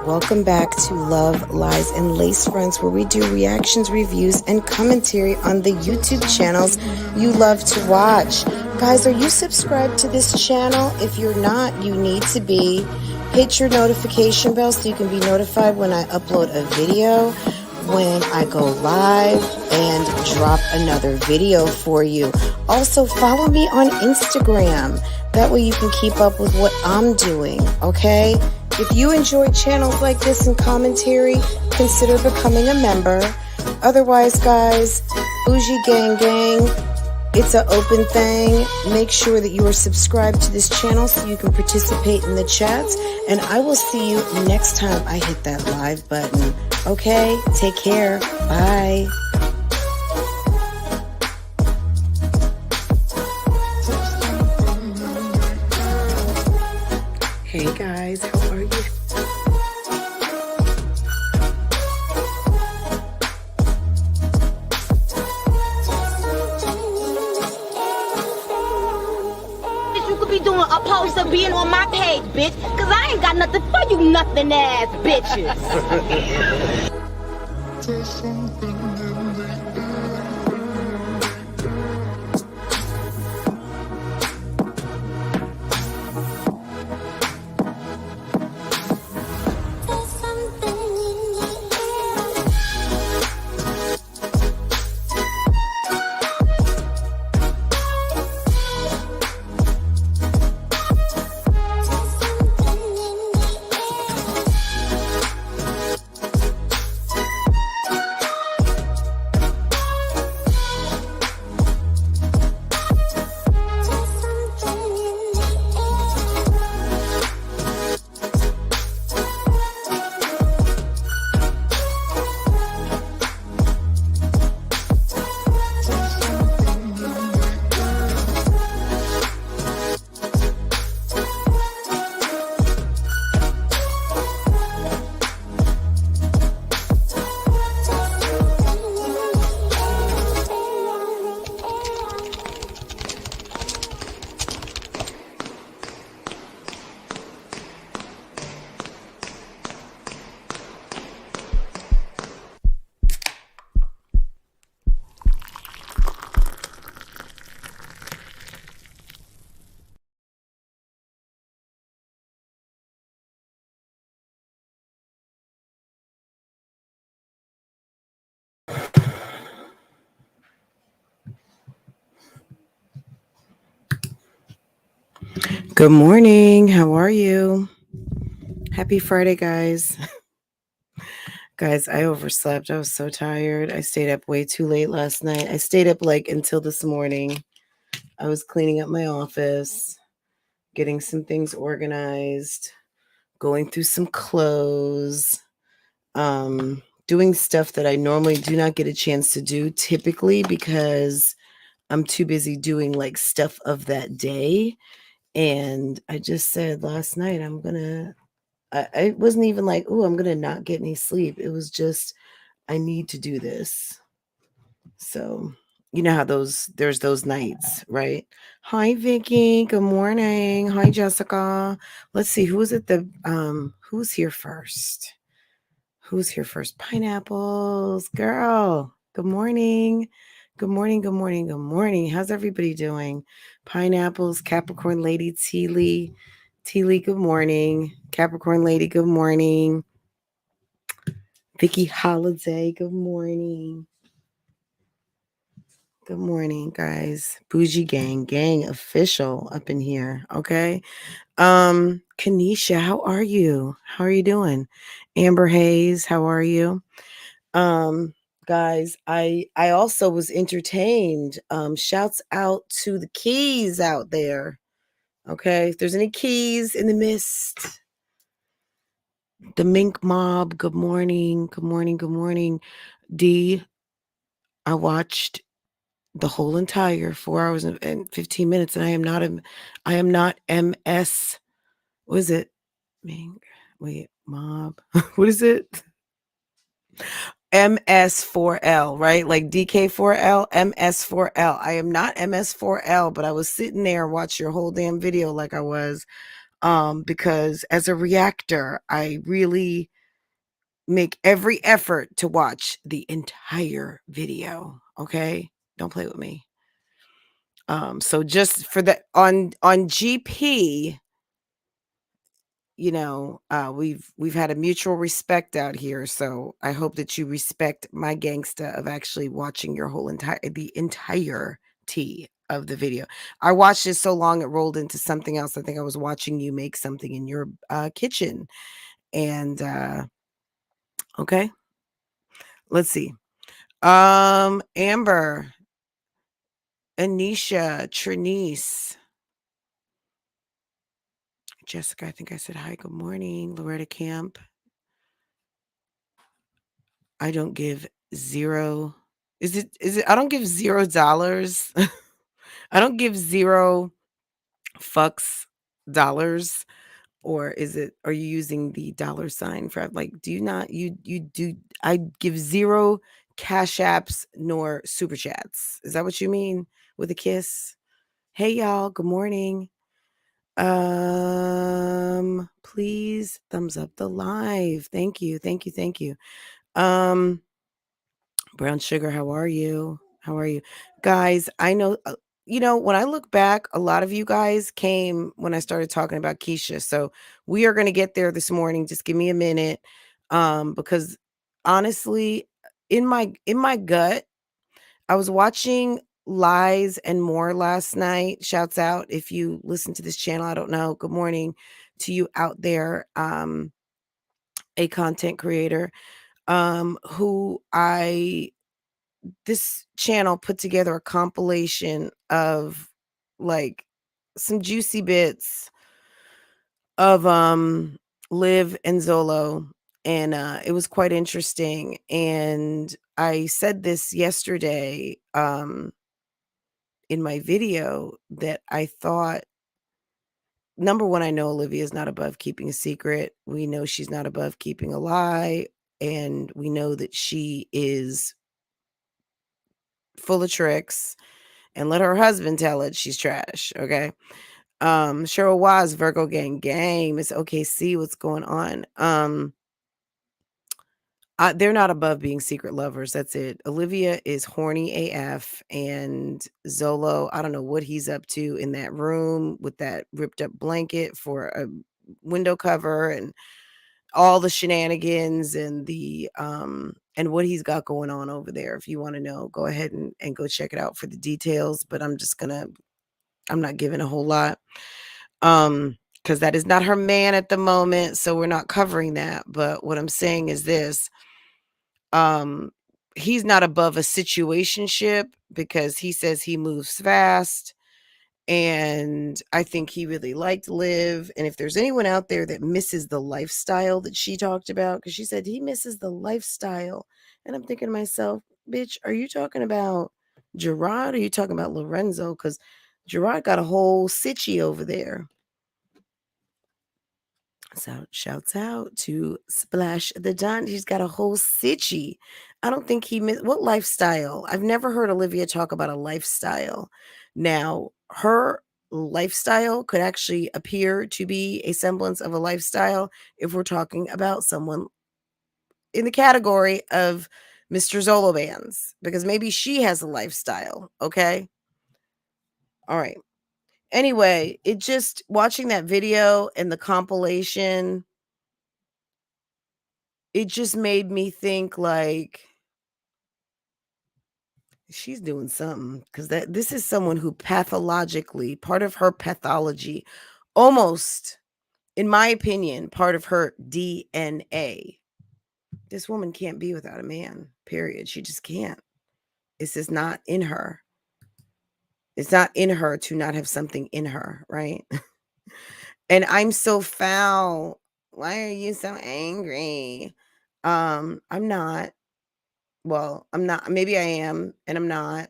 Welcome back to Love, Lies, and Lace Fronts, where we do reactions, reviews, and commentary on the YouTube channels you love to watch. Guys, are you subscribed to this channel? If you're not, you need to be. Hit your notification bell so you can be notified when I upload a video, when I go live, and drop another video for you. Also, follow me on Instagram. That way you can keep up with what I'm doing, okay? If you enjoy channels like this and commentary, consider becoming a member. Otherwise, guys, BougieGang Gang, it's an open thing. Make sure that you are subscribed to this channel so you can participate in the chats. And I will see you next time I hit that live button. Okay? Take care. Bye. Hey guys, how are you? You could be doing opposed to being on my page, bitch. Cause I ain't got nothing for you nothing ass bitches. Good morning. How are you? Happy Friday, guys. Guys, I overslept. I was so tired. I stayed up way too late last night. I stayed up like until this morning. I was cleaning up my office, getting some things organized, going through some clothes, doing stuff that I normally do not get a chance to do typically because I'm too busy doing like stuff of that day. And I just said last night, I wasn't even like, oh, I'm going to not get any sleep. It was just, I need to do this. So, you know how there's those nights, right? Hi, Vicky. Good morning. Hi, Jessica. Let's see. Who's here first? Who's here first? Pineapples. Girl. Good morning. Good morning. Good morning. Good morning. How's everybody doing? Pineapples, Capricorn Lady, Teely. Teely, good morning. Capricorn Lady, good morning. Vicky Holiday, good morning. Good morning, guys. BougieGang Gang official up in here, okay? Keisha, how are you? How are you doing? Amber Hayes, how are you? Guys, I also was entertained. Shouts out to the keys out there. Okay, if there's any keys in the mist, the mink mob, good morning, good morning, good morning. D, I watched the whole entire 4 hours and 15 minutes, and I am not MS. What is it? Mink, wait, mob. What is it? MS4L, right? Like DK4L, MS4L. I am not MS4L, but I was sitting there and watched your whole damn video like I was. because as a reactor, I really make every effort to watch the entire video. Okay, don't play with me. So just for that on GP, you know, we've had a mutual respect out here. So I hope that you respect my gangsta of actually watching your whole the entirety of the video. I watched it so long it rolled into something else. I think I was watching you make something in your kitchen. And okay, let's see. Amber, Anisha, Trinice, Jessica, I think I said hi, good morning. Loretta Camp. I don't give zero. Is it I don't give $0. I don't give zero fucks dollars. Or is it, are you using the dollar sign for, like, do you not, you do, I give zero cash apps nor super chats. Is that what you mean with a kiss? Hey y'all, good morning. Please thumbs up the live. Thank you. Thank you. Thank you. Brown Sugar, how are you? How are you? Guys, I know, you know, when I look back, a lot of you guys came when I started talking about Keisha. So we are going to get there this morning. Just give me a minute. Because honestly, in my gut, I was watching Lies and More last night. Shouts out if you listen to this channel. I don't know. Good morning to you out there. A content creator who this channel put together a compilation of like some juicy bits of Liv and Zolo, and it was quite interesting. And I said this yesterday in my video that I thought, number one, I know Olivia is not above keeping a secret. We know she's not above keeping a lie, and we know that she is full of tricks, and let her husband tell it, she's trash. Okay. Cheryl Wise, Virgo Gang Gang, Miss OKC, what's going on? They're not above being secret lovers. That's it. Olivia is horny AF, and Zolo, I don't know what he's up to in that room with that ripped up blanket for a window cover, and all the shenanigans and the and what he's got going on over there. If you want to know, go ahead and go check it out for the details. But I'm not giving a whole lot. Because that is not her man at the moment, so we're not covering that. But what I'm saying is this: he's not above a situationship because he says he moves fast, and I think he really liked Liv. And if there's anyone out there that misses the lifestyle that she talked about, because she said he misses the lifestyle, and I'm thinking to myself, bitch, are you talking about Gerard or are you talking about Lorenzo? Because Gerard got a whole sitchy over there. So shouts out to Splash the Don. He's got a whole sitchy. I don't think he missed what lifestyle. I've never heard Olivia talk about a lifestyle. Now, her lifestyle could actually appear to be a semblance of a lifestyle if we're talking about someone in the category of Mr. Zolo bands, because maybe she has a lifestyle. Okay. All right. Anyway, it just watching that video and the compilation, it just made me think like she's doing something, because this is someone who pathologically, part of her pathology, almost, in my opinion, part of her DNA. This woman can't be without a man, period. She just can't. It's just not in her. It's not in her to not have something in her, right? And I'm so foul. Why are you so angry? I'm not. Well, I'm not. Maybe I am, and I'm not.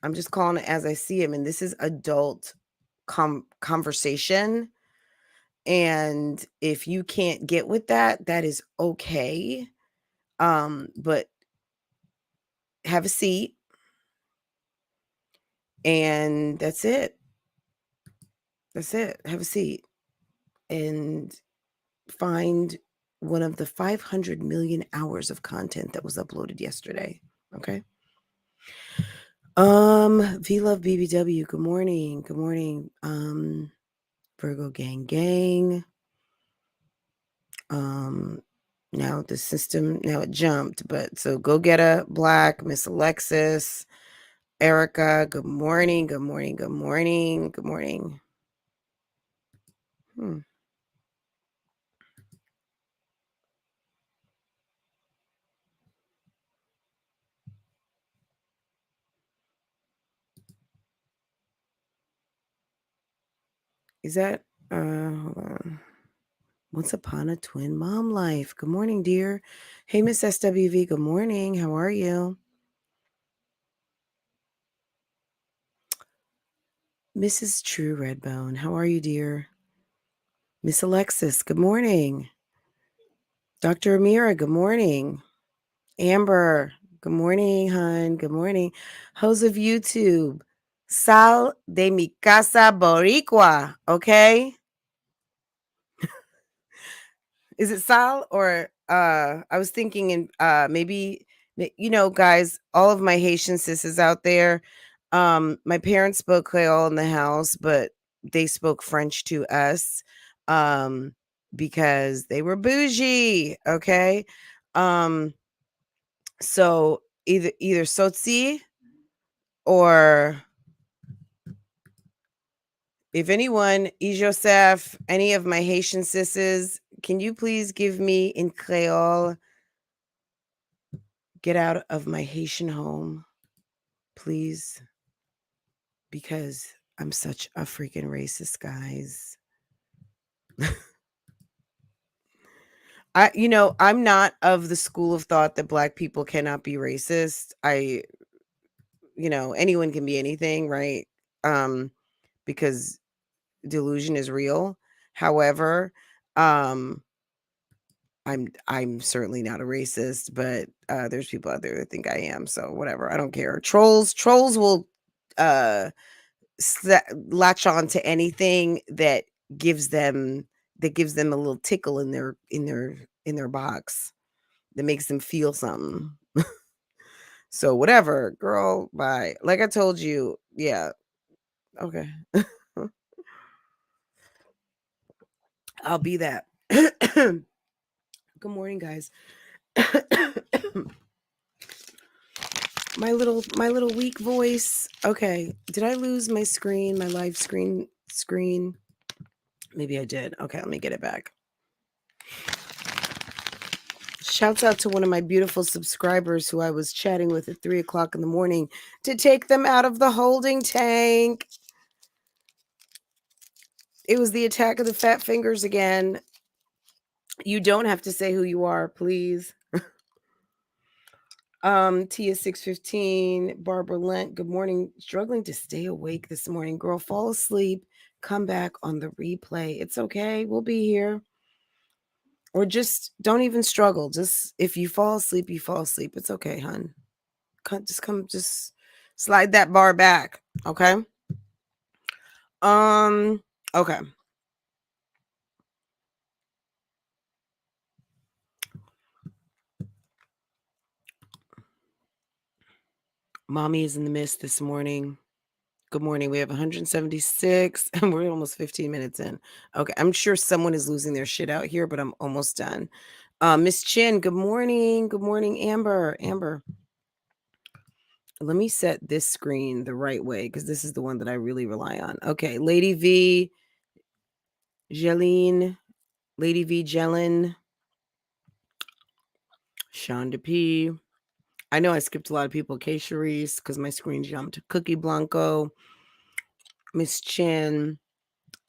I'm just calling it as I see him. And this is adult conversation. And if you can't get with that, that is okay. But have a seat. And that's it. That's it. Have a seat. and find one of the 500 million hours of content that was uploaded yesterday. Okay. V Love BBW, good morning. Good morning. Virgo Gang Gang. Now the system, now it jumped, but so Go Getter Black, Miss Alexis, Erica, good morning, good morning, good morning, good morning. Is that hold on. Once upon a twin mom life. Good morning, dear. Hey, Miss SWV, good morning. How are you? Mrs. True Redbone, how are you, dear? Miss Alexis, good morning. Dr. Amira, good morning. Amber, good morning, hon. Good morning. Hoes of YouTube, Sal de mi casa boricua, okay? Is it Sal or I was thinking in maybe, you know, guys, all of my Haitian sisters out there, my parents spoke Creole in the house, but they spoke French to us because they were bougie, okay? So either Sotsi or if anyone, Joseph, any of my Haitian sisters, can you please give me in Creole, get out of my Haitian home, please? Because I'm such a freaking racist, guys. I'm not of the school of thought that Black people cannot be racist. Anyone can be anything, right? Because delusion is real. However, I'm certainly not a racist, but there's people out there that think I am. So whatever, I don't care. Trolls will latch on to anything that gives them a little tickle in their box that makes them feel something. So whatever, girl, bye. Like I told you, yeah. Okay. I'll be that. Good morning, guys. my little weak voice. Okay. Did I lose my screen, my live screen? Maybe I did. Okay, let me get it back. Shouts out to one of my beautiful subscribers who I was chatting with at 3:00 in the morning to take them out of the holding tank. It was the attack of the fat fingers again. You don't have to say who you are, please. Tia 615, Barbara Lent, good morning. Struggling to stay awake this morning. Girl, fall asleep. Come back on the replay. It's okay. We'll be here. Or just don't even struggle. Just if you fall asleep, you fall asleep. It's okay, hun. Just slide that bar back. Okay. Okay. Mommy is in the mist this morning. Good morning. We have 176 and we're almost 15 minutes in. Okay. I'm sure someone is losing their shit out here, but I'm almost done. Miss Chin, good morning. Good morning, Amber. Let me set this screen the right way because this is the one that I really rely on. Okay. Lady V, Jeline, Lady V, Jelen, Shonda P. I know I skipped a lot of people. Keisha Reese, because my screen jumped. Cookie Blanco, Miss Chin,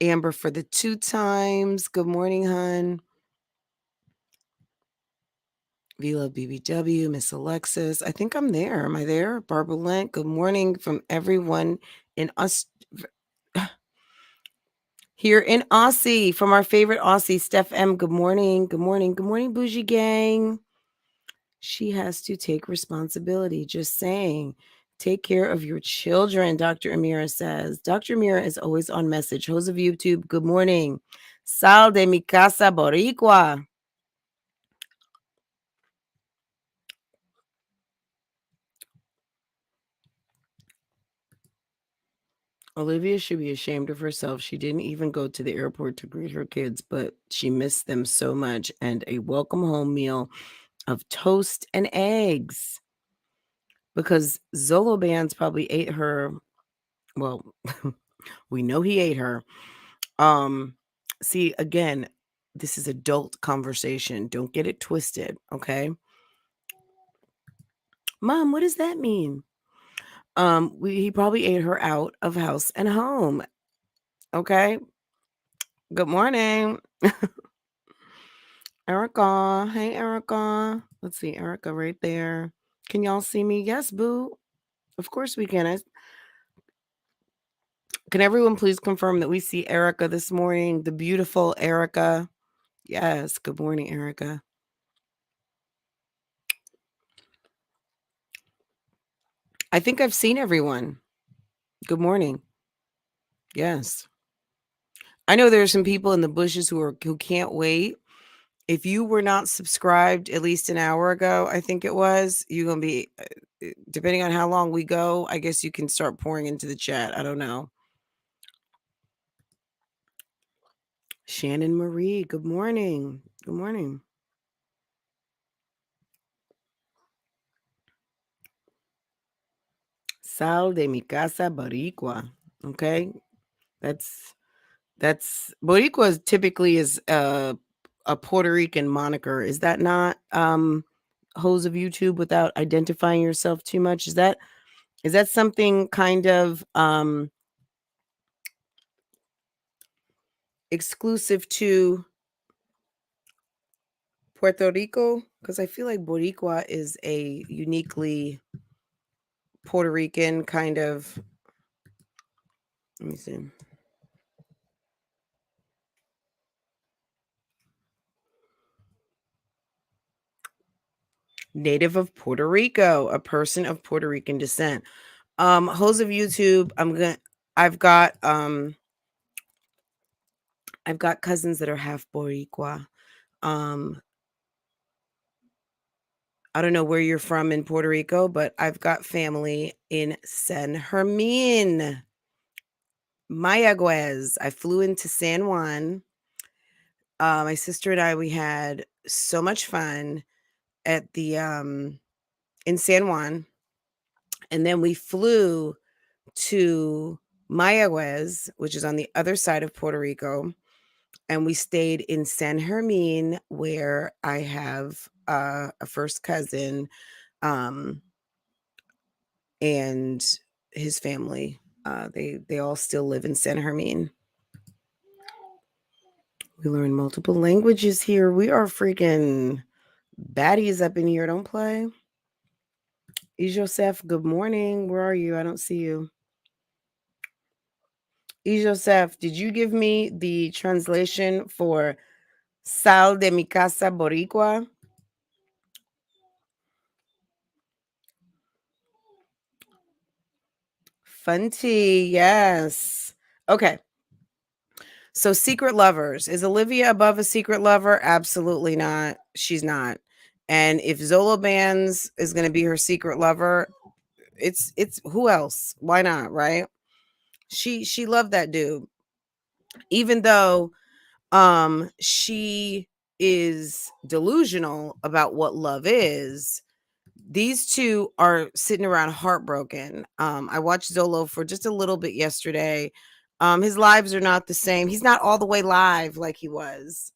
Amber for the 2 times. Good morning, hun. V Love BBW, Miss Alexis. I think I'm there. Am I there? Barbara Lent. Good morning from everyone in us here in Aussie. From our favorite Aussie, Steph M. Good morning. Good morning. Good morning, Bougie Gang. She has to take responsibility. Just saying. Take care of your children, Dr. Amira says. Dr. Amira is always on message. Hoes of YouTube, good morning. Sal de mi casa boricua. Olivia should be ashamed of herself. She didn't even go to the airport to greet her kids, but she missed them so much. And a welcome home meal of toast and eggs. Because Zolo Bands probably ate her. Well, we know he ate her. See, again, this is adult conversation. Don't get it twisted, okay? Mom, what does that mean? He probably ate her out of house and home. Okay. Good morning. Erica. Hey, Erica. Let's see, Erica right there. Can y'all see me? Yes, boo. Of course we can. Can everyone please confirm that we see Erica this morning? The beautiful Erica. Yes. Good morning, Erica. I think I've seen everyone. Good morning. Yes. I know there are some people in the bushes who can't wait. If you were not subscribed at least an hour ago, I think it was, you're going to be, depending on how long we go, I guess you can start pouring into the chat. I don't know. Shannon Marie, good morning. Good morning. Sal de mi casa boricua. Okay. That's boricua typically is a Puerto Rican moniker. Is that not hoes of YouTube without identifying yourself too much? Is that something kind of exclusive to Puerto Rico? Because I feel like Boricua is a uniquely Puerto Rican kind of. Let me see. Native of Puerto Rico, a person of Puerto Rican descent. Hoes of YouTube, I've got cousins that are half Boricua. I don't know where you're from in Puerto Rico, but I've got family in San Hermin, Mayagüez. I flew into San Juan. My sister and I, we had so much fun at the in San Juan, and then we flew to Mayagüez, which is on the other side of Puerto Rico, and we stayed in San Hermin, where I have a first cousin, and his family. They all still live in San Hermin. We learn multiple languages here. We are freaking baddies up in here. Don't play. Is Joseph, good morning. Where are you? I don't see you. Is Joseph, did you give me the translation for Sal de mi casa boricua? Funty, yes. Okay. So secret lovers. Is Olivia above a secret lover? Absolutely not. She's not. And if Zolo Bands is going to be her secret lover, it's who else? Why not, right? She loved that dude. Even though she is delusional about what love is, these two are sitting around heartbroken. I watched Zolo for just a little bit yesterday. His lives are not the same. He's not all the way live like he was.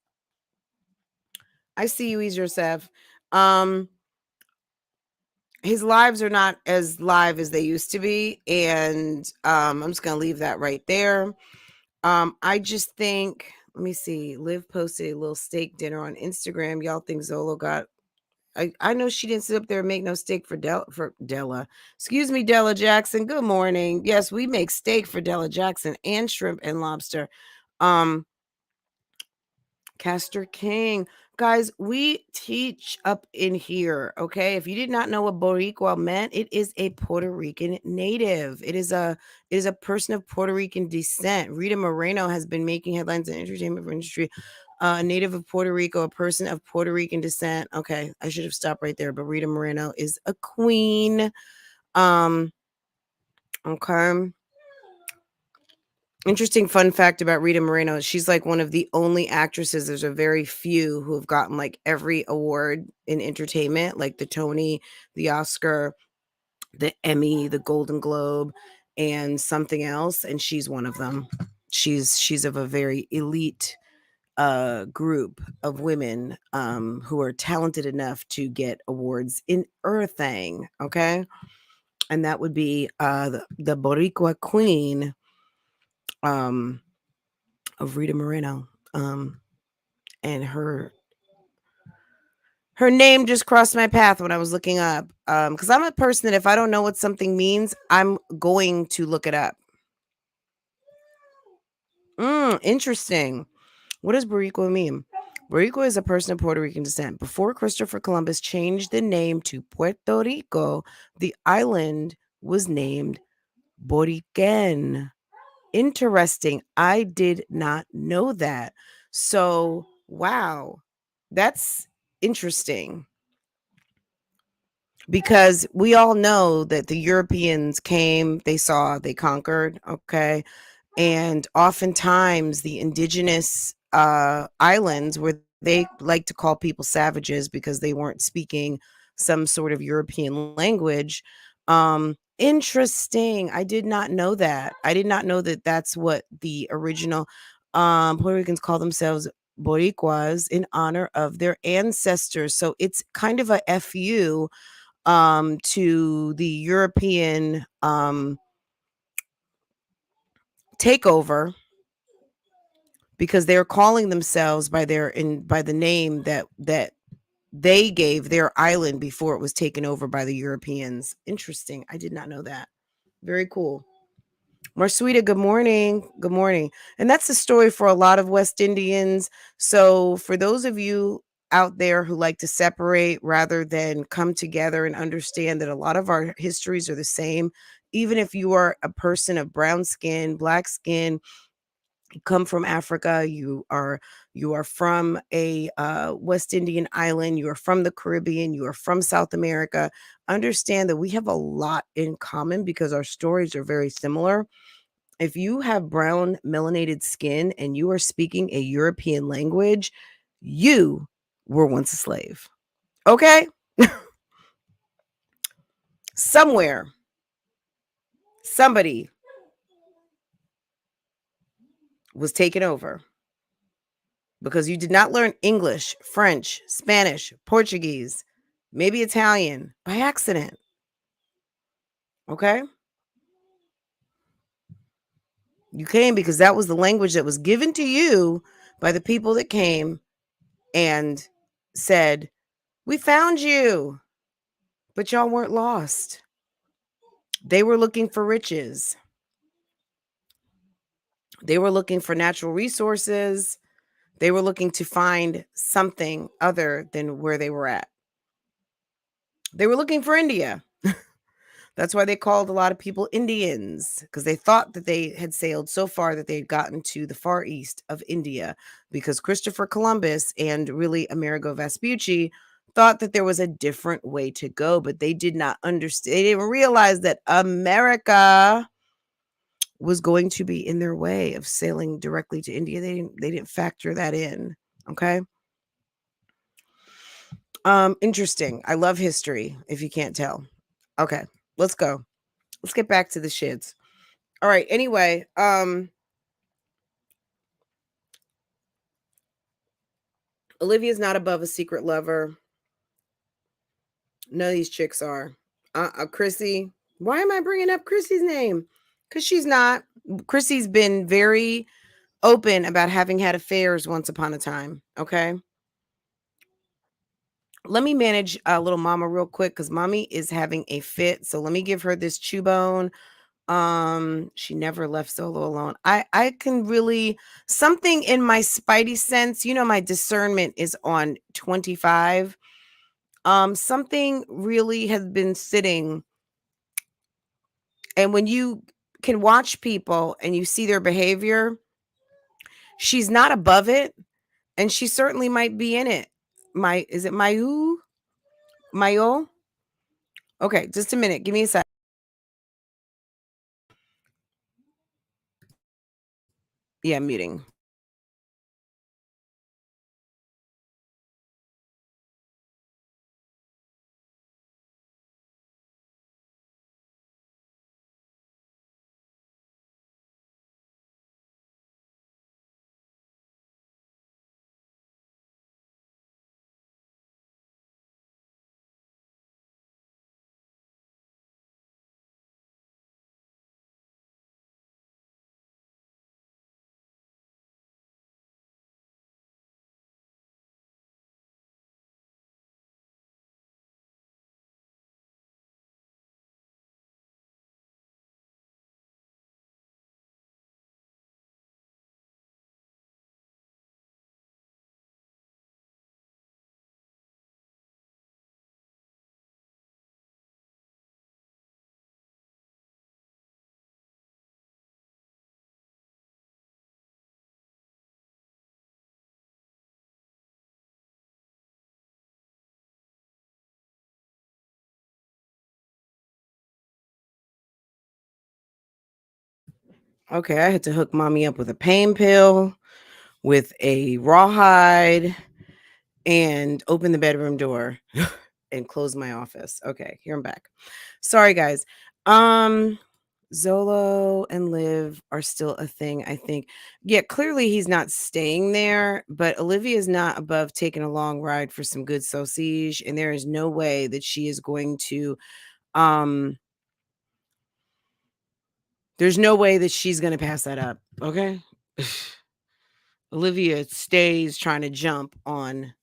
I see you, Ease Yourself. His lives are not as live as they used to be, and I'm just gonna leave that right there. I just think, let me see. Liv posted a little steak dinner on Instagram. Y'all think Zolo got? I know she didn't sit up there and make no steak for Della. Excuse me, Della Jackson. Good morning. Yes, we make steak for Della Jackson and shrimp and lobster. Castor King. Guys, we teach up in here, okay? If you did not know what Boricua meant, it is a Puerto Rican native. It is a person of Puerto Rican descent. Rita Moreno has been making headlines in the entertainment industry. A native of Puerto Rico, a person of Puerto Rican descent. Okay, I should have stopped right there, but Rita Moreno is a queen. Okay. Interesting fun fact about Rita Moreno. She's like one of the only actresses. There's a very few who have gotten like every award in entertainment, like the Tony, the Oscar, the Emmy, the Golden Globe, and something else. And she's one of them. She's of a very elite group of women who are talented enough to get awards in Earthang. Okay. And that would be the Boricua Queen. Of Rita Moreno. And her name just crossed my path when I was looking up. Because I'm a person that if I don't know what something means, I'm going to look it up. Interesting. What does Boricua mean? Boricua is a person of Puerto Rican descent. Before Christopher Columbus changed the name to Puerto Rico, the island was named Borican. Interesting. I did not know that. So, wow. That's interesting. Because we all know that the Europeans came, they saw, they conquered, okay? And oftentimes the indigenous islands where they like to call people savages because they weren't speaking some sort of European language. Interesting. I did not know that. I did not know that that's what the original Puerto Ricans call themselves, Boricuas, in honor of their ancestors. So it's kind of a FU to the European takeover, because they're calling themselves by the name that they gave their island before it was taken over by the Europeans. Interesting. I did not know that. Very cool. Marsuita, good morning. Good morning. And that's the story for a lot of West Indians. So for those of you out there who like to separate rather than come together and understand that a lot of our histories are the same, even if you are a person of brown skin, black skin, you come from Africa, you are from a West Indian island, you are from the Caribbean, you are from South America, understand that we have a lot in common because our stories are very similar. If you have brown melanated skin and you are speaking a European language, you were once a slave. Okay? Somewhere, somebody was taken over because you did not learn English, French, Spanish, Portuguese, maybe Italian by accident. Okay? You came because that was the language that was given to you by the people that came and said, "We found you." But y'all weren't lost. They were looking for riches. They were looking for natural resources. They were looking to find something other than where they were at. They were looking for India. That's why they called a lot of people Indians, because they thought that they had sailed so far that they had gotten to the far east of India, because Christopher Columbus and really Amerigo Vespucci thought that there was a different way to go, but they did not understand. They didn't realize that America was going to be in their way of sailing directly to India. They didn't factor that in. Okay. Interesting. I love history, if you can't tell. Okay, let's go. Let's get back to the shits. All right. Anyway, Olivia's not above a secret lover. None of these chicks are. Chrissy. Why am I bringing up Chrissy's name? Because she's not. Chrissy's been very open about having had affairs once upon a time. Okay. Let me manage little mama real quick because mommy is having a fit. So let me give her this chew bone. She never left Zolo alone. I can really, something in my spidey sense, you know, my discernment is on 25. Something really has been sitting, and when you can watch people and you see their behavior, she's not above it, and she certainly might be in it. Is it Mayu? Mayo? Okay, just a minute. Give me a sec. Yeah, muting. Okay, I had to hook mommy up with a pain pill, with a rawhide, and open the bedroom door and close my office. Okay, here I'm back. Sorry, guys. Zolo and Liv are still a thing, I think. Yeah, clearly he's not staying there, but Olivia is not above taking a long ride for some good sausage, and there is no way that she is going to there's no way that she's going to pass that up, okay? Olivia stays trying to jump on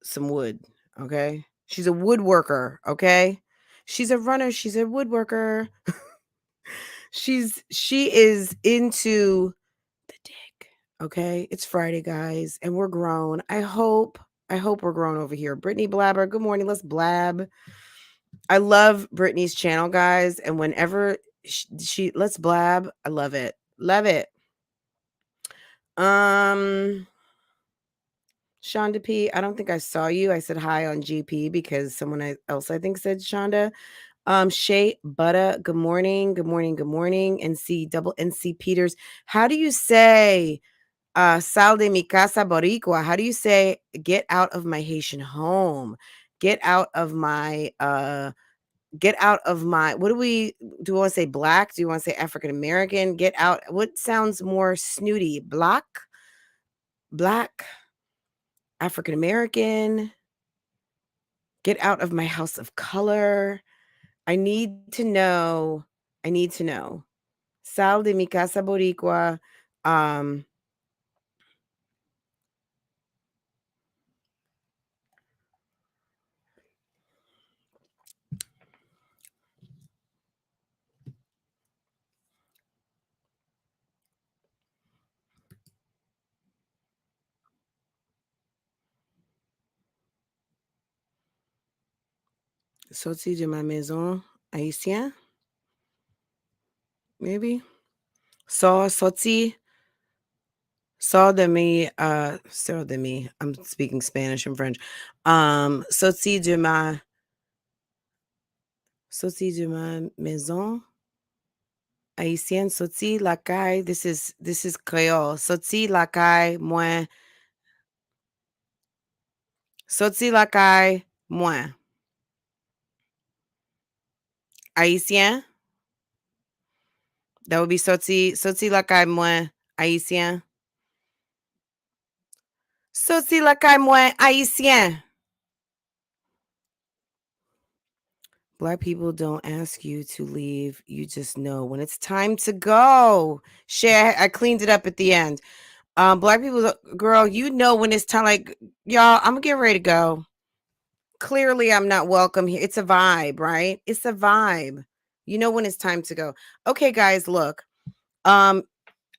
some wood, okay? She's a woodworker, okay? She's a runner, she's a woodworker. She is into the dick, okay? It's Friday, guys, and we're grown. I hope we're grown over here. Brittany Blabber, good morning. Let's blab. I love Brittany's channel, guys, and whenever she let's blab, I love it. Love it. Shonda P, I don't think I saw you. I said hi on GP because someone else I think said Shonda. Shay Butter, good morning, good morning, good morning. NC Peters. How do you say sal de mi casa boricua? How do you say get out of my Haitian home? Get out of my what do we want to say black? Do you want to say African American? Get out. What sounds more snooty? Black, African American. Get out of my house of color. I need to know. Sal de mi casa boricua. Sorti de ma maison haïtien. Maybe. Sorti de mi, I'm speaking Spanish and French. Sorti de ma maison haïtienne. Sorti la caille. This is Creole. Sorti la caille moi. Sorti la caille moi. Haïtien. That would be sorti la caille moi haïtien. Sorti la caille moi haïtien. Black people don't ask you to leave. You just know when it's time to go. Share. I cleaned it up at the end. Black people, girl, you know when it's time. Like, y'all, I'm gonna get ready to go. Clearly, I'm not welcome here. It's a vibe, right? It's a vibe. You know when it's time to go. Okay, guys, look. I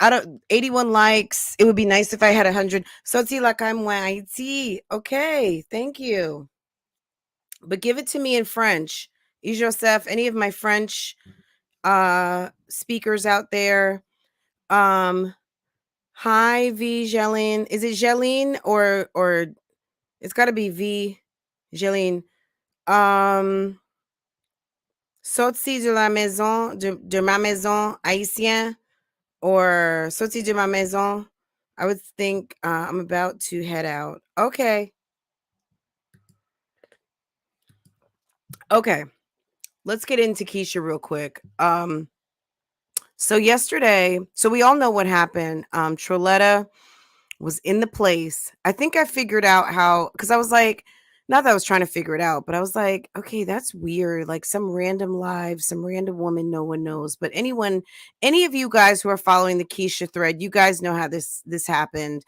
don't 81 likes. It would be nice if I had 100. Soti like I'm whitey. Okay, thank you. But give it to me in French. Is Joseph, any of my French speakers out there? Hi V Jeline. Is it Jeline or it's got to be V Jeline. Sorti de la maison de ma maison haïtien or sorti de ma maison. I would think I'm about to head out. Okay. Okay. Let's get into Keisha real quick. So yesterday, so we all know what happened. Troletta was in the place. I think I figured out how, because I was like, not that I was trying to figure it out, but I was like, okay, that's weird. Like some random live, some random woman no one knows. But any of you guys who are following the Keisha thread, you guys know how this happened.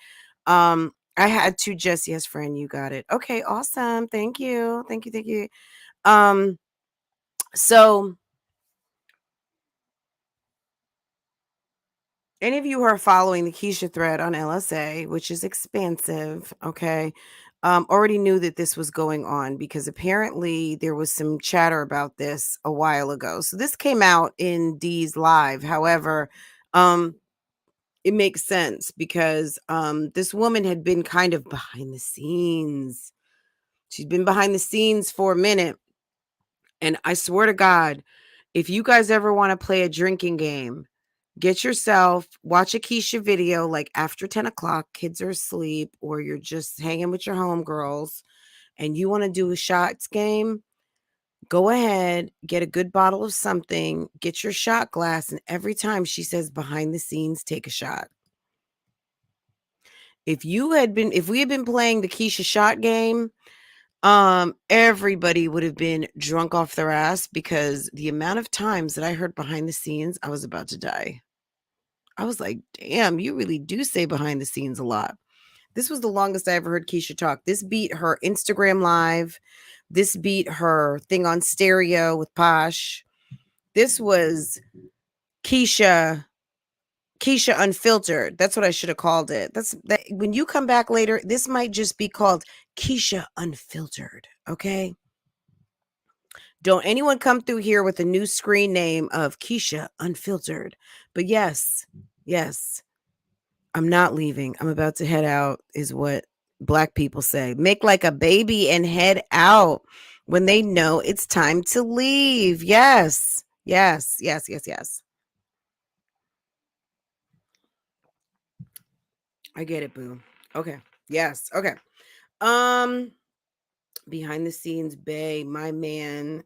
I had to just, yes, friend, you got it. Okay, awesome. Thank you. Thank you. Thank you. So any of you who are following the Keisha thread on LSA, which is expansive, okay, already knew that this was going on because apparently there was some chatter about this a while ago. So this came out in Dee's live. However, it makes sense because this woman had been kind of behind the scenes. She's been behind the scenes for a minute. And I swear to God, if you guys ever want to play a drinking game, get yourself, watch a Keisha video like after 10 o'clock, kids are asleep, or you're just hanging with your homegirls and you want to do a shots game, go ahead, get a good bottle of something, get your shot glass, and every time she says behind the scenes, take a shot. If we had been playing the Keisha shot game, everybody would have been drunk off their ass because the amount of times that I heard behind the scenes, I was about to die. I was like, damn, you really do say behind the scenes a lot. This was the longest I ever heard Keisha talk. This beat her Instagram live. This beat her thing on stereo with Posh. This was Keisha Unfiltered. That's what I should have called it. That when you come back later, this might just be called Keisha Unfiltered, okay? Don't anyone come through here with a new screen name of Keisha Unfiltered. But yes, I'm not leaving. I'm about to head out, is what Black people say. Make like a baby and head out when they know it's time to leave. Yes. I get it, boo. Okay. Yes. Okay. Behind the scenes, Bay, my man,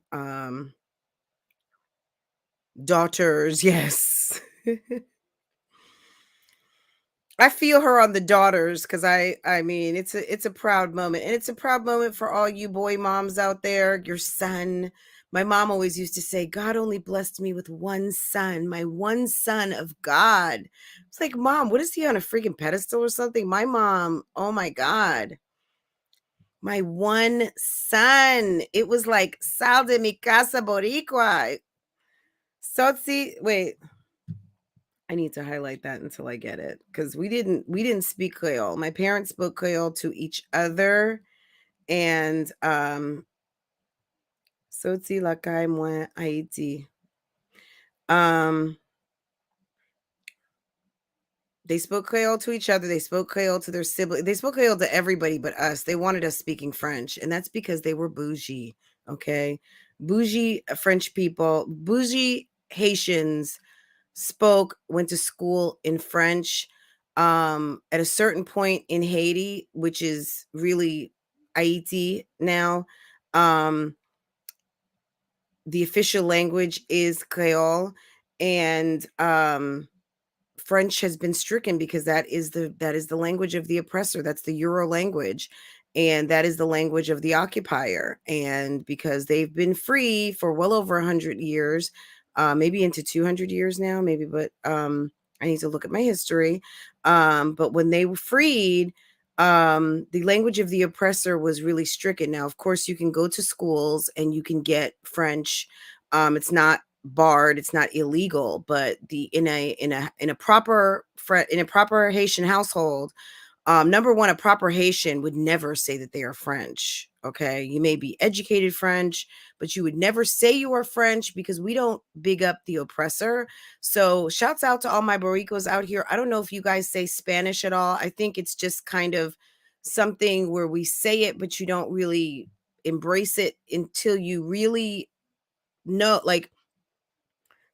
daughters, yes. I feel her on the daughters because I mean it's a proud moment, and it's a proud moment for all you boy moms out there. Your son, my mom always used to say, God only blessed me with one son, my one son of God. It's like, Mom, what is he on a freaking pedestal or something? My mom, oh my God, my one son. It was like sal de mi casa boricua. Sotsi, wait. I need to highlight that until I get it because we didn't speak Creole. My parents spoke Creole to each other, and Soti la kai moi Haiti. They spoke Creole to each other. They spoke Creole to their siblings. They spoke Creole to everybody but us. They wanted us speaking French, and that's because they were bougie. Okay, bougie French people, bougie Haitians went to school in French. At a certain point in Haiti, which is really Haiti now, the official language is Creole, and French has been stricken because that is the language of the oppressor. That's the Euro language, and that is the language of the occupier. And because they've been free for well over 100 years, maybe into 200 years now, maybe, but I need to look at my history. But when they were freed, the language of the oppressor was really stricken. Now, of course, you can go to schools and you can get French. It's not barred, it's not illegal, but in a proper Haitian household, number one, a proper Haitian would never say that they are French. Okay. You may be educated French, but you would never say you are French because we don't big up the oppressor. So shouts out to all my Boricos out here. I don't know if you guys say Spanish at all. I think it's just kind of something where we say it, but you don't really embrace it until you really know, like,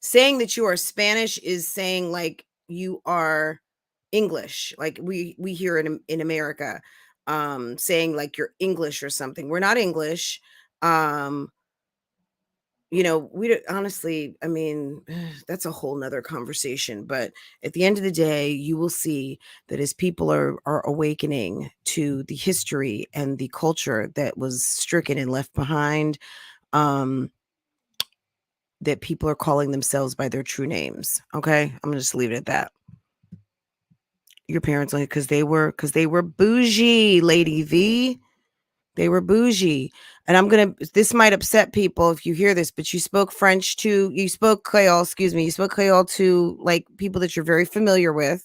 saying that you are Spanish is saying like you are English. Like we hear in America, saying like you're English or something. We're not English. Um, we don't, honestly, I mean, that's a whole nother conversation. But at the end of the day, you will see that as people are awakening to the history and the culture that was stricken and left behind, that people are calling themselves by their true names. Okay. I'm gonna just leave it at that. Your parents, like, because they were bougie, Lady V. They were bougie. And this might upset people if you hear this, but you spoke Creole, you spoke Creole to like people that you're very familiar with.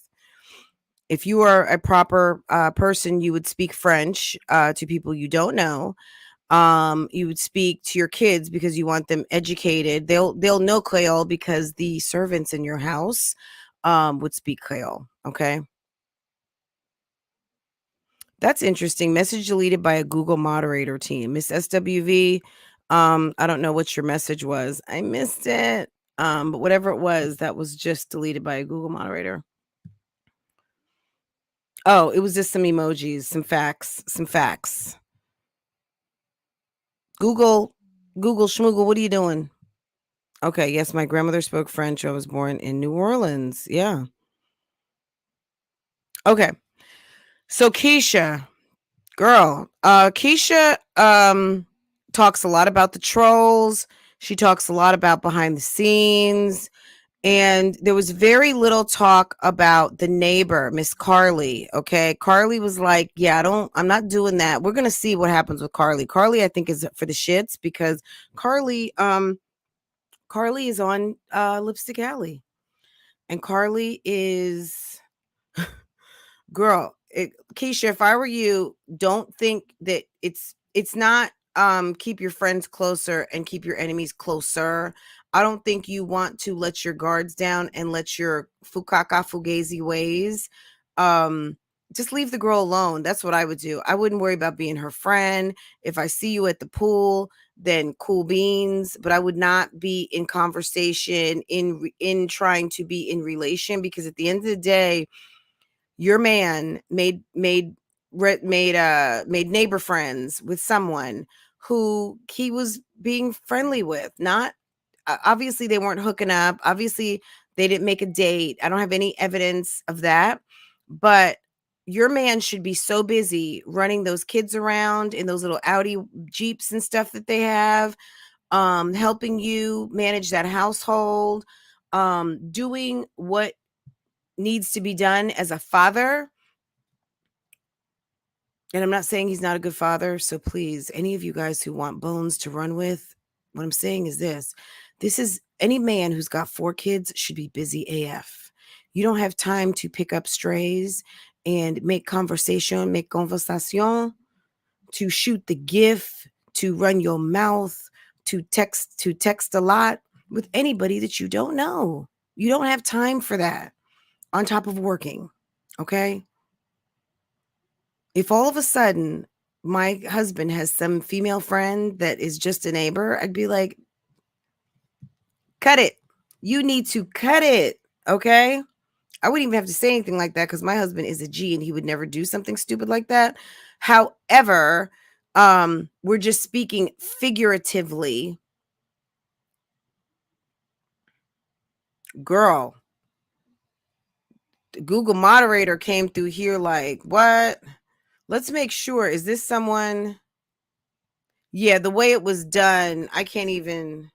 If you are a proper person, you would speak French to people you don't know. You would speak to your kids because you want them educated. They'll know Creole because the servants in your house would speak Creole. Okay. That's interesting. Message deleted by a Google moderator team. Miss SWV, I don't know what your message was. I missed it. But whatever it was, that was just deleted by a Google moderator. Oh, it was just some emojis, some facts. Google Schmoogle, what are you doing? Okay, yes, my grandmother spoke French. I was born in New Orleans. Yeah. Okay. So Keisha, girl, Keisha talks a lot about the trolls. She talks a lot about behind the scenes. And there was very little talk about the neighbor, Miss Carly. Okay. Carly was like, yeah, I'm not doing that. We're going to see what happens with Carly. Carly, I think, is for the shits because Carly is on Lipstick Alley. And Carly is, girl, Keisha, if I were you, don't think that it's not keep your friends closer and keep your enemies closer. I don't think you want to let your guards down and let your fukaka fugazi ways. Just leave the girl alone. That's what I would do. I wouldn't worry about being her friend. If I see you at the pool, then cool beans, but I would not be in conversation in trying to be in relation, because at the end of the day, your man made neighbor friends with someone who he was being friendly with. Not obviously they weren't hooking up. Obviously they didn't make a date. I don't have any evidence of that, but your man should be so busy running those kids around in those little Audi Jeeps and stuff that they have, helping you manage that household, doing what needs to be done as a father. And I'm not saying he's not a good father. So please, any of you guys who want bones to run with, what I'm saying is this is any man who's got 4 kids should be busy AF. You don't have time to pick up strays and make conversation, to shoot the gif, to run your mouth, to text a lot with anybody that you don't know. You don't have time for that on top of working. Okay. If all of a sudden my husband has some female friend that is just a neighbor, I'd be like, cut it. You need to cut it. Okay. I wouldn't even have to say anything like that because my husband is a G and he would never do something stupid like that. However, we're just speaking figuratively. Girl, the Google moderator came through here like, what? Let's make sure. Is this someone? Yeah, the way it was done, I can't even.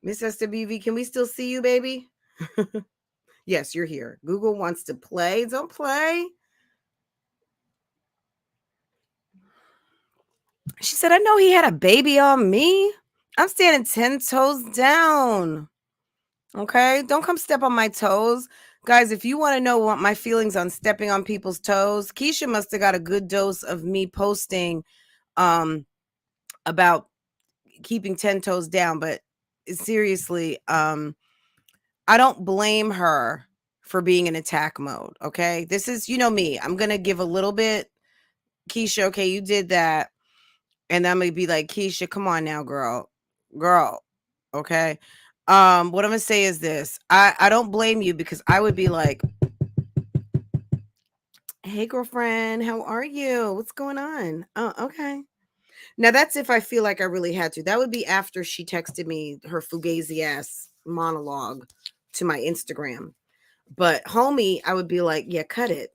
Miss SWV, can we still see you, baby? Yes, you're here. Google wants to play. Don't play. She said, I know he had a baby on me. I'm standing 10 toes down. Okay? Don't come step on my toes. Guys, if you want to know what my feelings on stepping on people's toes, Keisha must have got a good dose of me posting about keeping 10 toes down, but seriously, I don't blame her for being in attack mode, okay? This is, you know me. I'm going to give a little bit, Keisha, okay, you did that. And I'm going to be like, Keisha, come on now, girl. Girl, okay? What I'm going to say is this. I don't blame you because I would be like, hey, girlfriend, how are you? What's going on? Oh, okay. Now, that's if I feel like I really had to. That would be after she texted me her fugazi ass monologue to my Instagram. But homie, I would be like, yeah, cut it.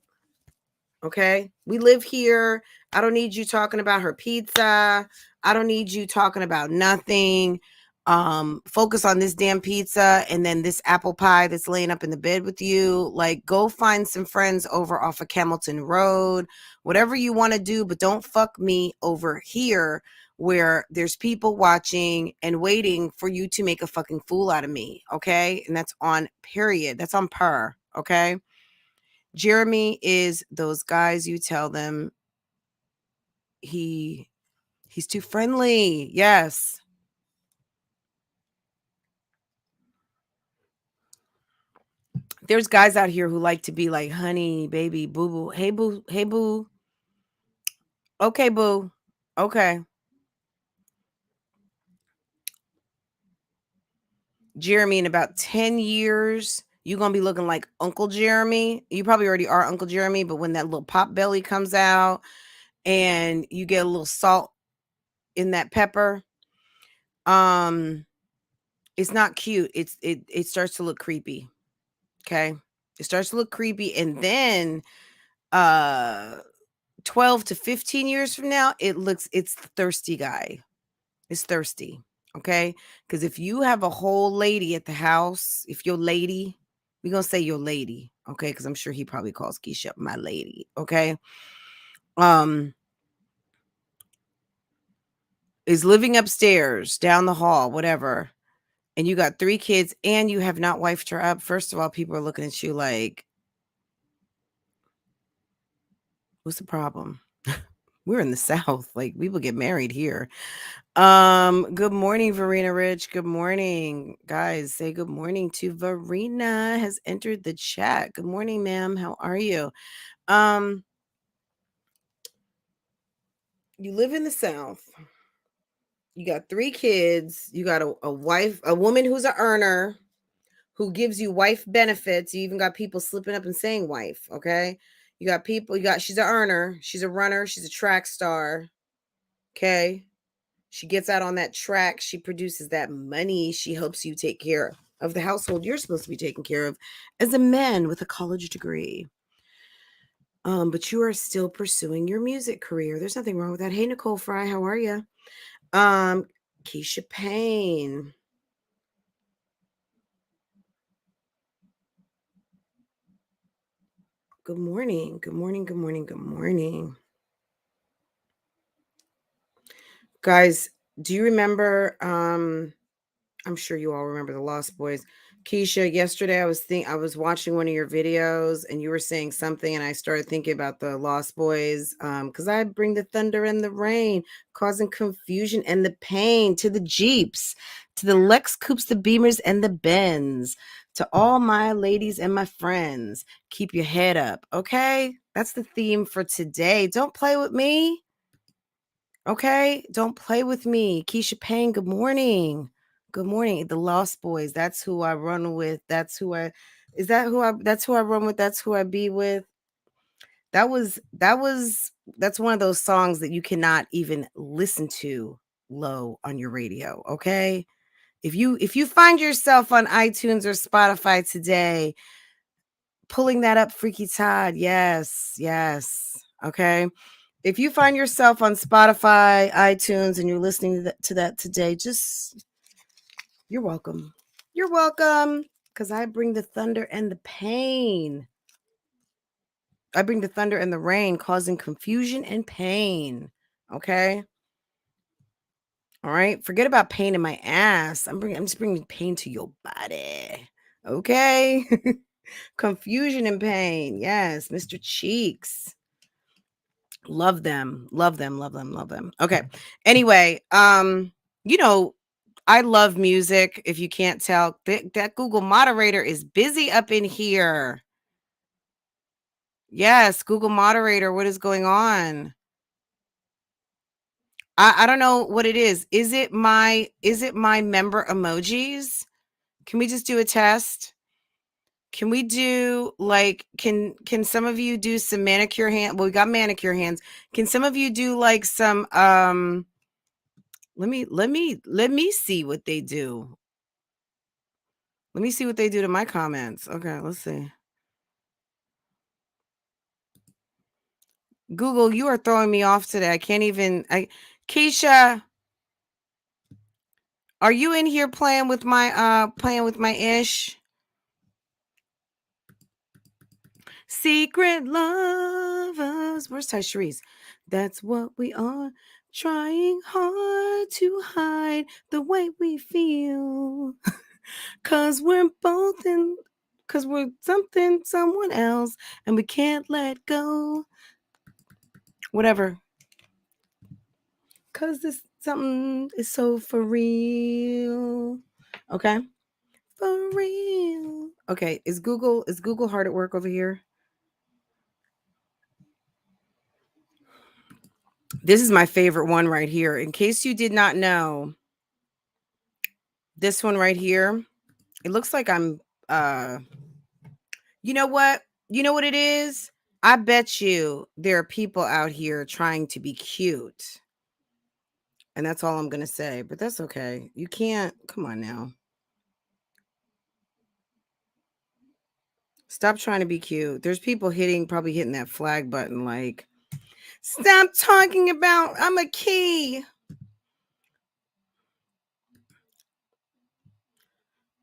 Okay. We live here. I don't need you talking about her pizza. I don't need you talking about nothing. Focus on this damn pizza and then this apple pie that's laying up in the bed with you. Like, go find some friends over off of Camelton Road, whatever you want to do, but don't fuck me over here where there's people watching and waiting for you to make a fucking fool out of me. Okay. And that's on period. That's on per. Okay. Jeremy is those guys you tell them he's too friendly. Yes. There's guys out here who like to be like, honey, baby, boo boo. Hey boo, hey boo. Okay, boo. Okay. Jeremy, in about 10 years, you're gonna be looking like Uncle Jeremy. You probably already are Uncle Jeremy, but when that little pop belly comes out and you get a little salt in that pepper, it's not cute. It starts to look creepy. Okay. It starts to look creepy. And then 12 to 15 years from now, it's the thirsty guy. It's thirsty. Okay. Because if you have a whole lady at the house, if your lady, we're gonna say your lady, okay, because I'm sure he probably calls Keisha my lady. Okay. Is living upstairs, down the hall, whatever, and you got 3 kids and you have not wifed her up. First of all, people are looking at you like, what's the problem? We're in the South. Like, people get married here. Good morning, Verena Rich. Good morning. Guys, say good morning to Verena has entered the chat. Good morning, ma'am. How are you? You live in the South. You got 3 kids. You got a wife, a woman who's an earner who gives you wife benefits. You even got people slipping up and saying wife, okay? You got people, she's an earner, she's a runner, she's a track star, okay? She gets out on that track, she produces that money, she helps you take care of the household you're supposed to be taking care of as a man with a college degree. But you are still pursuing your music career. There's nothing wrong with that. Hey, Nicole Fry, how are you? Keisha Payne. Good morning. Good morning. Good morning. Good morning. Guys, do you remember I'm sure you all remember the Lost Boys. Keisha, yesterday I was watching one of your videos and you were saying something and I started thinking about the Lost Boys cuz I bring the thunder and the rain, causing confusion and the pain to the Jeeps, to the Lex Coupes, the Beamers and the Benz, to all my ladies and my friends. Keep your head up, okay? That's the theme for today. Don't play with me. Okay, don't play with me. Keisha Payne, good morning. Good morning. The Lost Boys. That's who I run with. That's who I that's who I run with. That's who I be with. That's one of those songs that you cannot even listen to low on your radio. Okay. If you find yourself on iTunes or Spotify today, pulling that up, Freaky Todd. Yes, yes. Okay. If you find yourself on Spotify, iTunes, and you're listening to that today, just you're welcome. You're welcome. Because I bring the thunder and the pain. I bring the thunder and the rain, causing confusion and pain. Okay. All right. Forget about pain in my ass. I'm just bringing pain to your body. Okay. Confusion and pain. Yes. Mr. Cheeks. Love them. Love them. Love them. Love them. Okay. Anyway, you know, I love music. If you can't tell, that Google moderator is busy up in here. Yes, Google moderator. What is going on? I don't know what it is. Is it my member emojis? Can we just do a test? Can we do like can some of you do some manicure hand? Well, we got manicure hands. Can some of you do like some let me see what they do. Let me see what they do to my comments. Okay, let's see. Google, you are throwing me off today. I can't even Keisha, are you in here playing with my ish? Secret lovers. Where's Ty Sharice? That's what we are. Trying hard to hide the way we feel. Cause we're both in, cause we're something, someone else, and we can't let go. Whatever. Cause this something is so for real. Okay. For real. Okay. Is Google hard at work over here? This is my favorite one right here. In case you did not know, this one right here, it looks like I'm, you know what? You know what it is? I bet you there are people out here trying to be cute. And that's all I'm going to say, but that's okay. You can't, come on now. Stop trying to be cute. There's people probably hitting that flag button like, stop talking about, I'm a key.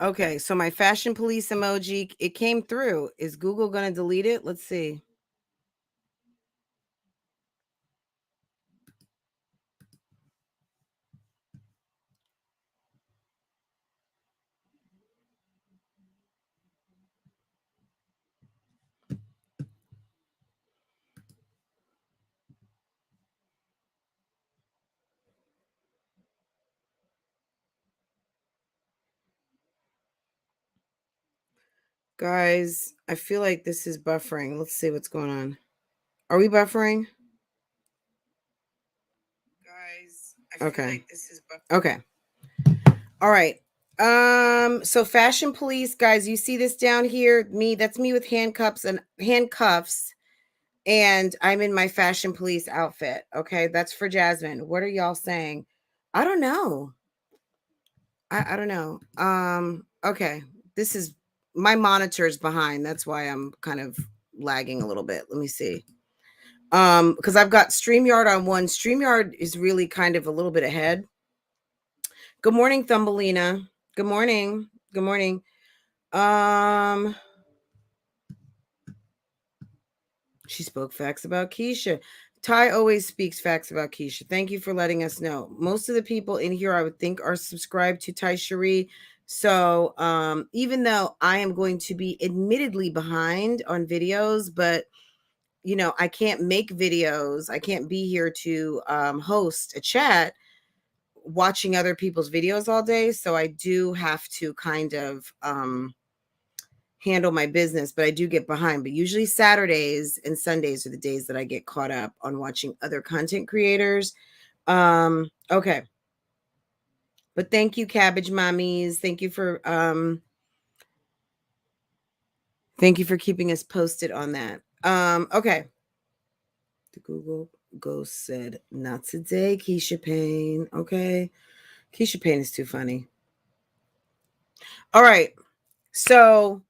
Okay, so my fashion police emoji, it came through. Is Google going to delete it? Let's see. Guys, I feel like this is buffering. Let's see what's going on. Are we buffering? Guys, I feel like this is buffering. Okay. All right. So fashion police, guys, you see this down here? That's me with handcuffs, and I'm in my fashion police outfit. Okay, that's for Jasmine. What are y'all saying? I don't know. I don't know. Okay. This is my monitor's behind. That's why I'm kind of lagging a little bit. Let me see. Because I've got StreamYard on one. StreamYard is really kind of a little bit ahead. Good morning, Thumbelina. Good morning. Good morning. She spoke facts about Keisha. Ty always speaks facts about Keisha. Thank you for letting us know. Most of the people in here, I would think, are subscribed to Ty Cherie. So even though I am going to be admittedly behind on videos, but you know, I can't make videos. I can't be here to host a chat watching other people's videos all day. So I do have to kind of handle my business, but I do get behind. But usually Saturdays and Sundays are the days that I get caught up on watching other content creators. Okay. But thank you, Cabbage Mommies. Thank you for keeping us posted on that. Okay. The Google Ghost said, not today, Keisha Payne. Okay. Keisha Payne is too funny. All right. So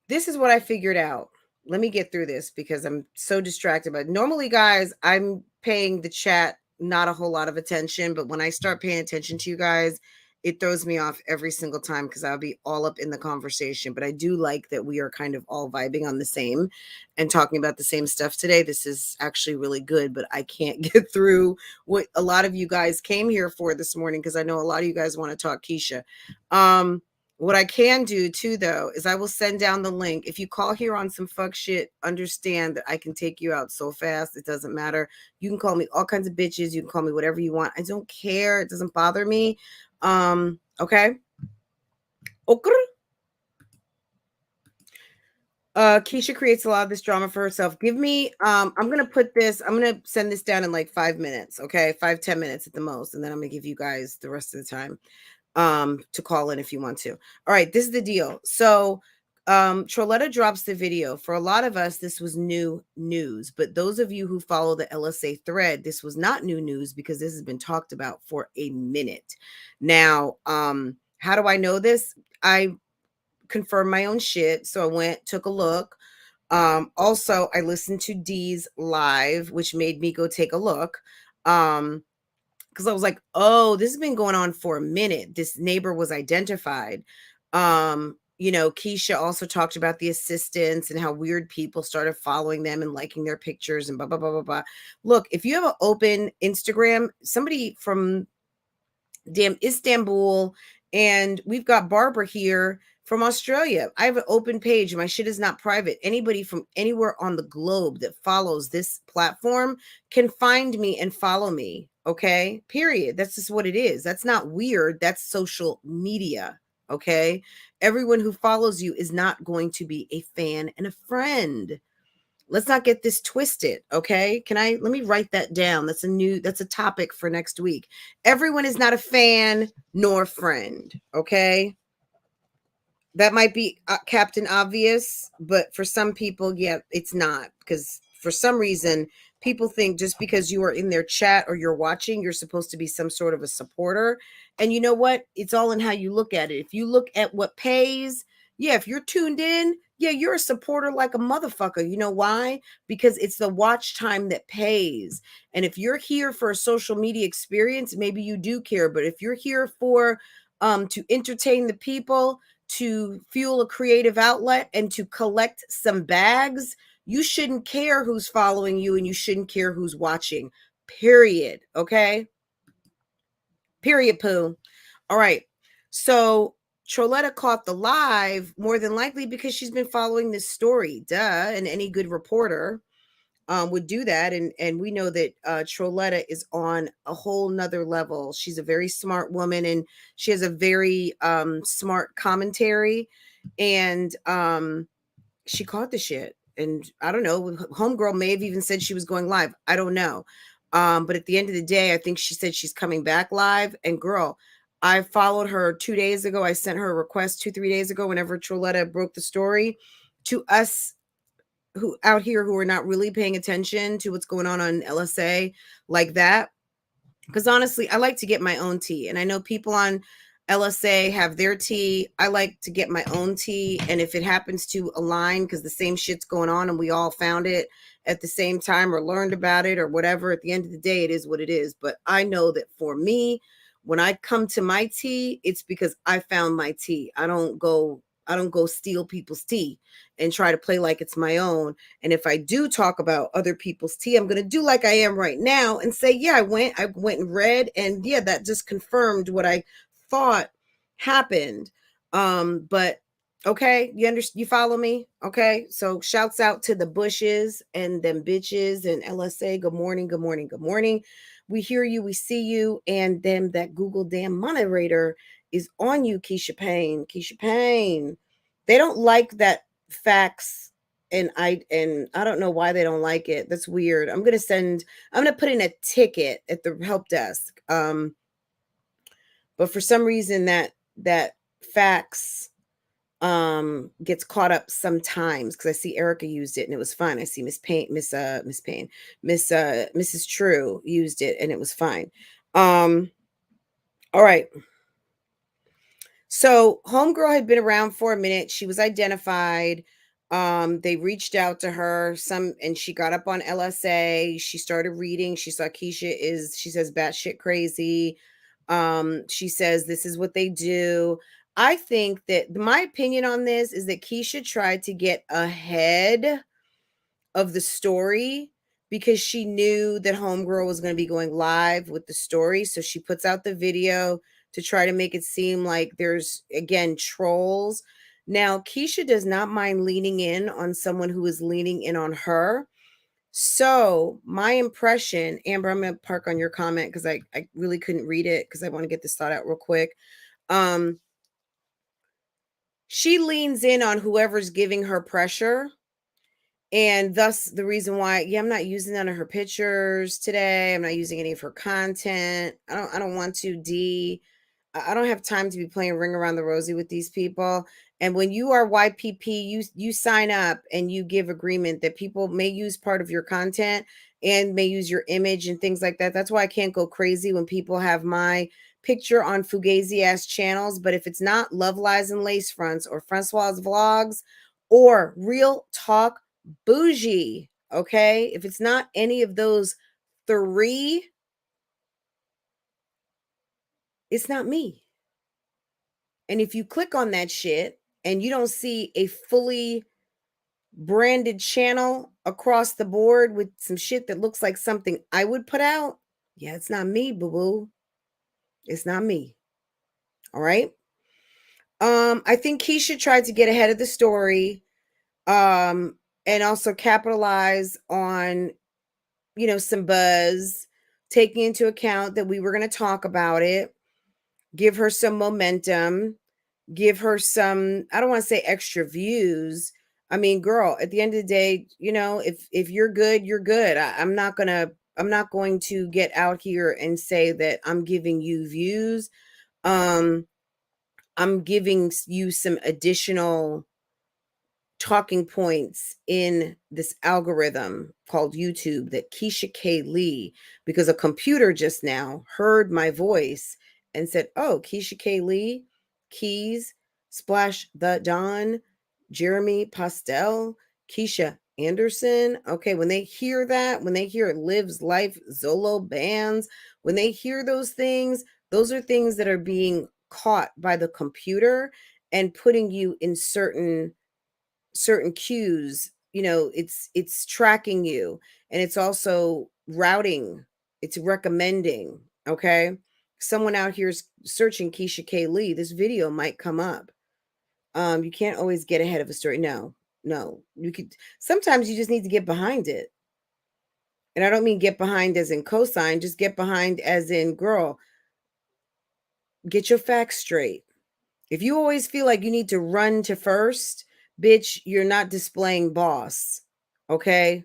this is what I figured out. Let me get through this because I'm so distracted. But normally, guys, I'm paying the chat not a whole lot of attention. But when I start paying attention to you guys, it throws me off every single time because I'll be all up in the conversation. But I do like that we are kind of all vibing on the same and talking about the same stuff today. This is actually really good, but I can't get through what a lot of you guys came here for this morning because I know a lot of you guys want to talk Keisha. What I can do too, though, is I will send down the link. If you call here on some fuck shit, understand that I can take you out so fast. It doesn't matter. You can call me all kinds of bitches. You can call me whatever you want. I don't care. It doesn't bother me. Okay. Keisha creates a lot of this drama for herself. Give me, I'm going to send this down in like 5 minutes. Okay. 5-10 minutes at the most. And then I'm going to give you guys the rest of the time to call in if you want to. All right, this is the deal. So Troletta drops the video. For a lot of us, this was new news, but those of you who follow the LSA thread, this was not new news because this has been talked about for a minute. Now, how do I know this? I confirmed my own shit. So I took a look. Also, I listened to Dee's live, which made me go take a look. Because I was like, oh, this has been going on for a minute. This neighbor was identified. Keisha also talked about the assistants and how weird people started following them and liking their pictures and blah, blah, blah, blah, blah. Look, if you have an open Instagram, somebody from damn Istanbul, and we've got Barbara here from Australia. I have an open page. My shit is not private. Anybody from anywhere on the globe that follows this platform can find me and follow me. Okay, period. That's just what it is. That's not weird. That's social media. Okay, everyone who follows you is not going to be a fan and a friend. Let's not get this twisted. Okay, let me write that down. That's a topic for next week. Everyone is not a fan nor friend. Okay, that might be Captain Obvious, but for some people, yeah, it's not, because for some reason people think just because you are in their chat or you're watching, you're supposed to be some sort of a supporter. And you know what? It's all in how you look at it. If you look at what pays, yeah, if you're tuned in, yeah, you're a supporter like a motherfucker. You know why? Because it's the watch time that pays. And if you're here for a social media experience, maybe you do care. But if you're here for to entertain the people, to fuel a creative outlet, and to collect some bags, you shouldn't care who's following you and you shouldn't care who's watching. Period. Okay? Period, poo. All right. So Troletta caught the live more than likely because she's been following this story. Duh. And any good reporter would do that. And we know that Troletta is on a whole nother level. She's a very smart woman and she has a very smart commentary. And she caught the shit. And I don't know, homegirl may have even said she was going live. I don't know. But at the end of the day, I think she said she's coming back live. And girl, I followed her 2 days ago. I sent her a request 2-3 days ago whenever Troletta broke the story. To us who out here who are not really paying attention to what's going on LSA like that. Because honestly, I like to get my own tea. And I know people on LSA have their tea. I like to get my own tea. And if it happens to align because the same shit's going on and we all found it at the same time or learned about it or whatever, at the end of the day, it is what it is. But I know that for me, when I come to my tea, it's because I found my tea. I don't go steal people's tea and try to play like it's my own. And if I do talk about other people's tea, I'm going to do like I am right now and say, yeah, I went and read, and yeah, that just confirmed what I thought happened. But okay, you follow me? Okay. So shouts out to the Bushes and them bitches and LSA. Good morning, good morning, good morning. We hear you, we see you, and then that Google damn moderator is on you, Keisha Payne. Keisha Payne. They don't like that facts, and I don't know why they don't like it. That's weird. I'm gonna put in a ticket at the help desk. But for some reason that facts gets caught up sometimes, because I see Erica used it and it was fine. I see Mrs. True used it and it was fine. All right. So homegirl had been around for a minute. She was identified. They reached out to her and she got up on LSA. She started reading. She saw Keisha she says batshit crazy. She says this is what they do. I think that my opinion on this is that Keisha tried to get ahead of the story because she knew that Homegirl was going to be going live with the story. So she puts out the video to try to make it seem like there's, again, trolls. Now, Keisha does not mind leaning in on someone who is leaning in on her. So my impression, Amber, I'm going to park on your comment because I really couldn't read it because I want to get this thought out real quick. She leans in on whoever's giving her pressure. And thus the reason why, I'm not using none of her pictures today. I'm not using any of her content. I don't want to. I don't have time to be playing ring around the rosy with these people. And when you are YPP, you sign up and you give agreement that people may use part of your content and may use your image and things like that. That's why I can't go crazy when people have my picture on fugazi ass channels. But if it's not Love Lies and Lace Fronts or Francoise Vlogs or Real Talk Bougie, okay? If it's not any of those three, it's not me. And if you click on that shit and you don't see a fully branded channel across the board with some shit that looks like something I would put out, yeah, it's not me, boo-boo. It's not me. All right? I think Keisha tried to get ahead of the story, and also capitalize on, some buzz, taking into account that we were going to talk about it, give her some momentum, give her some, I don't want to say extra views. I mean, girl, at the end of the day, if you're good, you're good. I'm not going to get out here and say that I'm giving you views. I'm giving you some additional talking points in this algorithm called YouTube that Keisha K. Lee, because a computer just now heard my voice and said, oh, Keisha K. Lee, Keys, Splash the Don, Jeremy Postel, Keisha Anderson. Okay, when they hear that, when they hear Lives Life, Zolo bands, when they hear those things, those are things that are being caught by the computer and putting you in certain cues. It's tracking you, and it's also routing, it's recommending. Okay, someone out here is searching Keisha K. Lee, this video might come up. You can't always get ahead of a story. No, you could, sometimes you just need to get behind it. And I don't mean get behind as in cosign, just get behind as in, girl, get your facts straight. If you always feel like you need to run to first, bitch, you're not displaying boss. Okay?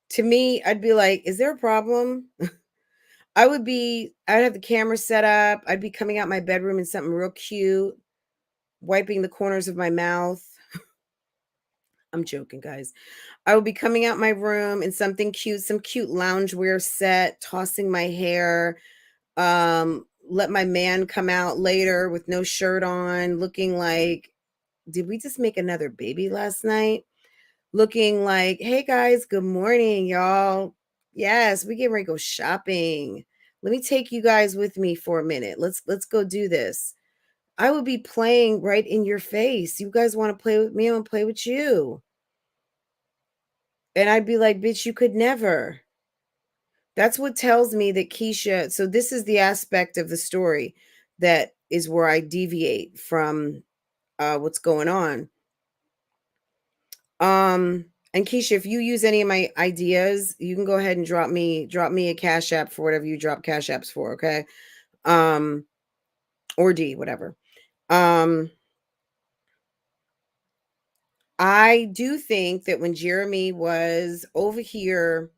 To me, I'd be like, is there a problem? I'd have the camera set up. I'd be coming out my bedroom in something real cute, wiping the corners of my mouth. I'm joking, guys. I would be coming out my room in something cute, some cute loungewear set, tossing my hair. Let my man come out later with no shirt on, looking like, did we just make another baby last night? Looking like, hey guys, good morning, y'all. Yes, we getting ready to go shopping. Let me take you guys with me for a minute. Let's go do this. I would be playing right in your face. You guys want to play with me? I'm gonna play with you. And I'd be like, bitch, you could never. That's what tells me that Keisha, so this is the aspect of the story that is where I deviate from what's going on. And Keisha, if you use any of my ideas, you can go ahead and drop me a Cash App for whatever you drop Cash Apps for, okay? Or D, whatever. I do think that when Jeremy was over here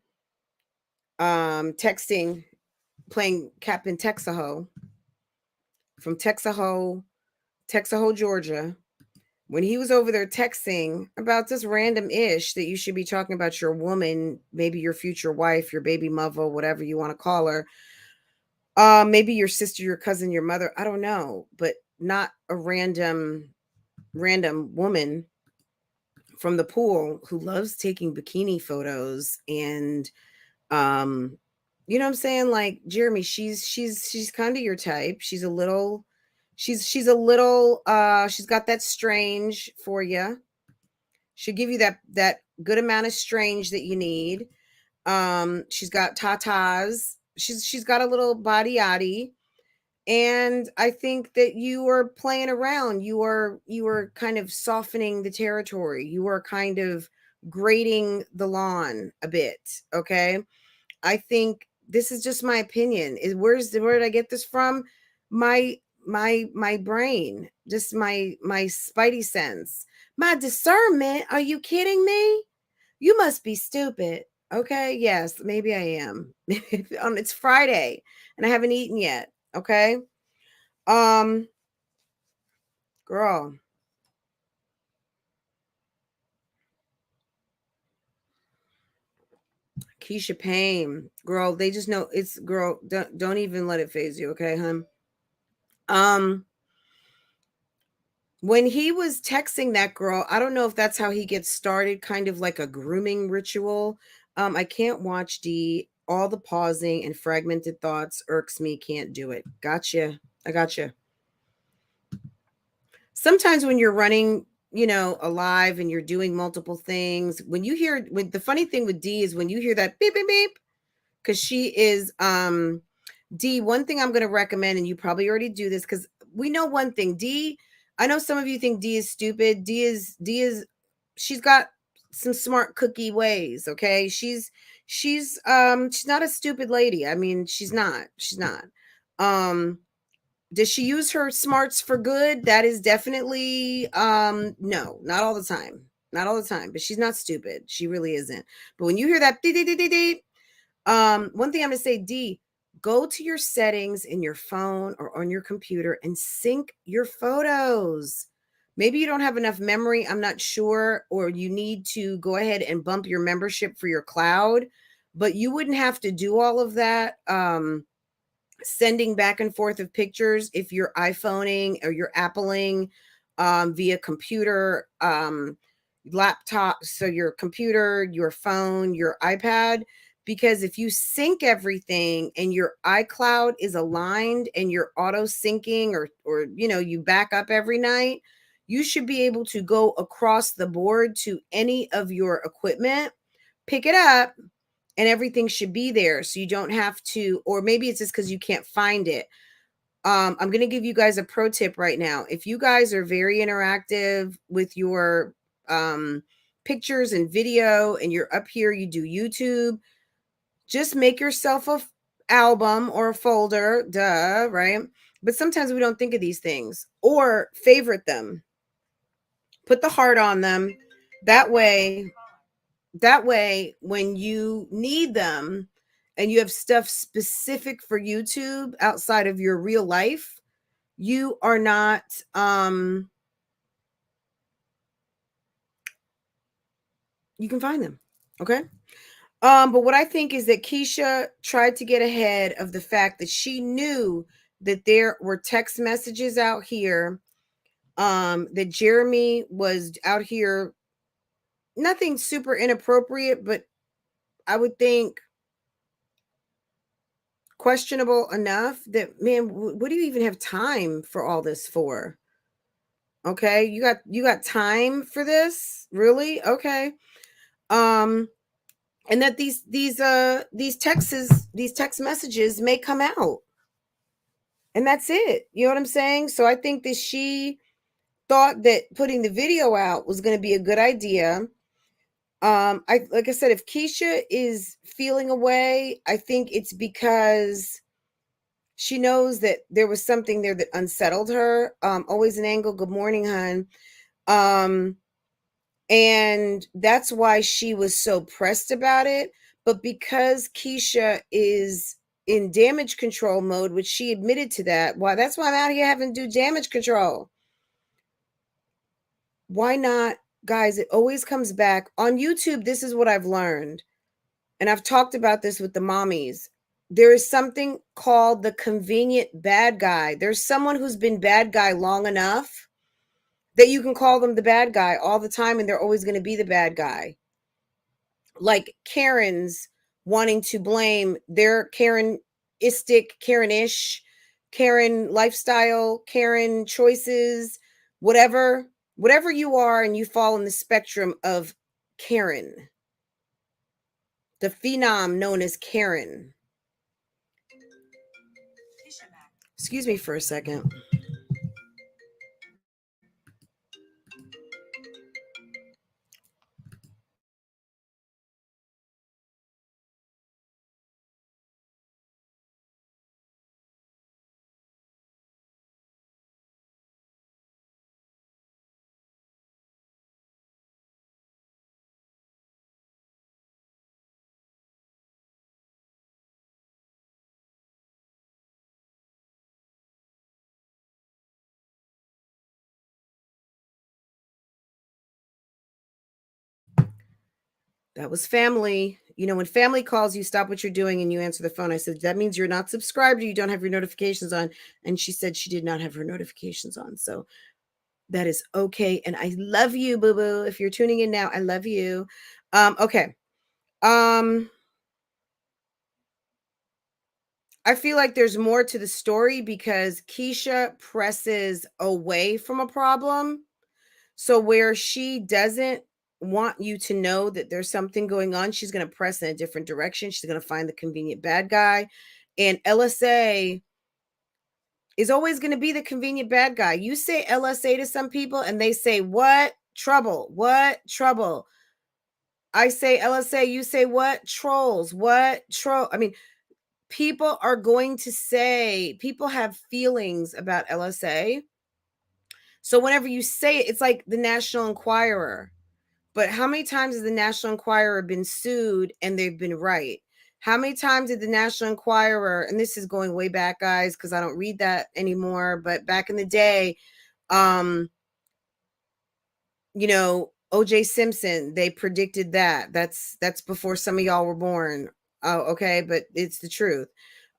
texting, playing Captain Texaho from Texaho, Georgia, when he was over there texting about this random ish that you should be talking about your woman, maybe your future wife, your baby mother, whatever you want to call her, maybe your sister, your cousin, your mother, I don't know, but not a random woman from the pool who loves taking bikini photos and You know what I'm saying? Like Jeremy, she's kind of your type. She's a little she's she's got that strange for you. She'll give you that good amount of strange that you need. She's got tatas. She's got a little body yaddy. And I think that you are playing around. You are kind of softening the territory. You are kind of grading the lawn a bit. Okay. I think this is just my opinion. Where did I get this from? My brain, just my spidey sense, my discernment. Are you kidding me? You must be stupid. Okay, yes, maybe I am. It's Friday and I haven't eaten yet. Okay. Girl. Keisha Payne. Girl, they just know it's girl. Don't even let it phase you, okay, hun? When he was texting that girl, I don't know if that's how he gets started, kind of like a grooming ritual. I can't watch D. All the pausing and fragmented thoughts irks me. Can't do it. Gotcha. I gotcha. Sometimes when you're running, a live and you're doing multiple things, when you hear, with the funny thing with D is when you hear that beep beep beep, because she is D. One thing I'm going to recommend, and you probably already do this, because we know one thing. D. I know some of you think D is stupid. D is she's got some smart cookie ways. Okay, she's not a stupid lady. I mean, she's not. She's not. Does she use her smarts for good? That is definitely no, not all the time. Not all the time, but she's not stupid. She really isn't. But when you hear that one thing I'm going to say, D, go to your settings in your phone or on your computer and sync your photos. Maybe you don't have enough memory, I'm not sure, or you need to go ahead and bump your membership for your cloud, but you wouldn't have to do all of that. Sending back and forth of pictures if you're iPhoning or you're Appling via computer, laptop, so your computer, your phone, your iPad, because if you sync everything and your iCloud is aligned and you're auto syncing or you back up every night, you should be able to go across the board to any of your equipment, pick it up, and everything should be there. So you don't have to, or maybe it's just because you can't find it. I'm going to give you guys a pro tip right now. If you guys are very interactive with your pictures and video and you're up here, you do YouTube, just make yourself a album or a folder, duh, right? But sometimes we don't think of these things, or favorite them, put the heart on them. That way, when you need them and you have stuff specific for YouTube outside of your real life, you are not you can find them. Okay. But what I think is that Keisha tried to get ahead of the fact that she knew that there were text messages out here, that Jeremy was out here, nothing super inappropriate, but I would think questionable enough that, man, what do you even have time for all this for? Okay, you got time for this? Really? Okay. And that these text messages may come out. And that's it. You know what I'm saying? So I think that she thought that putting the video out was going to be a good idea. Like I said, if Keisha is feeling away, I think it's because she knows that there was something there that unsettled her. Always an angle. Good morning, hon. And that's why she was so pressed about it. But because Keisha is in damage control mode, which she admitted to that, that's why I'm out here having to do damage control. Why not? Guys, it always comes back. On YouTube, this is what I've learned. And I've talked about this with the mommies. There is something called the convenient bad guy. There's someone who's been bad guy long enough that you can call them the bad guy all the time, and they're always going to be the bad guy. Like Karens wanting to blame their Karen-ish, Karen lifestyle, Karen choices, whatever you are, and you fall in the spectrum of Karen, the phenom known as Karen. Excuse me for a second. That was family. You know, when family calls, you stop what you're doing and you answer the phone. I said, that means you're not subscribed or you don't have your notifications on. And she said she did not have her notifications on. So that is okay. And I love you, boo-boo. If you're tuning in now, I love you. Okay. I feel like there's more to the story because Keisha presses away from a problem. So where she doesn't want you to know that there's something going on, she's going to press in a different direction. She's going to find the convenient bad guy. And LSA is always going to be the convenient bad guy. You say LSA to some people and they say, what? Trouble. What? Trouble. I say LSA, you say what? Trolls. What? Troll. I mean, people are going to say, people have feelings about LSA. So whenever you say it, it's like the National Enquirer. But how many times has the National Enquirer been sued and they've been right? How many times did the National Enquirer, and this is going way back, guys, because I don't read that anymore, but back in the day, you know, O.J. Simpson, they predicted that. That's before some of y'all were born. Oh, okay, but it's the truth.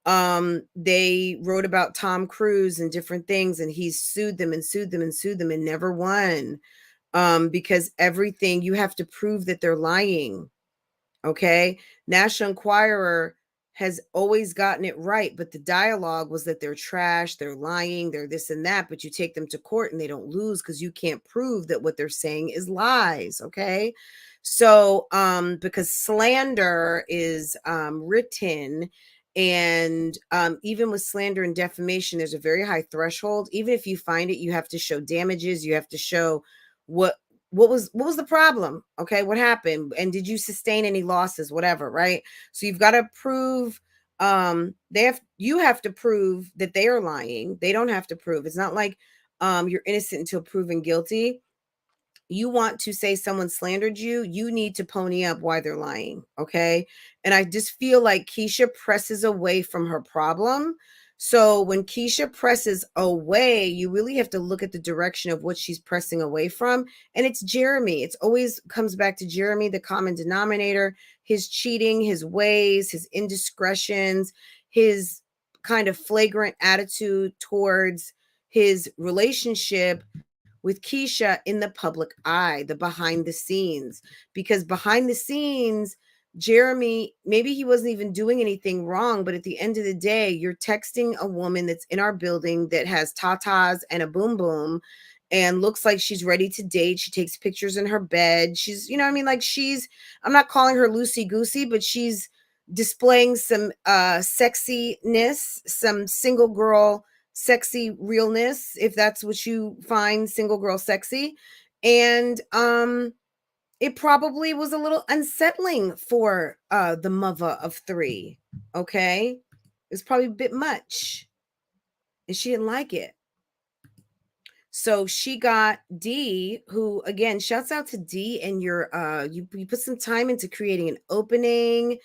They wrote about Tom Cruise and different things, and he's sued them and sued them and sued them and never won. Because everything, you have to prove that they're lying. Okay. National Enquirer has always gotten it right, but the dialogue was that they're trash, they're lying, they're this and that, but you take them to court and they don't lose because you can't prove that what they're saying is lies. Okay. So, because slander is written, and even with slander and defamation, there's a very high threshold. Even if you find it, you have to show damages, you have to show what was the problem. Okay, what happened, and did you sustain any losses, whatever, right? So you've got to prove, you have to prove that they are lying. They don't have to prove. It's not like you're innocent until proven guilty. You want to say someone slandered you, you need to pony up why they're lying. Okay. And I just feel like Keisha presses away from her problem. So when Keisha presses away, you really have to look at the direction of what she's pressing away from. And it's Jeremy. It's always comes back to Jeremy, the common denominator, his cheating, his ways, his indiscretions, his kind of flagrant attitude towards his relationship with Keisha in the public eye, the behind the scenes, because behind the scenes, Jeremy, maybe he wasn't even doing anything wrong, but at the end of the day, you're texting a woman that's in our building that has tatas and a boom boom and looks like she's ready to date. She takes pictures in her bed. She's, you know what I mean? Like I'm not calling her loosey goosey, but she's displaying some sexiness, some single girl sexy realness, if that's what you find single girl sexy. And it probably was a little unsettling for the mother of three. Okay, it's probably a bit much and she didn't like it. So she got D, who, again, shouts out to D, and you put some time into creating an opening.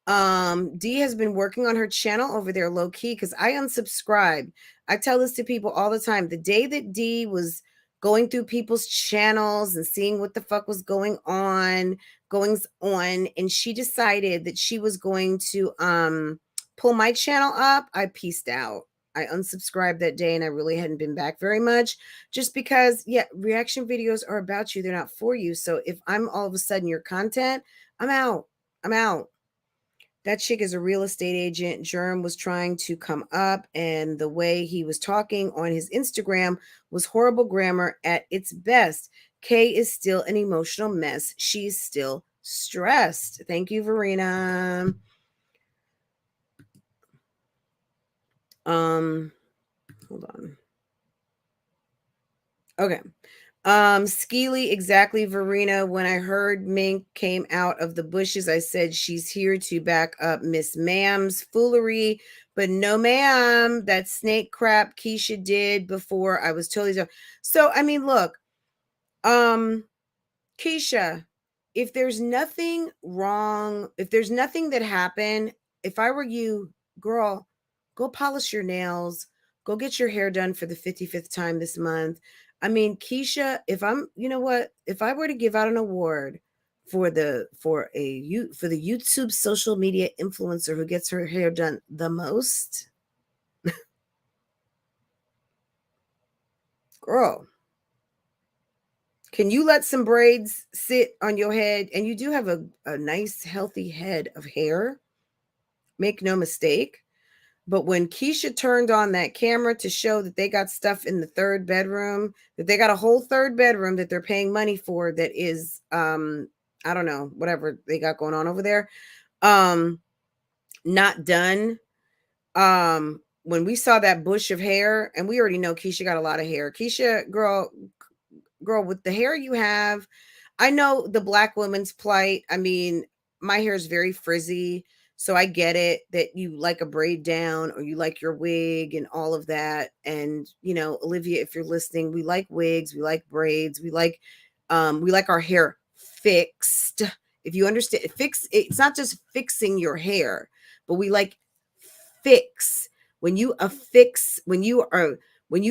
D has been working on her channel over there low key, because I unsubscribed. I tell this to people all the time. The day that D was going through people's channels and seeing what the fuck was goings on, and she decided that she was going to pull my channel up, I peaced out. I unsubscribed that day, and I really hadn't been back very much, just because, yeah, reaction videos are about you. They're not for you. So if I'm all of a sudden your content, I'm out. I'm out. That chick is a real estate agent. Germ was trying to come up, and the way he was talking on his Instagram was horrible grammar at its best. Kay is still an emotional mess. She's still stressed. Thank you, Verena. Hold on. Okay. Skeely, exactly, Verena. When I heard Mink came out of the bushes, I said she's here to back up Miss Ma'am's foolery. But no, ma'am, that snake crap Keisha did before I was totally. So, I mean, look, Keisha, if there's nothing wrong, if there's nothing that happened, if I were you, girl, go polish your nails, go get your hair done for the 55th time this month. I mean, Keisha, if I'm, you know what, if I were to give out an award for the YouTube social media influencer who gets her hair done the most, girl, can you let some braids sit on your head? And you do have a nice, healthy head of hair. Make no mistake. But when Keisha turned on that camera to show that they got stuff in the third bedroom, that they got a whole third bedroom that they're paying money for, that is, I don't know, whatever they got going on over there, not done. When we saw that bush of hair, and we already know Keisha got a lot of hair. Keisha, girl, with the hair you have, I know the Black woman's plight. I mean, my hair is very frizzy, so I get it that you like a braid down or you like your wig and all of that. And, you know, Olivia, if you're listening, we like wigs, we like braids, we like our hair fixed. If you understand, it's not just fixing your hair, but we like fix. When you affix, when you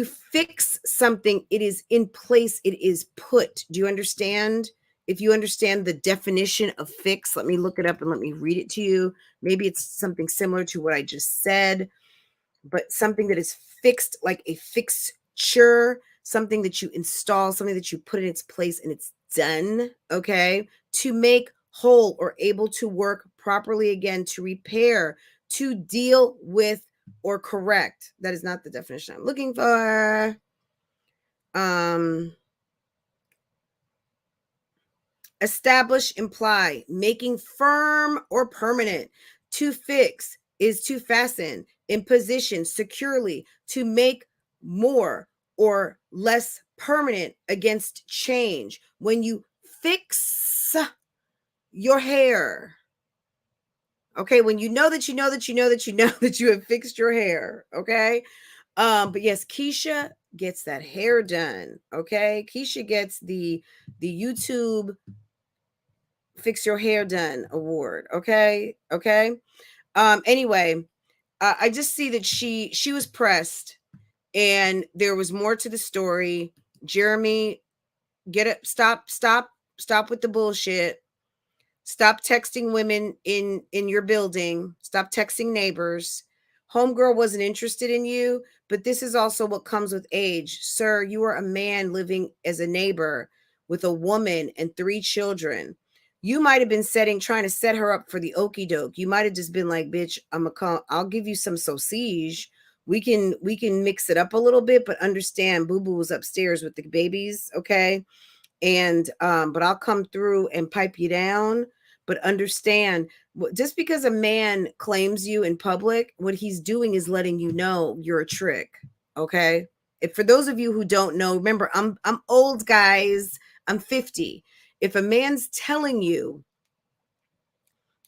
fix something, it is in place, it is put. Do you understand? If you understand the definition of fix, let me look it up and let me read it to you. Maybe it's something similar to what I just said, but something that is fixed, like a fixture, something that you install, something that you put in its place and it's done, okay? To make whole or able to work properly again, to repair, to deal with or correct. That is not the definition I'm looking for. Establish, imply, making firm or permanent. To fix is to fasten in position securely, to make more or less permanent against change. When you fix your hair, okay, when you know that you know that you know that you know that you have fixed your hair, okay? But yes, Keisha gets that hair done, okay? Keisha gets the YouTube Fix Your Hair Done award, okay? Okay? Anyway, I just see that she was pressed and there was more to the story. Jeremy, get it, stop with the bullshit. Stop texting women in your building. Stop texting neighbors. Homegirl wasn't interested in you, but this is also what comes with age. Sir, you are a man living as a neighbor with a woman and 3 children. You might have been trying to set her up for the okey doke. You might have just been like, bitch, I'll give you some sausage. We can mix it up a little bit, but understand Boo Boo was upstairs with the babies, okay? And but I'll come through and pipe you down. But understand, just because a man claims you in public, what he's doing is letting you know you're a trick. Okay. If for those of you who don't know, remember, I'm old, guys. I'm 50. If a man's telling you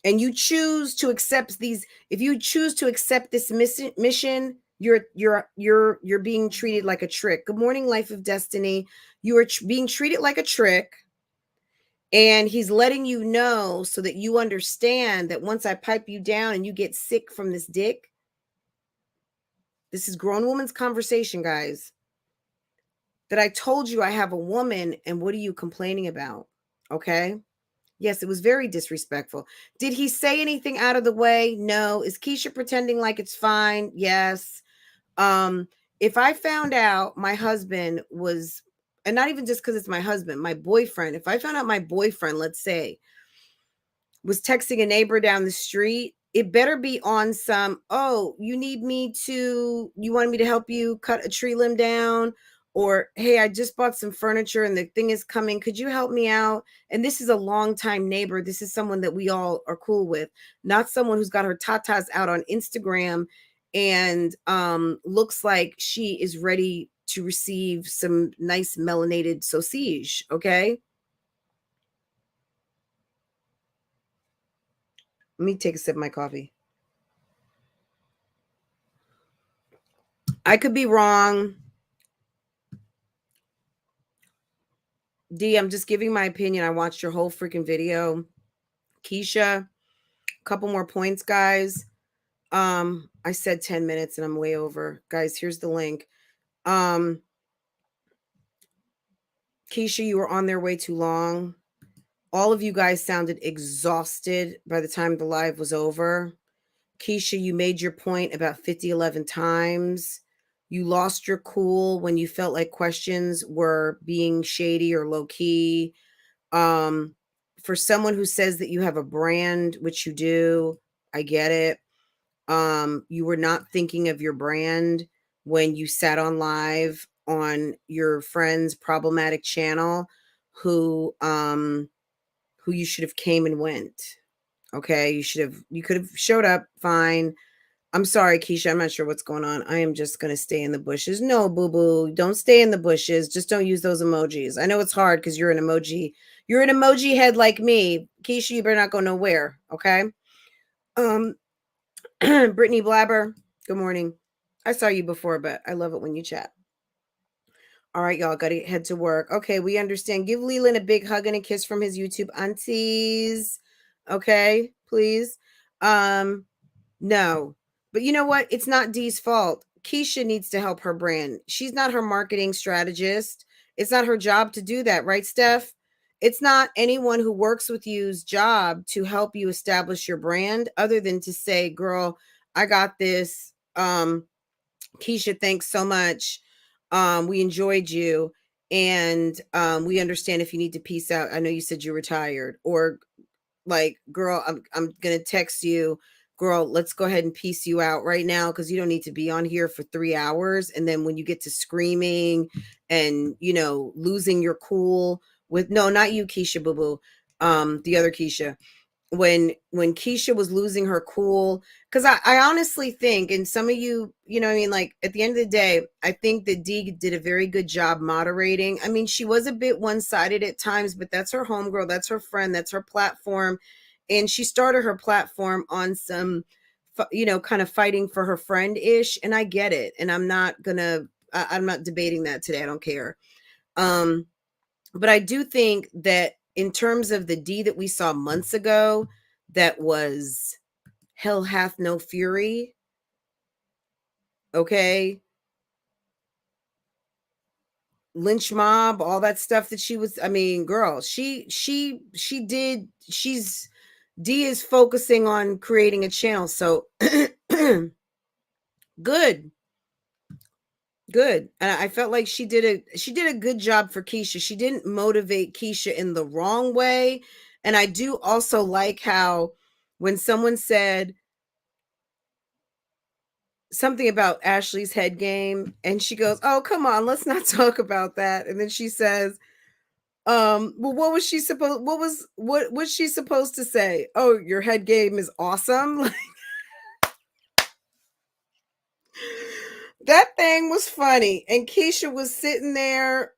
and you choose to accept if you choose to accept this mission, you're being treated like a trick. Good morning, Life of Destiny. You are being treated like a trick. And he's letting you know so that you understand that once I pipe you down and you get sick from this dick, this is grown woman's conversation, guys, that I told you I have a woman and what are you complaining about? Okay. Yes, it was very disrespectful. Did he say anything out of the way? No. Is Keisha pretending like it's fine? Yes. If I found out my husband was, and not even just because it's my husband, my boyfriend, if I found out my boyfriend, let's say, was texting a neighbor down the street it better be on some, oh, you wanted me to help you cut a tree limb down, or hey, I just bought some furniture and the thing is coming, could you help me out? And this is a longtime neighbor. This is someone that we all are cool with, not someone who's got her tatas out on Instagram and looks like she is ready to receive some nice melanated sausage. Okay, let me take a sip of my coffee. I could be wrong. D, I'm just giving my opinion. I watched your whole freaking video. Keisha, a couple more points, guys. I said 10 minutes and I'm way over. Guys, here's the link. Keisha, you were on there way too long. All of you guys sounded exhausted by the time the live was over. Keisha, you made your point about 11 times. You lost your cool when you felt like questions were being shady or low key. For someone who says that you have a brand, which you do, I get it. You were not thinking of your brand when you sat on live on your friend's problematic channel who you should have came and went. Okay, you could have showed up fine. I'm sorry, Keisha, I'm not sure what's going on. I am just going to stay in the bushes. No, boo-boo, don't stay in the bushes. Just don't use those emojis. I know it's hard because you're an emoji head like me. Keisha, you better not go nowhere, okay? Brittany Blabber, good morning. I saw you before, but I love it when you chat. All right, y'all, got to head to work. Okay, we understand. Give Leland a big hug and a kiss from his YouTube aunties. Okay, please. No. But you know what? It's not Dee's fault. Keisha needs to help her brand. She's not her marketing strategist. It's not her job to do that, right, Steph? It's not anyone who works with you's job to help you establish your brand other than to say, girl, I got this. Keisha, thanks so much. We enjoyed you. And we understand if you need to peace out. I know you said you're retired. Or like, girl, I'm going to text you. Girl, let's go ahead and piece you out right now because you don't need to be on here for 3 hours. And then when you get to screaming and, you know, losing your cool with, no, not you, Keisha, boo-boo, the other Keisha. When Keisha was losing her cool, because I honestly think, and some of you, you know, I mean, like at the end of the day, I think that Dee did a very good job moderating. I mean, she was a bit one-sided at times, but that's her homegirl, that's her friend, that's her platform. And she started her platform on some, you know, kind of fighting for her friend-ish. And I get it. And I'm not debating that today. I don't care. But I do think that in terms of the D that we saw months ago, that was hell hath no fury. Okay. Lynch mob, all that stuff that she was, I mean, girl, D is focusing on creating a channel. So good. And I felt like she did a good job for Keisha. She didn't motivate Keisha in the wrong way. And I do also like how when someone said something about Ashley's head game and she goes, "Oh, come on, let's not talk about that." And then she says, well, what was she supposed to say? "Oh, your head game is awesome." That thing was funny. And Keisha was sitting there.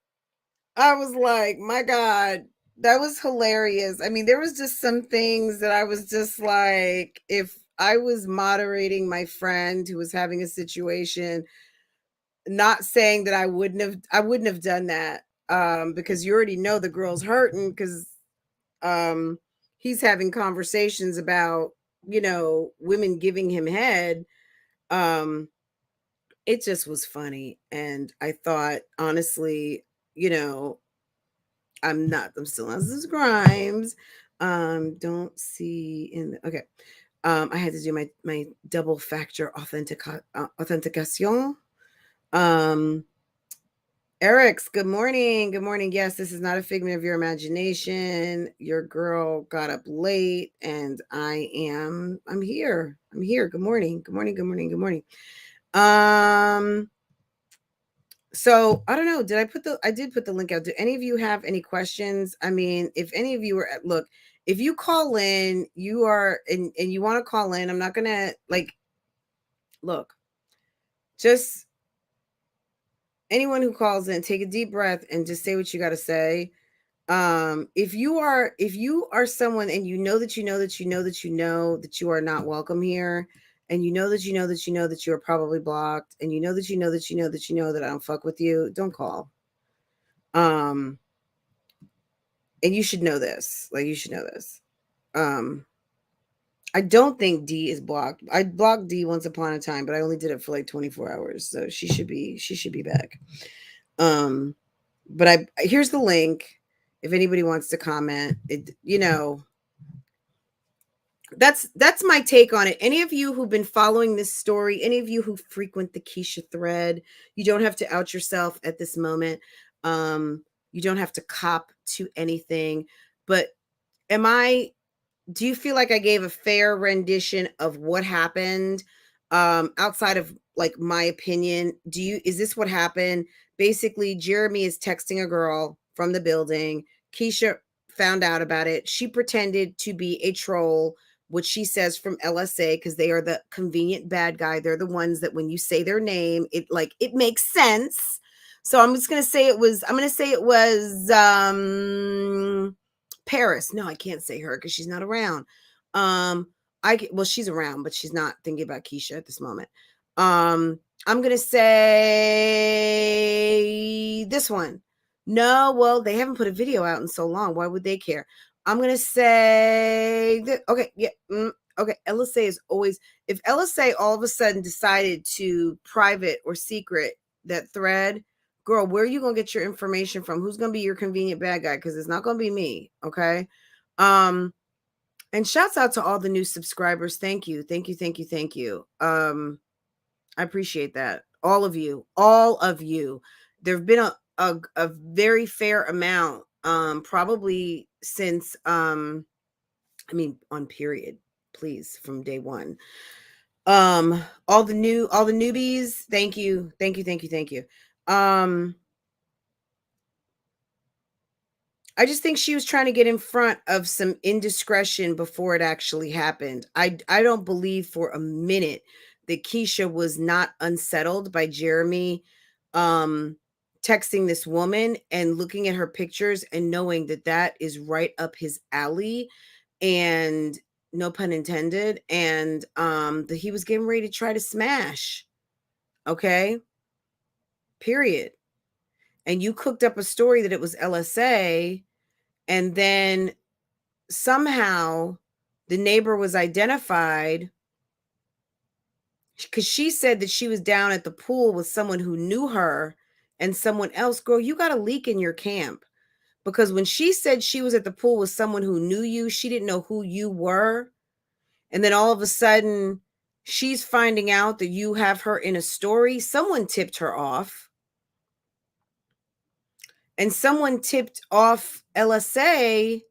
I was like, my God, that was hilarious. I mean, there was just some things that I was just like, if I was moderating my friend who was having a situation, not saying that I wouldn't have done that. Because you already know the girl's hurting because he's having conversations about, you know, women giving him head. It just was funny. And I thought, honestly, you know, I'm still on this Grimes. Don't see in the, okay. I had to do my double factor authentication. Eric's, good morning. Good morning. Yes, this is not a figment of your imagination. Your girl got up late and I'm here. I'm here. Good morning. Good morning. Good morning. Good morning. So I don't know. I did put the link out. Do any of you have any questions? I mean, if any of you are look, if you call in, you are and you want to call in, I'm not gonna look, just anyone who calls in, take a deep breath and just say what you gotta say. If you are someone and you know that you are not welcome here, and you know that you are probably blocked, and you know that I don't fuck with you, don't call. And you should know this. I don't think D is blocked. I blocked D once upon a time, but I only did it for like 24 hours, so she should be back. But here's the link if anybody wants to comment. That's my take on it. Any of you who've been following this story, any of you who frequent the Keisha thread, you don't have to out yourself at this moment. You don't have to cop to anything. But do you feel like I gave a fair rendition of what happened? Outside of like my opinion, is this what happened? Basically, Jeremy is texting a girl from the building. Keisha found out about it. She pretended to be a troll, which she says from LSA, because they are the convenient bad guy. They're the ones that when you say their name, it makes sense. So I'm just gonna say it was. Paris. No, I can't say her because she's not around. She's around, but she's not thinking about Keisha at this moment. I'm gonna say this one. No, well, they haven't put a video out in so long. Why would they care? I'm gonna say that. Okay, yeah, okay. LSA is always, if LSA all of a sudden decided to private or secret that thread, girl, where are you gonna get your information from? Who's gonna be your convenient bad guy? Because it's not gonna be me. Okay. And shouts out to all the new subscribers. Thank you. I appreciate that. All of you. There have been a very fair amount, probably since on period, please, from day one. All the newbies, thank you. I just think she was trying to get in front of some indiscretion before it actually happened. I don't believe for a minute that Keisha was not unsettled by Jeremy texting this woman and looking at her pictures and knowing that that is right up his alley, and no pun intended, and that he was getting ready to try to smash. Okay? Period. And you cooked up a story that it was LSA, and then somehow the neighbor was identified because she said that she was down at the pool with someone who knew her and someone else. Girl, you got a leak in your camp, because when she said she was at the pool with someone who knew you, she didn't know who you were. And then all of a sudden she's finding out that you have her in a story. Someone tipped her off. And someone tipped off LSA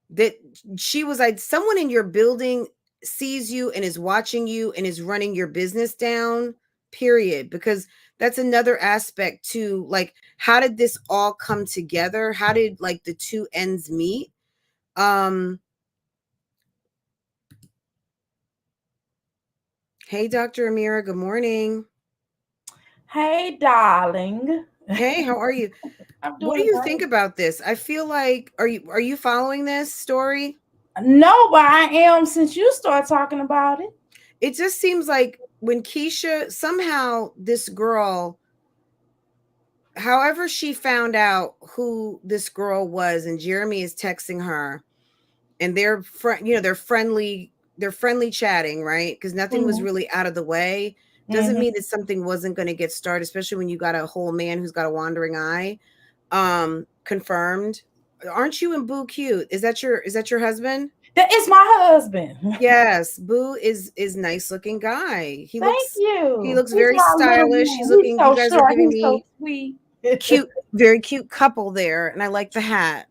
that she was like, someone in your building sees you and is watching you and is running your business down, period. Because that's another aspect to, like, how did this all come together? How did like the two ends meet? Hey, Dr. Amira, good morning. Hey, darling. Hey, how are you? What do you think about this? I feel like, are you following this story? No, but I am since you start talking about it. It just seems like when Keisha, somehow this girl, however she found out who this girl was, and Jeremy is texting her, and they're friendly chatting, right? Because nothing was really out of the way. Doesn't mean that something wasn't going to get started, especially when you got a whole man who's got a wandering eye. Confirmed. Aren't you and Boo cute? Is that your husband? That is my husband. Yes, Boo is nice looking guy. He looks you. He looks very stylish. He's looking. So you guys are giving me. so sweet. Cute, very cute couple there, and I like the hat.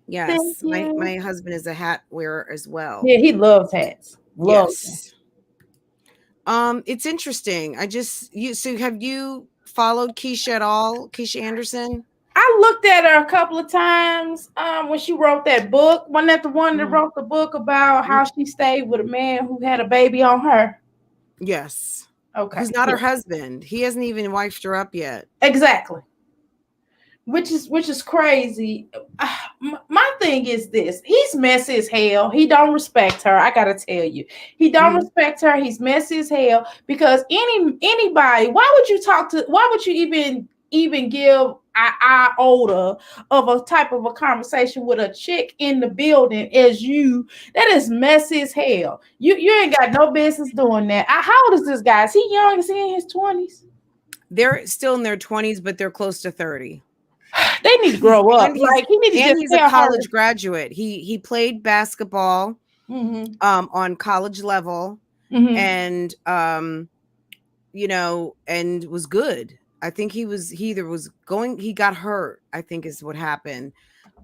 Yes, my husband is a hat wearer as well. Yeah, he loves hats. Yes. It's interesting. So have you followed Keisha at all? Keisha Anderson? I looked at her a couple of times when she wrote that book. Wasn't that the one that wrote the book about how she stayed with a man who had a baby on her? Yes. Okay. Who's not her husband. He hasn't even wifed her up yet. Exactly. Which is crazy. My thing is this: he's messy as hell. He don't respect her. I gotta tell you, he don't respect her. He's messy as hell because anybody. Why would you talk to? Why would you even give an iota of a type of a conversation with a chick in the building as you? That is messy as hell. You ain't got no business doing that. How old is this guy? Is he young? Is he in his 20s? They're still in their 20s, but they're close to 30. They need to grow up. He's a college graduate. He played basketball on college level and and was good. I think he got hurt, I think is what happened.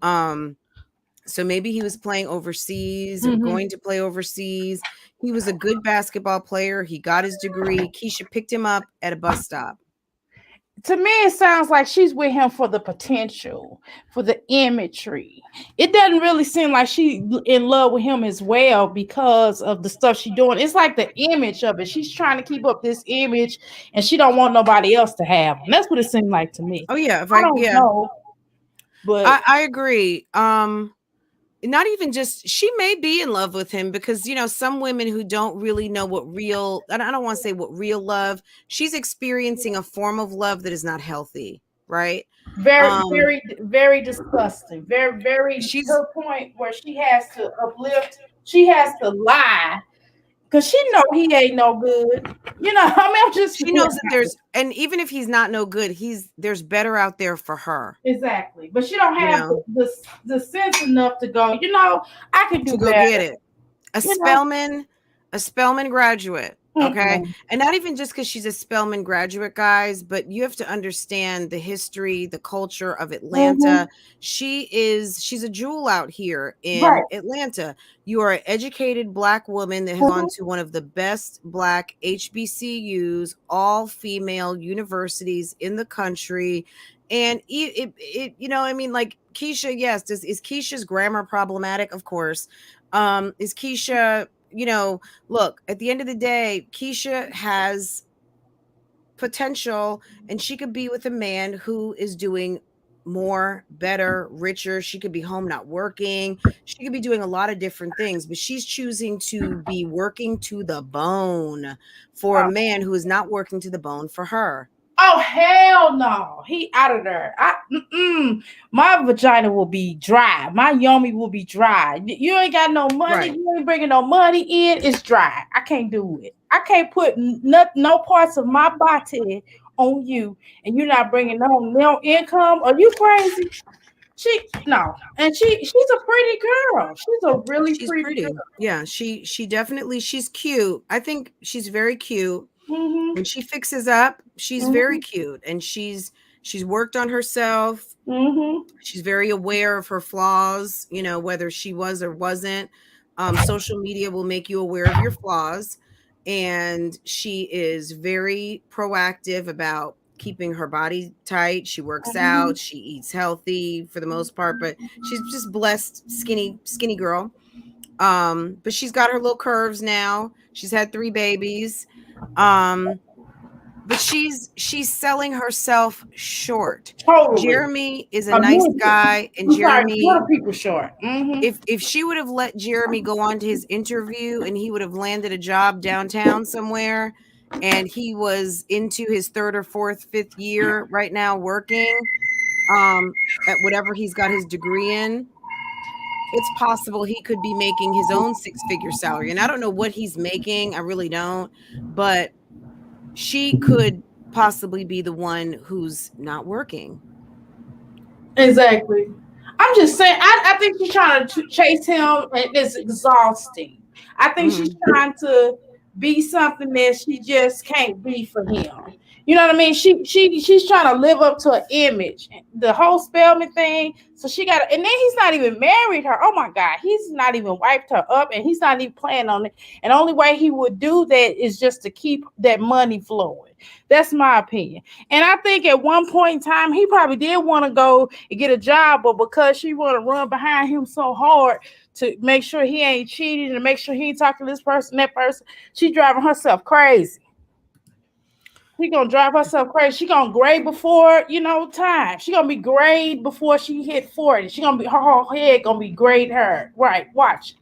So maybe he was playing overseas or going to play overseas. He was a good basketball player. He got his degree. Keisha picked him up at a bus stop. To me, it sounds like she's with him for the potential, for the imagery. It doesn't really seem like she's in love with him as well because of the stuff she's doing. It's like the image of it. She's trying to keep up this image, and she don't want nobody else to have them. That's what it seemed like to me. Oh yeah, I don't know, but I agree. Not even just, she may be in love with him because, some women who don't really know what real, I don't want to say what real love, she's experiencing a form of love that is not healthy, right? Very, very disgusting. Very, very, she's her point where she has to uplift, she has to lie because she know he ain't no good. She knows that and even if he's not no good, there's better out there for her. Exactly. But she don't have the sense enough to go, I can do to go better. Get it. A Spelman graduate. Okay. And not even just because she's a Spelman graduate, guys, but you have to understand the history, the culture of Atlanta. She's a jewel out here in Atlanta. You are an educated Black woman that has gone to one of the best Black HBCUs, all female universities in the country. And like Keisha, yes. Is Keisha's grammar problematic? Of course. Is Keisha, look, at the end of the day, Keisha has potential and she could be with a man who is doing more, better, richer. She could be home not working. She could be doing a lot of different things, but she's choosing to be working to the bone for a man who is not working to the bone for her. Oh, hell no. He out of there. My vagina will be dry. My yummy will be dry. You ain't got no money. You ain't bringing no money in. It's dry. I can't do it. I can't put no parts of my body on you, and you're not bringing no income. Are you crazy? And she's a pretty girl. She's a really pretty girl. Yeah, she definitely, she's cute. I think she's very cute. When she fixes up, she's very cute, and she's worked on herself. She's very aware of her flaws, whether she was or wasn't. Social media will make you aware of your flaws, and she is very proactive about keeping her body tight. She works out, she eats healthy for the most part, but she's just blessed, skinny girl. But she's got her little curves now. She's had 3 babies. But she's selling herself short. Totally. Jeremy is a nice guy, and Jeremy, people short. If she would have let Jeremy go on to his interview and he would have landed a job downtown somewhere, and he was into his 3rd or 4th, 5th year right now working at whatever he's got his degree in, it's possible he could be making his own 6-figure salary. And I don't know what he's making. I really don't. But she could possibly be the one who's not working. Exactly. I'm just saying, I think she's trying to chase him, and it's exhausting. I think she's trying to be something that she just can't be for him. You know what I mean? She's trying to live up to an image, the whole Spellman thing. So she got, and then he's not even married her. Oh my God, he's not even wiped her up, and he's not even planning on it. And the only way he would do that is just to keep that money flowing. That's my opinion. And I think at one point in time, he probably did want to go and get a job, but because she want to run behind him so hard to make sure he ain't cheating and make sure he ain't talking to this person, that person, she driving herself crazy. She gonna drive herself crazy. She gonna grade before time. She gonna be grade before she hit 40. She gonna be her whole head gonna be grade her. Right, watch.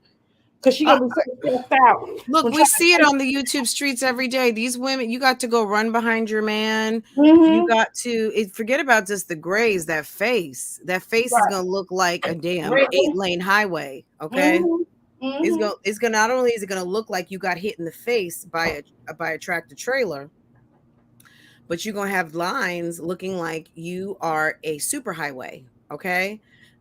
Because she gonna be stressed out. Look, we see it on the YouTube streets every day. These women, you got to go run behind your man. You got to forget about just the grays. That face is gonna look like a damn 8-lane highway. Okay. It's gonna not only is it gonna look like you got hit in the face by a tractor trailer, but you're going to have lines looking like you are a superhighway, okay?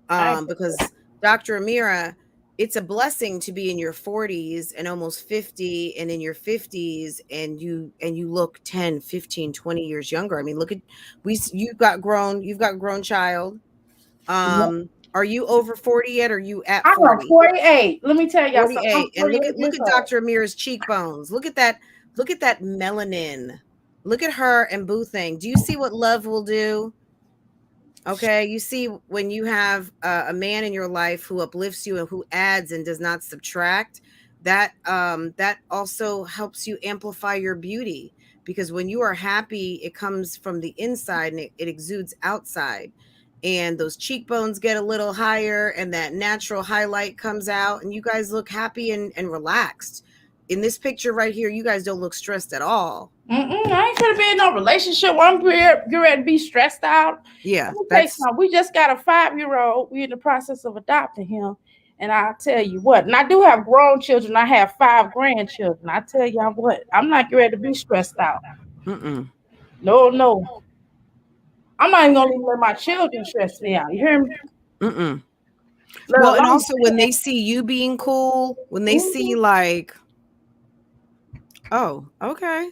Because Dr. Amira, it's a blessing to be in your 40s and almost 50 and in your 50s and you look 10, 15, 20 years younger. I mean, look at you've got grown child. Are you over 40 yet? Or are you at 40? I'm 48. Let me tell y'all 48. something. And look at Dr. Amira's cheekbones. Look at that melanin. Look at her and Boo thing. Do you see what love will do? Okay, you see when you have a man in your life who uplifts you and who adds and does not subtract, that also helps you amplify your beauty, because when you are happy, it comes from the inside and it exudes outside, and those cheekbones get a little higher and that natural highlight comes out and you guys look happy and relaxed. In this picture right here, you guys don't look stressed at all. I ain't gonna be in no relationship where I'm ready to be stressed out. Yeah, we just got a 5-year-old. We're in the process of adopting him, and I'll tell you what. And I do have grown children. I have 5 grandchildren. I tell y'all what, I'm not ready to be stressed out. No. I'm not even gonna let my children stress me out. You hear me? Well, and also when they see you being cool, when they see like, oh, okay.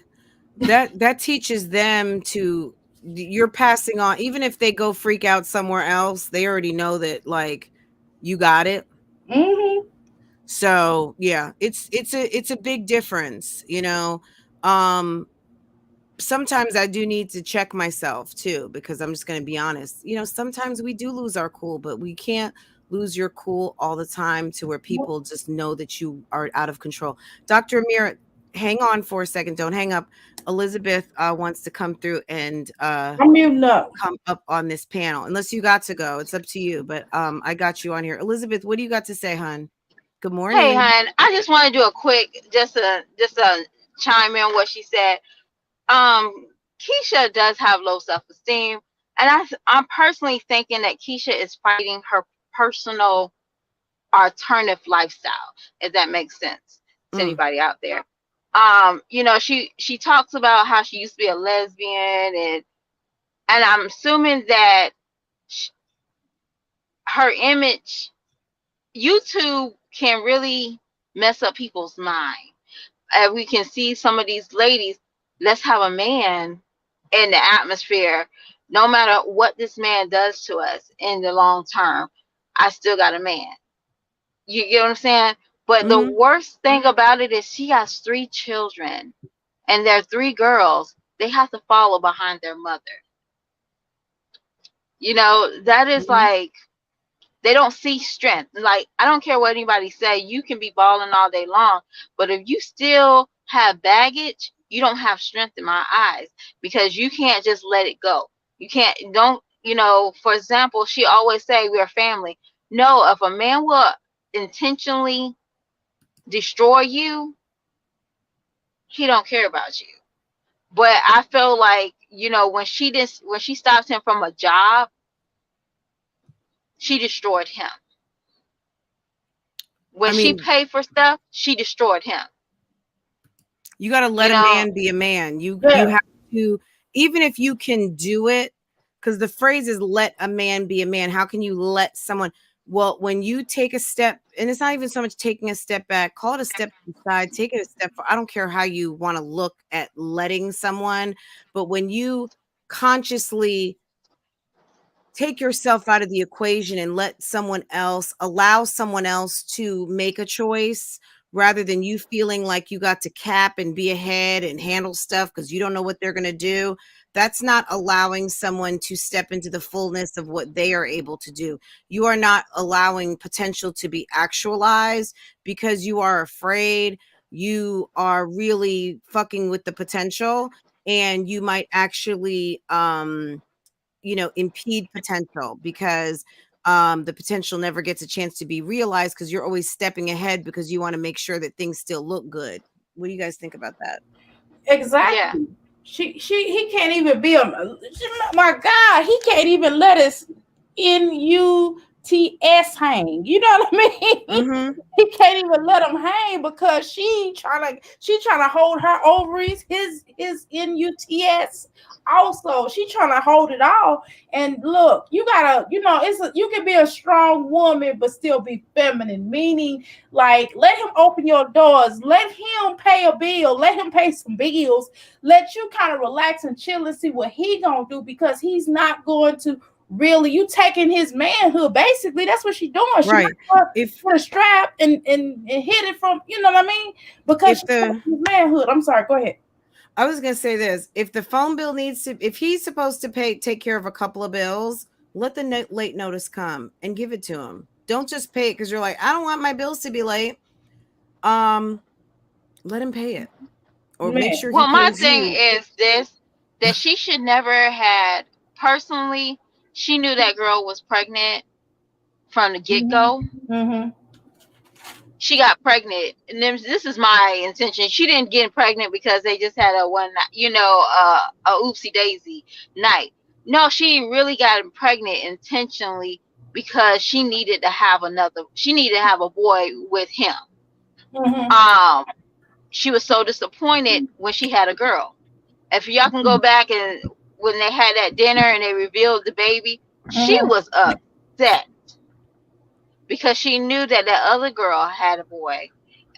That teaches them to, you're passing on, even if they go freak out somewhere else, they already know that like you got it. So yeah, it's a big difference, you know. Sometimes I do need to check myself too, because I'm just going to be honest, you know, sometimes we do lose our cool, but we can't lose your cool all the time to where people just know that you are out of control. Dr. Amira, hang on for a second. Don't hang up. Elizabeth wants to come through and I'm muting up. Come up on this panel. Unless you got to go, it's up to you. But I got you on here. Elizabeth, what do you got to say, hon? Good morning. Hey, hon. I just want to do a quick, just a chime in on what she said. Keisha does have low self-esteem, and I'm personally thinking that Keisha is fighting her personal alternative lifestyle, if that makes sense to anybody out there. You know, she talks about how she used to be a lesbian, and I'm assuming that her image, YouTube can really mess up people's mind. We can see some of these ladies, let's have a man in the atmosphere. No matter what this man does to us in the long term, I still got a man. You get what I'm saying? But the worst thing about it is she has 3 children, and they're 3 girls. They have to follow behind their mother. You know, that is like, they don't see strength. Like, I don't care what anybody say. You can be balling all day long, but if you still have baggage, you don't have strength in my eyes, because you can't just let it go. You can't, you know, for example, she always say we're family. No, if a man will intentionally destroy you, he don't care about you. But I feel like, you know, when she stopped him from a job, she destroyed him. When she paid for stuff, she destroyed him. You got to let a man be a man. You have to, even if you can do it, because the phrase is let a man be a man. How can you let someone, Well, when you take a step, and it's not even so much taking a step back, call it a step to the side, take it a step. I don't care how you want to look at letting someone, but when you consciously take yourself out of the equation and let someone else, allow someone else to make a choice rather than you feeling like you got to cap and be ahead and handle stuff because you don't know what they're going to do. That's not allowing someone to step into the fullness of what they are able to do. You are not allowing potential to be actualized because you are afraid. You are really fucking with the potential, and you might actually impede potential because the potential never gets a chance to be realized because you're always stepping ahead because you want to make sure that things still look good. What do you guys think about that? Exactly. Yeah. He can't even be my God, he can't even let us NUTS hang. You know what I mean? Mm-hmm. He can't even let him hang because she trying to hold her ovaries, his NUTS. Also, she trying to hold it all. And look, you gotta, you can be a strong woman but still be feminine, meaning like let him open your doors, let him pay a bill, let him pay some bills, let you kind of relax and chill and see what he gonna do, because he's not going to really, you taking his manhood. Basically, that's what she's doing. She Right. If put a strap and hit it from, you know what I mean? Because she's taking his manhood. I'm sorry, go ahead. I was gonna say this: if the phone bill needs to, if he's supposed to take care of a couple of bills, let the late notice come and give it to him. Don't just pay it because you're like, I don't want my bills to be late. Let him pay it, or make sure he Well, my pays thing you. is this, that she should never had, personally, she knew that girl was pregnant from the get-go. Mm-hmm. She got pregnant, and then this is my intention. She didn't get pregnant because they just had a oopsie daisy night. No, she really got pregnant intentionally because she needed to have a boy with him. Mm-hmm. She was so disappointed when she had a girl. If y'all can go back and when they had that dinner and they revealed the baby, she was upset because she knew that that other girl had a boy,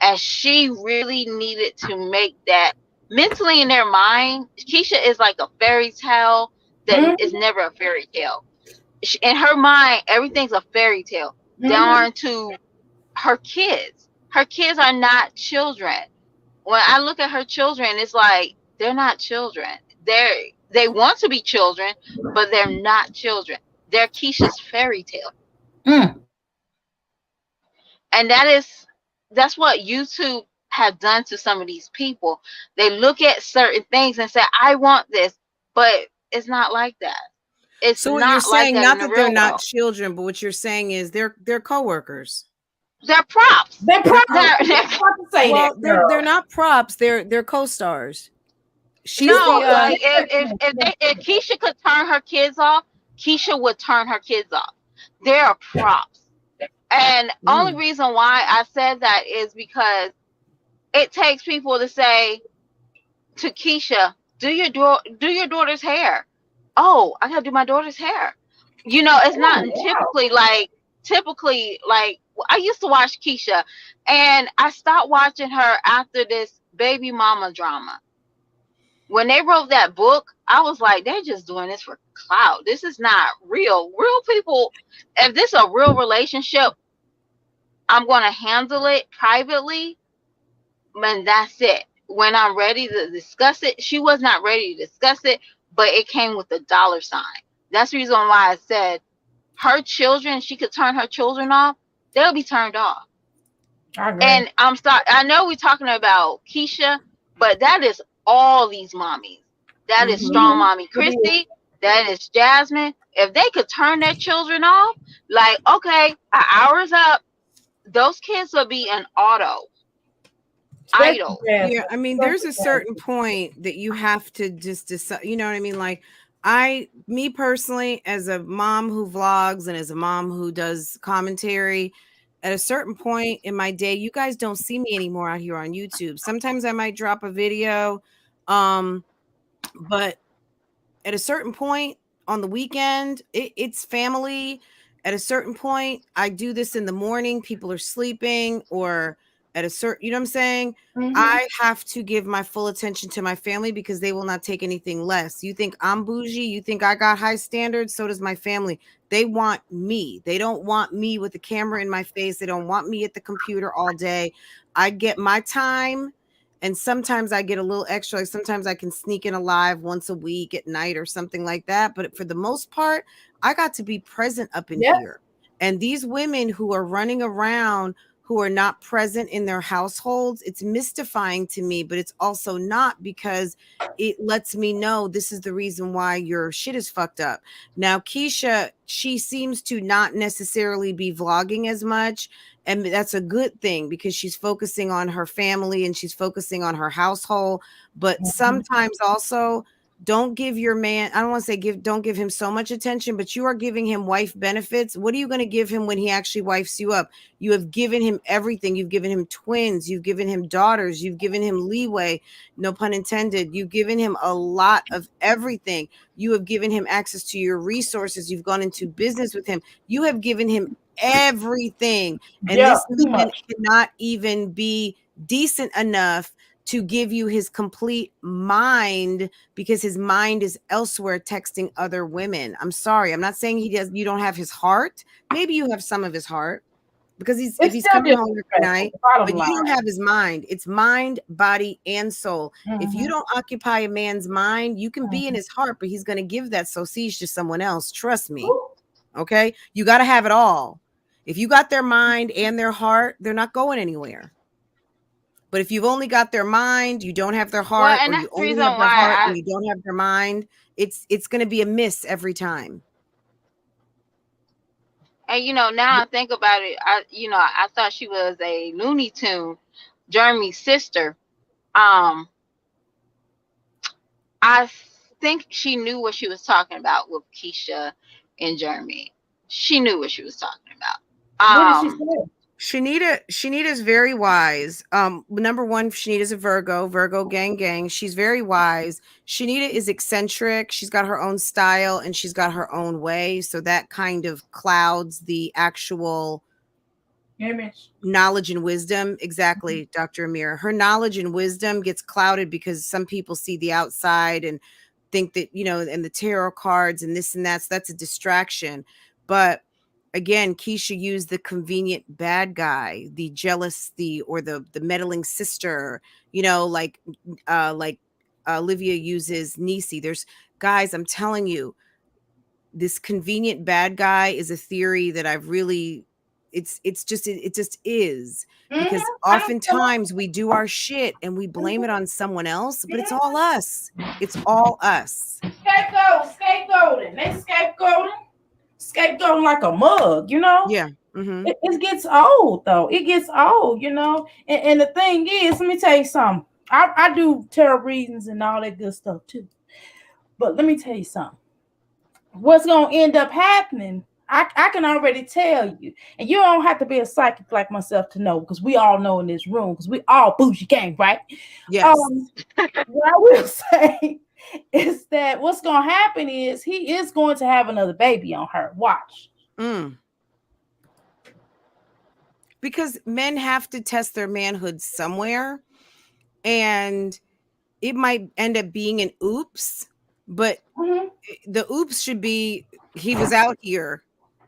and she really needed to make that mentally in their mind. Keisha is like a fairy tale that is never a fairy tale. In her mind, everything's a fairy tale down to her kids. Her kids are not children. When I look at her children, it's like they're not children. They want to be children, but they're not children. They're Keisha's fairy tale. And that's what YouTube have done to some of these people. They look at certain things and say, I want this, but it's not like that. It's So what you're not like saying, that in not the that they're real not world. children, but what you're saying is they're coworkers. They're props. They're props. Well, they're not props. They're co-stars. Like if Keisha could turn her kids off, Keisha would turn her kids off. They're props. And only reason why I said that is because it takes people to say to Keisha, do your daughter's hair. Oh, I gotta do my daughter's hair. It's not typically like I used to watch Keisha, and I stopped watching her after this baby mama drama. When they wrote that book, I was like, they're just doing this for clout. This is not real. Real people, if this is a real relationship, I'm going to handle it privately, and that's it. When I'm ready to discuss it, she was not ready to discuss it, but it came with a dollar sign. That's the reason why I said her children, she could turn her children off, they'll be turned off. And I'm sorry, I know we're talking about Keisha, but that is all these mommies. That is strong mommy Christy. That is Jasmine. If they could turn their children off, like, okay, an hour's up, those kids will be an idle. Yeah, I mean, there's a certain point that you have to just decide. You know what I mean? Like, me personally, as a mom who vlogs and as a mom who does commentary, at a certain point in my day, you guys don't see me anymore out here on YouTube. Sometimes I might drop a video, but at a certain point on the weekend, it's family, at a certain point, I do this in the morning, people are sleeping, or at a certain, you know what I'm saying? I have to give my full attention to my family because they will not take anything less. You think I'm bougie? You think I got high standards? So does my family. They want me. They don't want me with the camera in my face. They don't want me at the computer all day. I get my time. And sometimes I get a little extra. Like sometimes I can sneak in a live once a week at night or something like that. But for the most part, I got to be present up in here. And these women who are running around who are not present in their households, it's mystifying to me, but it's also not, because it lets me know this is the reason why your shit is fucked up. Now, Keisha, she seems to not necessarily be vlogging as much. And that's a good thing because she's focusing on her family and she's focusing on her household. But sometimes also, don't give your man, I don't want to say don't give him so much attention, but you are giving him wife benefits. What are you going to give him when he actually wifes you up? You have given him everything. You've given him twins. You've given him daughters. You've given him leeway. No pun intended. You've given him a lot of everything. You have given him access to your resources. You've gone into business with him. You have given him everything. And this man cannot even be decent enough to give you his complete mind because his mind is elsewhere texting other women. I'm sorry. I'm not saying you don't have his heart. Maybe you have some of his heart because if he's coming home every night, but you don't have his mind. It's mind, body, and soul. If you don't occupy a man's mind, you can be in his heart, but he's going to give that sausage to someone else. Trust me. Okay. You got to have it all. If you got their mind and their heart, they're not going anywhere. But if you've only got their mind, you don't have their heart, or you only have their heart and you don't have their mind, it's going to be a miss every time. And now I think about it, I thought she was a Looney Tune, Jeremy's sister. I think she knew what she was talking about with Keisha and Jeremy. She knew what she was talking about. What did she say? Shanita is very wise. Number one, Shanita is a Virgo gang. She's very wise. Shanita is eccentric. She's got her own style and she's got her own way. So that kind of clouds the actual image, knowledge and wisdom. Exactly, Dr. Amira. Her knowledge and wisdom gets clouded because some people see the outside and think that, and the tarot cards and this and that. So that's a distraction. But again, Keisha used the convenient bad guy, the jealous, the meddling sister, like Olivia uses Nisi. There's guys, I'm telling you, this convenient bad guy is a theory that I've really, it just is, because oftentimes we do our shit and we blame it on someone else, but it's all us. It's all us. Scapegoating. They scapegoating like a mug, Yeah. It gets old though. It gets old, and the thing is, let me tell you something. I do tarot readings and all that good stuff too, but let me tell you something. What's gonna end up happening, I can already tell you, and you don't have to be a psychic like myself to know, because we all know in this room, because we all bougie gang, right? Yes. What I will say is that what's going to happen is he is going to have another baby on her. Watch. Because men have to test their manhood somewhere, and it might end up being an oops, but the oops should be he was out here.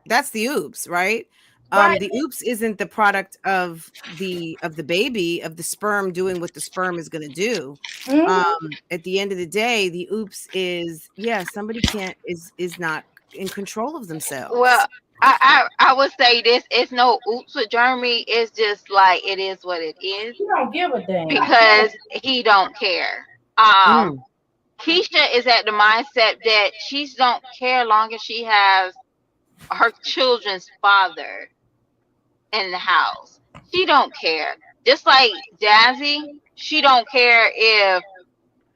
That's the oops, right? The oops isn't the product of the baby, of the sperm doing what the sperm is going to do. At the end of the day, the oops is, somebody is not in control of themselves. Well, I would say this: it's no oops with Jeremy. It's just like it is what it is. He don't give a damn because he don't care. Keisha is at the mindset that she don't care long as she has her children's father in the house. She don't care. Just like Jazzy, she don't care if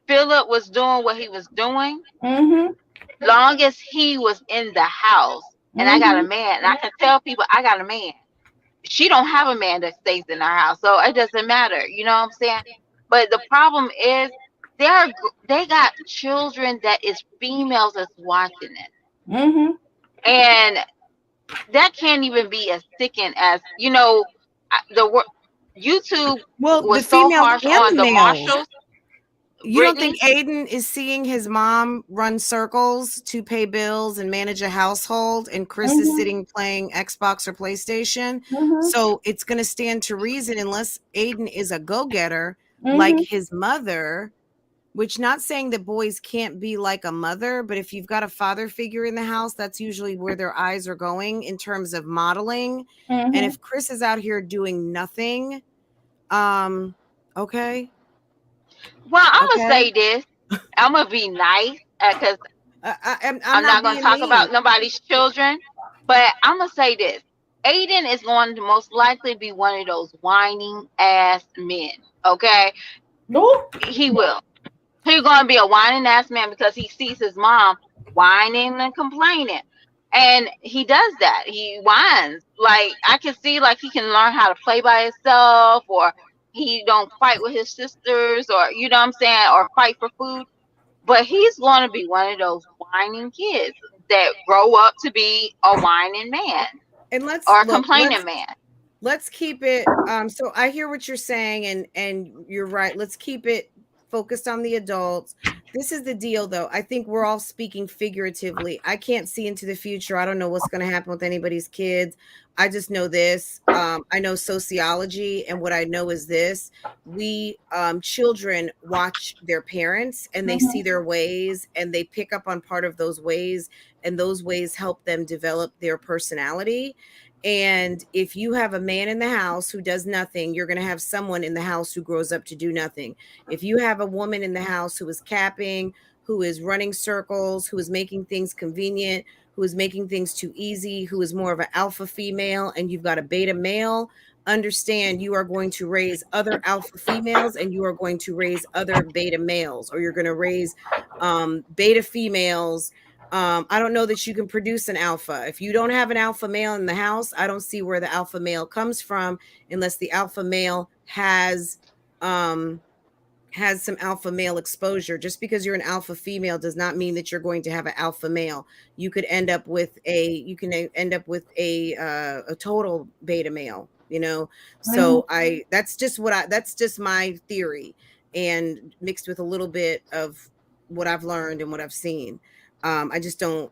Philip was doing what he was doing. Long as he was in the house. And I got a man, and I can tell people I got a man. She don't have a man that stays in her house, so it doesn't matter. You know what I'm saying? But the problem is they got children that is females that's watching it. And that can't even be as sickening as, you know, YouTube Well, the was so females harsh and on the the males. Marshalls. You don't Brittany, think Aiden is seeing his mom run circles to pay bills and manage a household, and Chris is sitting playing Xbox or PlayStation? So it's going to stand to reason, unless Aiden is a go-getter like his mother, which, not saying that boys can't be like a mother, but if you've got a father figure in the house, that's usually where their eyes are going in terms of modeling. And if Chris is out here doing nothing, okay. well, I'm gonna say this. I'm gonna be nice because I'm I'm not gonna being talk mean. about nobody's children, but I'm gonna say this. Aiden is going to most likely be one of those whining ass men. Okay, he will. He's gonna be a whining ass man because he sees his mom whining and complaining, and he does that. He whines. Like, I can see, like, he can learn how to play by himself, or he don't fight with his sisters, or, you know what I'm saying, or fight for food. But he's going to be one of those whining kids that grow up to be a whining man, and or a complaining man. Let's keep it. So I hear what you're saying, and you're right. Let's keep it focused on the adults. This is the deal, though. I think we're all speaking figuratively. I can't see into the future. I don't know what's going to happen with anybody's kids. I just know this. I know sociology, and what I know is this: we children watch their parents, and they see their ways, and they pick up on part of those ways, and those ways help them develop their personality. And if you have a man in the house who does nothing, you're going to have someone in the house who grows up to do nothing. If you have a woman in the house who is capping, who is running circles, who is making things convenient, who is making things too easy, who is more of an alpha female, and you've got a beta male, understand you are going to raise other alpha females, and you are going to raise other beta males, or you're going to raise beta females. I don't know that you can produce an alpha. If you don't have an alpha male in the house, I don't see where the alpha male comes from, unless the alpha male has some alpha male exposure. Just because you're an alpha female does not mean that you're going to have an alpha male. You could end up with a total beta male, you know? So that's just my theory, and mixed with a little bit of what I've learned and what I've seen. I just don't,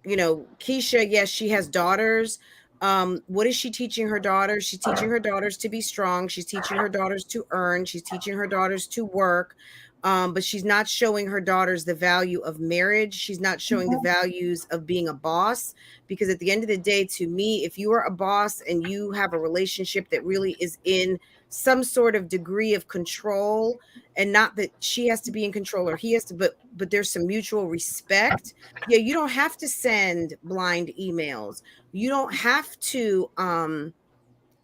Keisha, yes, she has daughters. What is she teaching her daughters? She's teaching her daughters to be strong. She's teaching her daughters to earn. She's teaching her daughters to work. But she's not showing her daughters the value of marriage. She's not showing the values of being a boss, because at the end of the day, to me, if you are a boss and you have a relationship that really is in some sort of degree of control, and not that she has to be in control or he has to, but there's some mutual respect. Yeah, you don't have to send blind emails. You don't have to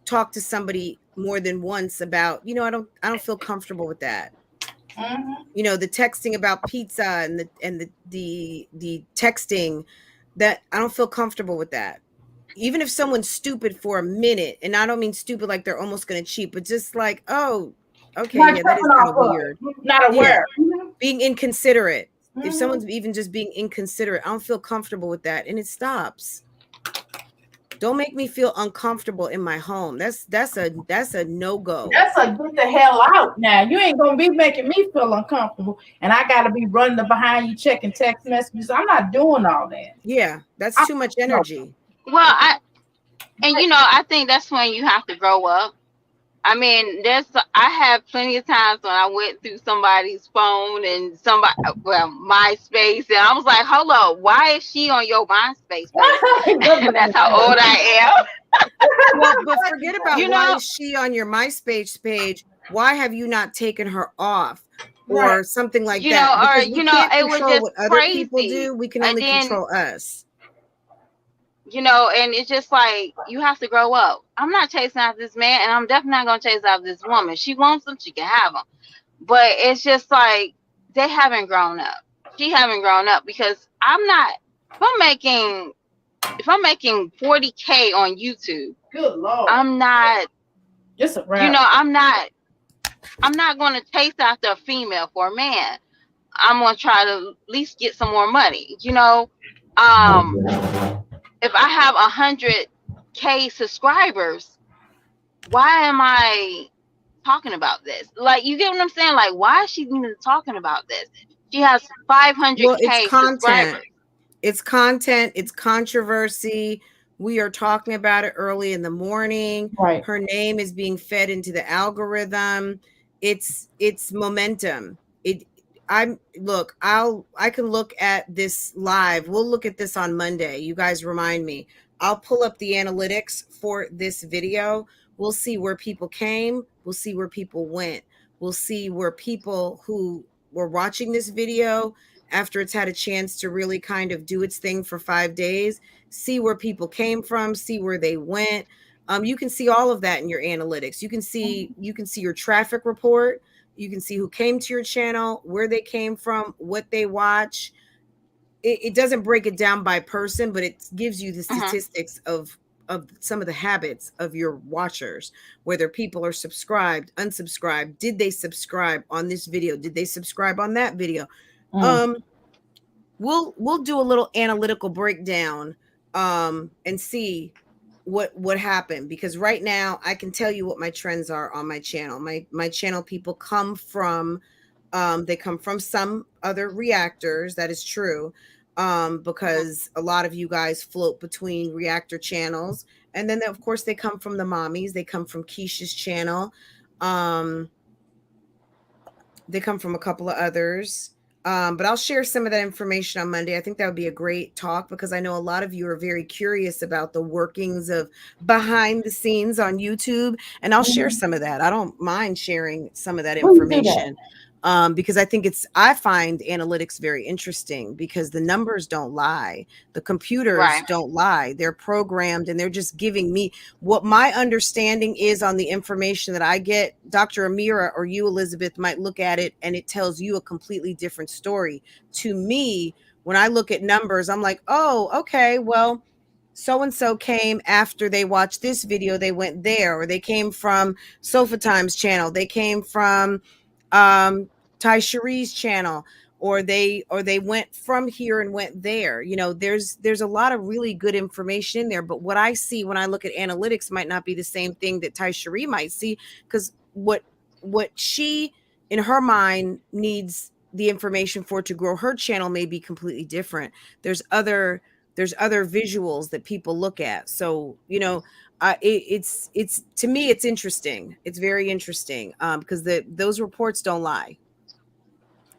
talk to somebody more than once about, I don't feel comfortable with that. The texting about pizza and the texting, that I don't feel comfortable with that. Even if someone's stupid for a minute, and I don't mean stupid like they're almost going to cheat, but just like, oh, okay, yeah, that is kind of weird. Not aware. Yeah. Being inconsiderate. If someone's even just being inconsiderate, I don't feel comfortable with that, and it stops. Don't make me feel uncomfortable in my home. That's a no-go. That's a get the hell out now. You ain't gonna be making me feel uncomfortable, and I gotta be running behind you checking text messages. I'm not doing all that. Yeah, that's too much energy. Well, I think that's when you have to grow up. I mean, I have plenty of times when I went through somebody's phone and MySpace, and I was like, hold up, why is she on your MySpace page? And that's how old I am. Well, but forget about why is she on your MySpace page? Why have you not taken her off? Or something like that. Or, it was just what other crazy. People do. We can only control us. And it's just like, you have to grow up. I'm not chasing after this man, and I'm definitely not going to chase after this woman. She wants them, she can have them. But it's just like, they haven't grown up. She haven't grown up, because if I'm making 40K on YouTube, good Lord, I'm not, just a rap. I'm not going to chase after a female for a man. I'm going to try to at least get some more money, if I have 100K subscribers, why am I talking about this? Like, you get what I'm saying? Like, why is she even talking about this? She has 500K Well, it's content. subscribers. It's content. It's controversy. We are talking about it early in the morning. Right. Her name is being fed into the algorithm. It's momentum. I can look at this live. We'll look at this on Monday. You guys remind me. I'll pull up the analytics for this video. We'll see where people came. We'll see where people went. We'll see where people who were watching this video after it's had a chance to really kind of do its thing for 5 days, see where people came from, see where they went. You can see all of that in your analytics. You can see your traffic report. You can see who came to your channel, where they came from, what they watch. It doesn't break it down by person, but it gives you the statistics of some of the habits of your watchers, whether people are subscribed, unsubscribed. Did they subscribe on this video? Did they subscribe on that video? We'll do a little analytical breakdown and see what happened, because right now I can tell you what my trends are on my channel. My channel people come from they come from some other reactors. That is true. Because a lot of you guys float between reactor channels, and then of course they come from the mommies. They come from Keisha's channel. They come from a couple of others. But I'll share some of that information on Monday. I think that would be a great talk, because I know a lot of you are very curious about the workings of behind the scenes on YouTube, and I'll share some of that. I don't mind sharing some of that information. Because I find analytics very interesting, because the numbers don't lie. The computers don't lie. They're programmed, and they're just giving me what my understanding is on the information that I get. Dr. Amira or you, Elizabeth, might look at it and it tells you a completely different story. To me, when I look at numbers, I'm like, oh, okay, well, so-and-so came after they watched this video, they went there, or they came from Sofa Time's channel. They came from Ty Cherie's channel, or they went from here and went there. You know, there's a lot of really good information in there, but what I see when I look at analytics might not be the same thing that Ty Cherie might see, because what she in her mind needs the information for to grow her channel may be completely different. There's other visuals that people look at. So, you know, it's to me, it's interesting. It's very interesting because those reports don't lie.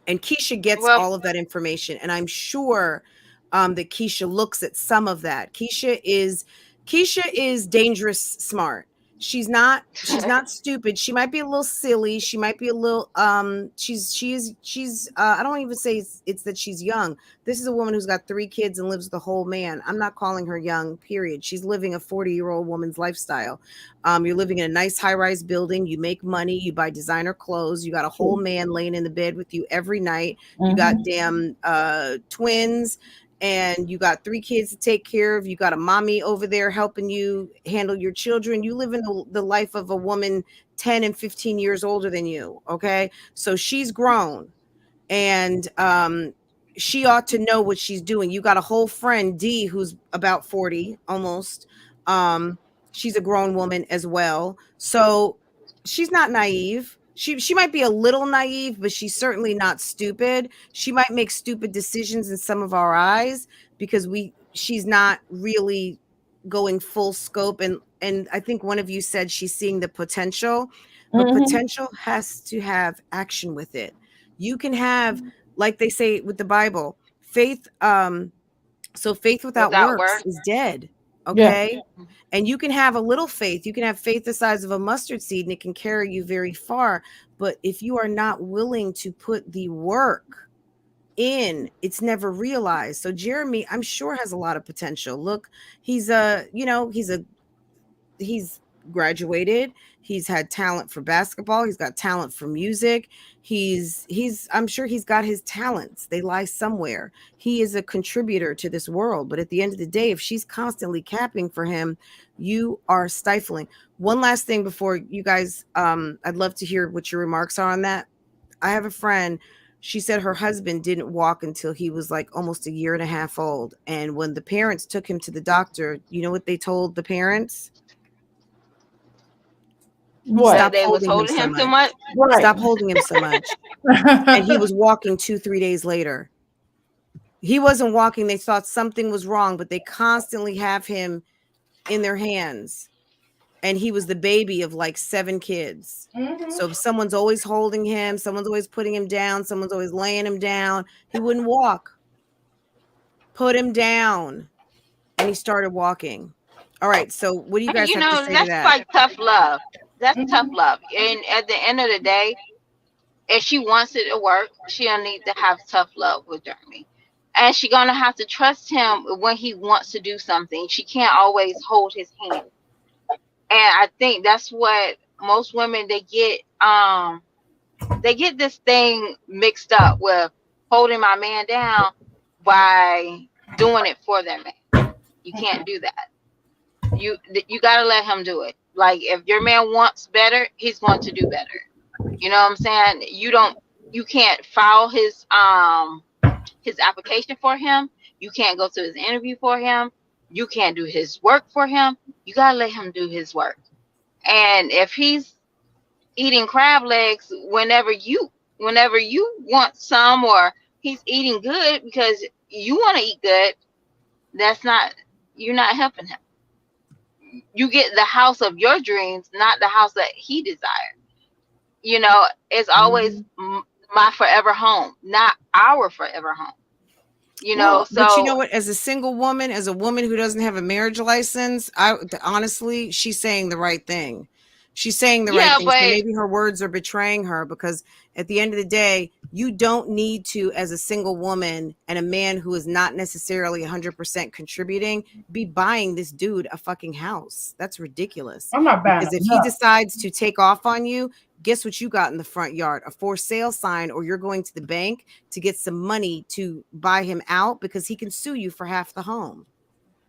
And Keisha gets all of that information. And I'm sure that Keisha looks at some of that. Keisha is dangerous smart. She's not stupid. She might be a little silly. She might be a little she's I don't even say it's that she's young. This is a woman who's got 3 kids and lives with a whole man. I'm not calling her young, period. She's living a 40-year-old woman's lifestyle. You're living in a nice high-rise building. You make money. You buy designer clothes. You got a whole man laying in the bed with you every night. You got damn twins. And you got 3 kids to take care of. You got a mommy over there helping you handle your children. You live in the life of a woman 10 and 15 years older than you. Okay. So she's grown, and she ought to know what she's doing. You got a whole friend, D, who's about 40 almost. She's a grown woman as well. So she's not naive. She might be a little naive, but she's certainly not stupid. She might make stupid decisions in some of our eyes because she's not really going full scope. And I think one of you said she's seeing the potential, but potential has to have action with it. You can have, like they say with the Bible, faith. So faith without works is dead. Okay. Yeah. And you can have a little faith. You can have faith the size of a mustard seed, and it can carry you very far. But if you are not willing to put the work in, it's never realized. So Jeremy, I'm sure, has a lot of potential. Look, he's graduated. He's had talent for basketball. He's got talent for music. I'm sure he's got his talents. They lie somewhere. He is a contributor to this world. But at the end of the day, if she's constantly capping for him, you are stifling. One last thing before you guys, I'd love to hear what your remarks are on that. I have a friend she said her husband didn't walk until he was like almost a year and a half old. And when the parents took him to the doctor, you know what they told the parents? What? Stop They was holding holding him so too much. much. Right. Stop holding him so much. And he was walking 2-3 days later. He wasn't walking. They thought something was wrong, but they constantly have him in their hands. And he was the baby of like 7 kids. So if someone's always holding him, someone's always putting him down, someone's always laying him down, he wouldn't walk. Put him down. And he started walking. All right. So what do you guys have to say to That's that? like tough love. That's tough love. And at the end of the day, if she wants it to work, she'll need to have tough love with Jeremy. And she's gonna have to trust him when he wants to do something. She can't always hold his hand. And I think that's what most women they get this thing mixed up with holding my man down by doing it for their man. You can't do that. You gotta let him do it. Like if your man wants better, he's going to do better. You know what I'm saying? You can't file his application for him. You can't go to his interview for him. You can't do his work for him. You gotta let him do his work. And if he's eating crab legs whenever you want some, or he's eating good because you want to eat good, you're not helping him. You get the house of your dreams, not the house that he desired. You know, it's always my forever home, not our forever home. You know, so but you know what? As a single woman, as a woman who doesn't have a marriage license, honestly, she's saying the right thing. She's saying the right thing. So maybe her words are betraying her, because at the end of the day, you don't need to, as a single woman and a man who is not necessarily 100% contributing, be buying this dude a fucking house. That's ridiculous. I'm not buying because if he decides to take off on you, guess what you got in the front yard? A for sale sign, or you're going to the bank to get some money to buy him out, because he can sue you for half the home.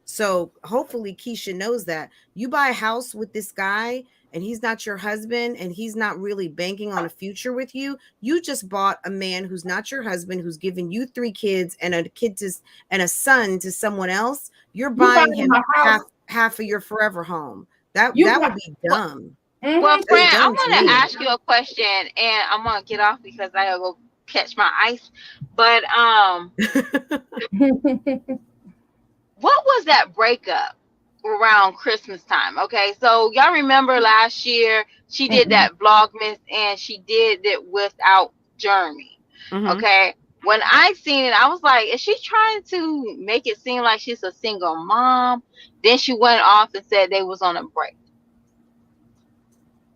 So hopefully Keisha knows that. You buy a house with this guy and he's not your husband and he's not really banking on a future with you. You just bought a man who's not your husband, who's giving you 3 kids and a son to someone else. You're buying him half of your forever home. That would be dumb. Well, friend, I want to ask you a question, and I'm gonna get off because I gotta go catch my ice. But what was that breakup around Christmas time? Okay, so y'all remember last year she did that Vlogmas, and she did it without Jeremy. Okay, when I seen it, I was like, is she trying to make it seem like she's a single mom? Then she went off and said they was on a break.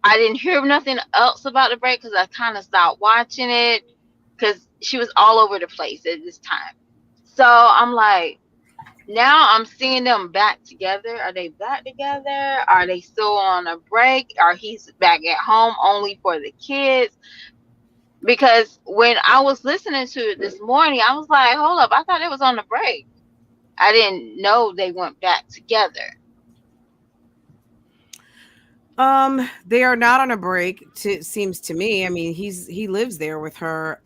I didn't hear nothing else about the break because I kind of stopped watching it because she was all over the place at this time. So I'm like, now I'm seeing them back together. Are they back together? Are they still on a break? Are he's back at home only for the kids? Because when I was listening to it this morning, I was like, hold up, I thought it was on a break. I didn't know they went back together. They are not on a break, seems to me. I mean, he lives there with her.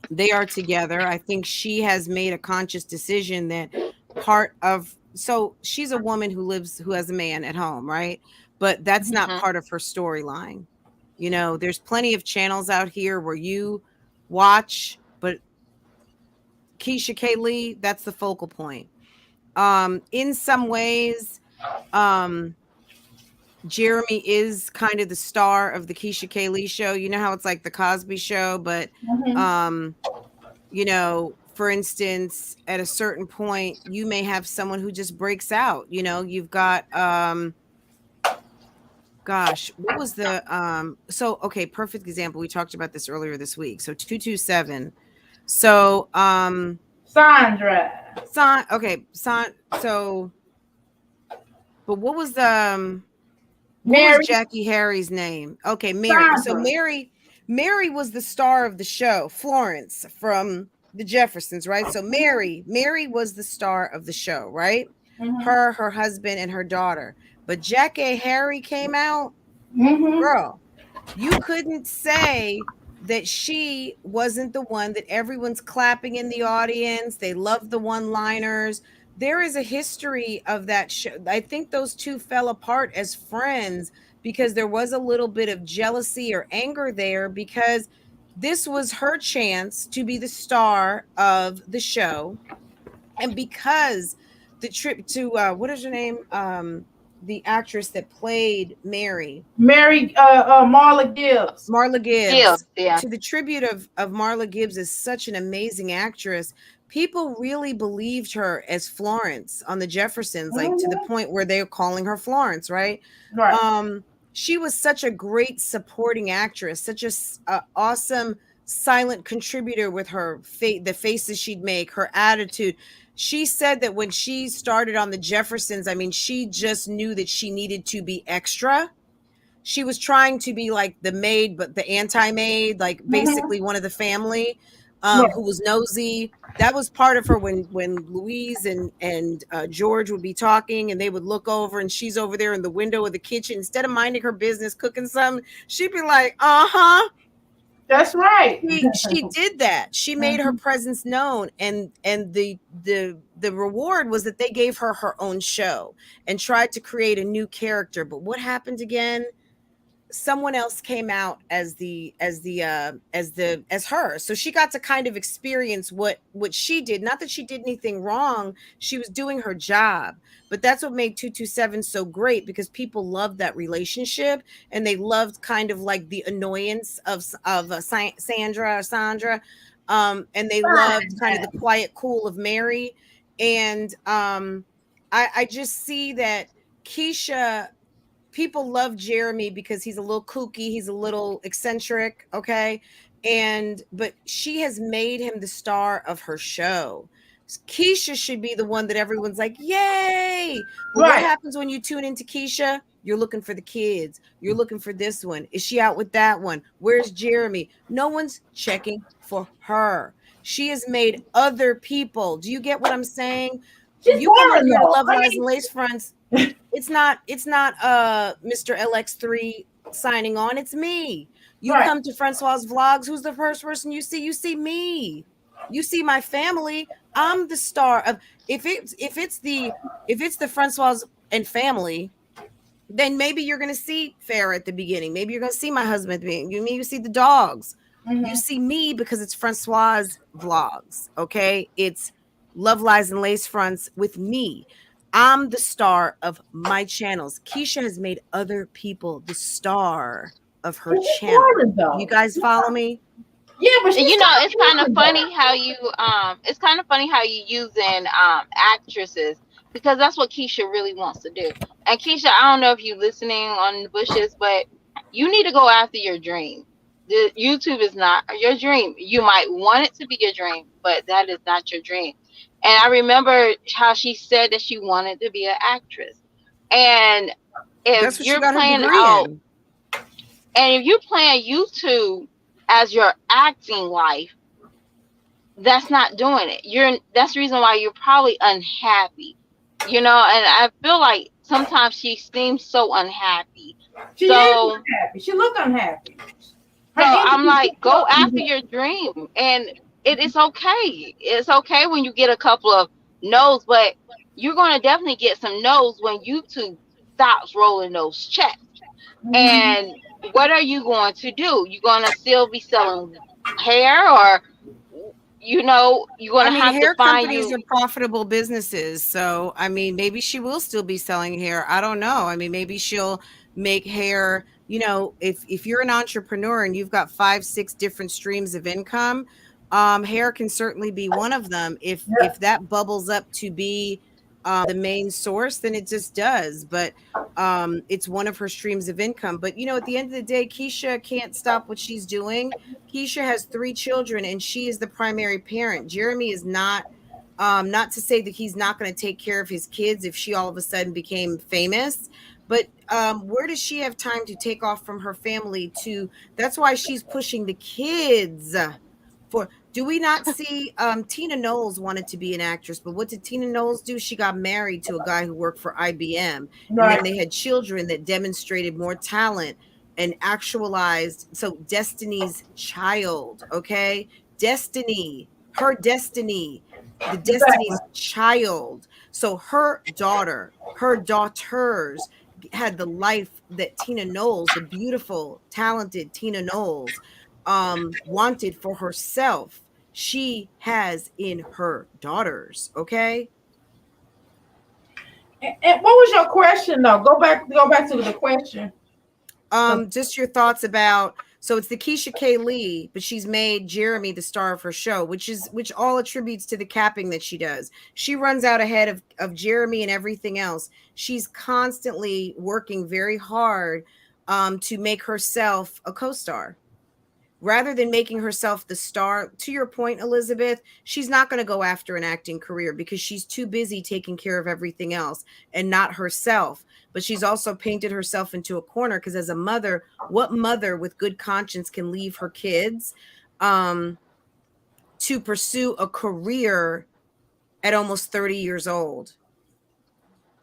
They are together. I think she has made a conscious decision that so she's a woman who has a man at home, right? But that's not part of her storyline. You know, there's plenty of channels out here where you watch, but Keisha K. Lee, that's the focal point. In some ways, Jeremy is kind of the star of the Keisha K. Lee show. You know how it's like the Cosby Show, but you know, for instance, at a certain point, you may have someone who just breaks out. You know, you've got gosh, what was the okay, perfect example. We talked about this earlier this week. So 227. So Sandra. So but what was the Mary. what was Jackie Harry's name? Okay, Mary. Sandra. So Mary was the star of the show. Florence from the Jeffersons, right? So Mary was the star of the show, right? Her husband, and her daughter. But Jackie Harry came out, girl. You couldn't say that she wasn't the one that everyone's clapping in the audience. They love the one-liners. There is a history of that show. I think those two fell apart as friends because there was a little bit of jealousy or anger there, because this was her chance to be the star of the show. And because the trip to what is her name? The actress that played Mary. Marla Gibbs. Marla Gibbs. Yeah. To the tribute of Marla Gibbs is such an amazing actress. People really believed her as Florence on the Jeffersons, like to the point where they're calling her Florence, right? Right. She was such a great supporting actress, such a awesome silent contributor with her the faces she'd make, her attitude. She said that when she started on the Jeffersons, I mean, she just knew that she needed to be extra. She was trying to be like the maid, but the anti-maid, like basically one of the family, who was nosy. That was part of her when Louise and George would be talking and they would look over and she's over there in the window of the kitchen. Instead of minding her business, cooking something, she'd be like, uh-huh. That's right. She did that. She made her presence known, and the reward was that they gave her her own show and tried to create a new character. But what happened again? Someone else came out as her, so she got to kind of experience what she did. Not that she did anything wrong, she was doing her job. But that's what made 227 so great, because people loved that relationship and they loved kind of like the annoyance of Sandra, and they loved kind of the quiet cool of Mary. And I just see that Keisha, people love Jeremy because he's a little kooky, he's a little eccentric, okay? But she has made him the star of her show. Keisha should be the one that everyone's like, yay! But what happens when you tune into Keisha? You're looking for the kids. You're looking for this one. Is she out with that one? Where's Jeremy? No one's checking for her. She has made other people. Do you get what I'm saying? You come here to Love Lies and Lace Fronts. It's not Mr. LX3 signing on. It's me. You come to Francoise Vlogs. Who's the first person you see? You see me. You see my family. I'm the star of. If it's the Francoise and family, then maybe you're gonna see Farrah at the beginning. Maybe you're gonna see my husband at the beginning. You see the dogs. You see me because it's Francoise Vlogs. Okay, it's Love Lies and Lace Fronts with me. I'm the star of my channels. Keisha has made other people the star of her channel. You guys follow me? Yeah, but it's kind of funny how you using actresses, because that's what Keisha really wants to do. And Keisha, I don't know if you're listening on the bushes, but you need to go after your dream. The YouTube is not your dream. You might want it to be your dream, but that is not your dream. And I remember how she said that she wanted to be an actress. And if you're playing out, and if you're playing YouTube as your acting life, that's not doing it. That's the reason why you're probably unhappy. And I feel like sometimes she seems so unhappy. She is unhappy. She look unhappy. So I'm like, go after your dream, and it is okay. It's okay when you get a couple of no's, but you're going to definitely get some no's when YouTube stops rolling those checks. And what are you going to do? You're going to still be selling hair, or you're going to have hair to find companies are profitable businesses. So, maybe she will still be selling hair. I don't know. Maybe she'll make hair. If you're an entrepreneur and you've got 5-6 different streams of income, hair can certainly be one of them. If that bubbles up to be the main source, then it just does. But it's one of her streams of income. But at the end of the day, Keisha can't stop what she's doing. Keisha has 3 children and she is the primary parent. Jeremy is not to say that he's not going to take care of his kids if she all of a sudden became famous. But where does she have time to take off from her family that's why she's pushing the kids do we not see Tina Knowles wanted to be an actress, but what did Tina Knowles do? She got married to a guy who worked for IBM, and then they had children that demonstrated more talent. an actualized, so Destiny's child, okay? Destiny, her Destiny, the Destiny's child. So her daughter, her daughters had the life that Tina Knowles, the beautiful, talented Tina Knowles, wanted for herself. She has in her daughters, okay? And what was your question though? Go back to the question. Just your thoughts about, so it's the Keisha K. Lee, but she's made Jeremy the star of her show, which all attributes to the capping that she does. She runs out ahead of Jeremy and everything else. She's constantly working very hard to make herself a co-star. Rather than making herself the star, to your point, Elizabeth, she's not going to go after an acting career because she's too busy taking care of everything else and not herself. But she's also painted herself into a corner because as a mother, what mother with good conscience can leave her kids to pursue a career at almost 30 years old?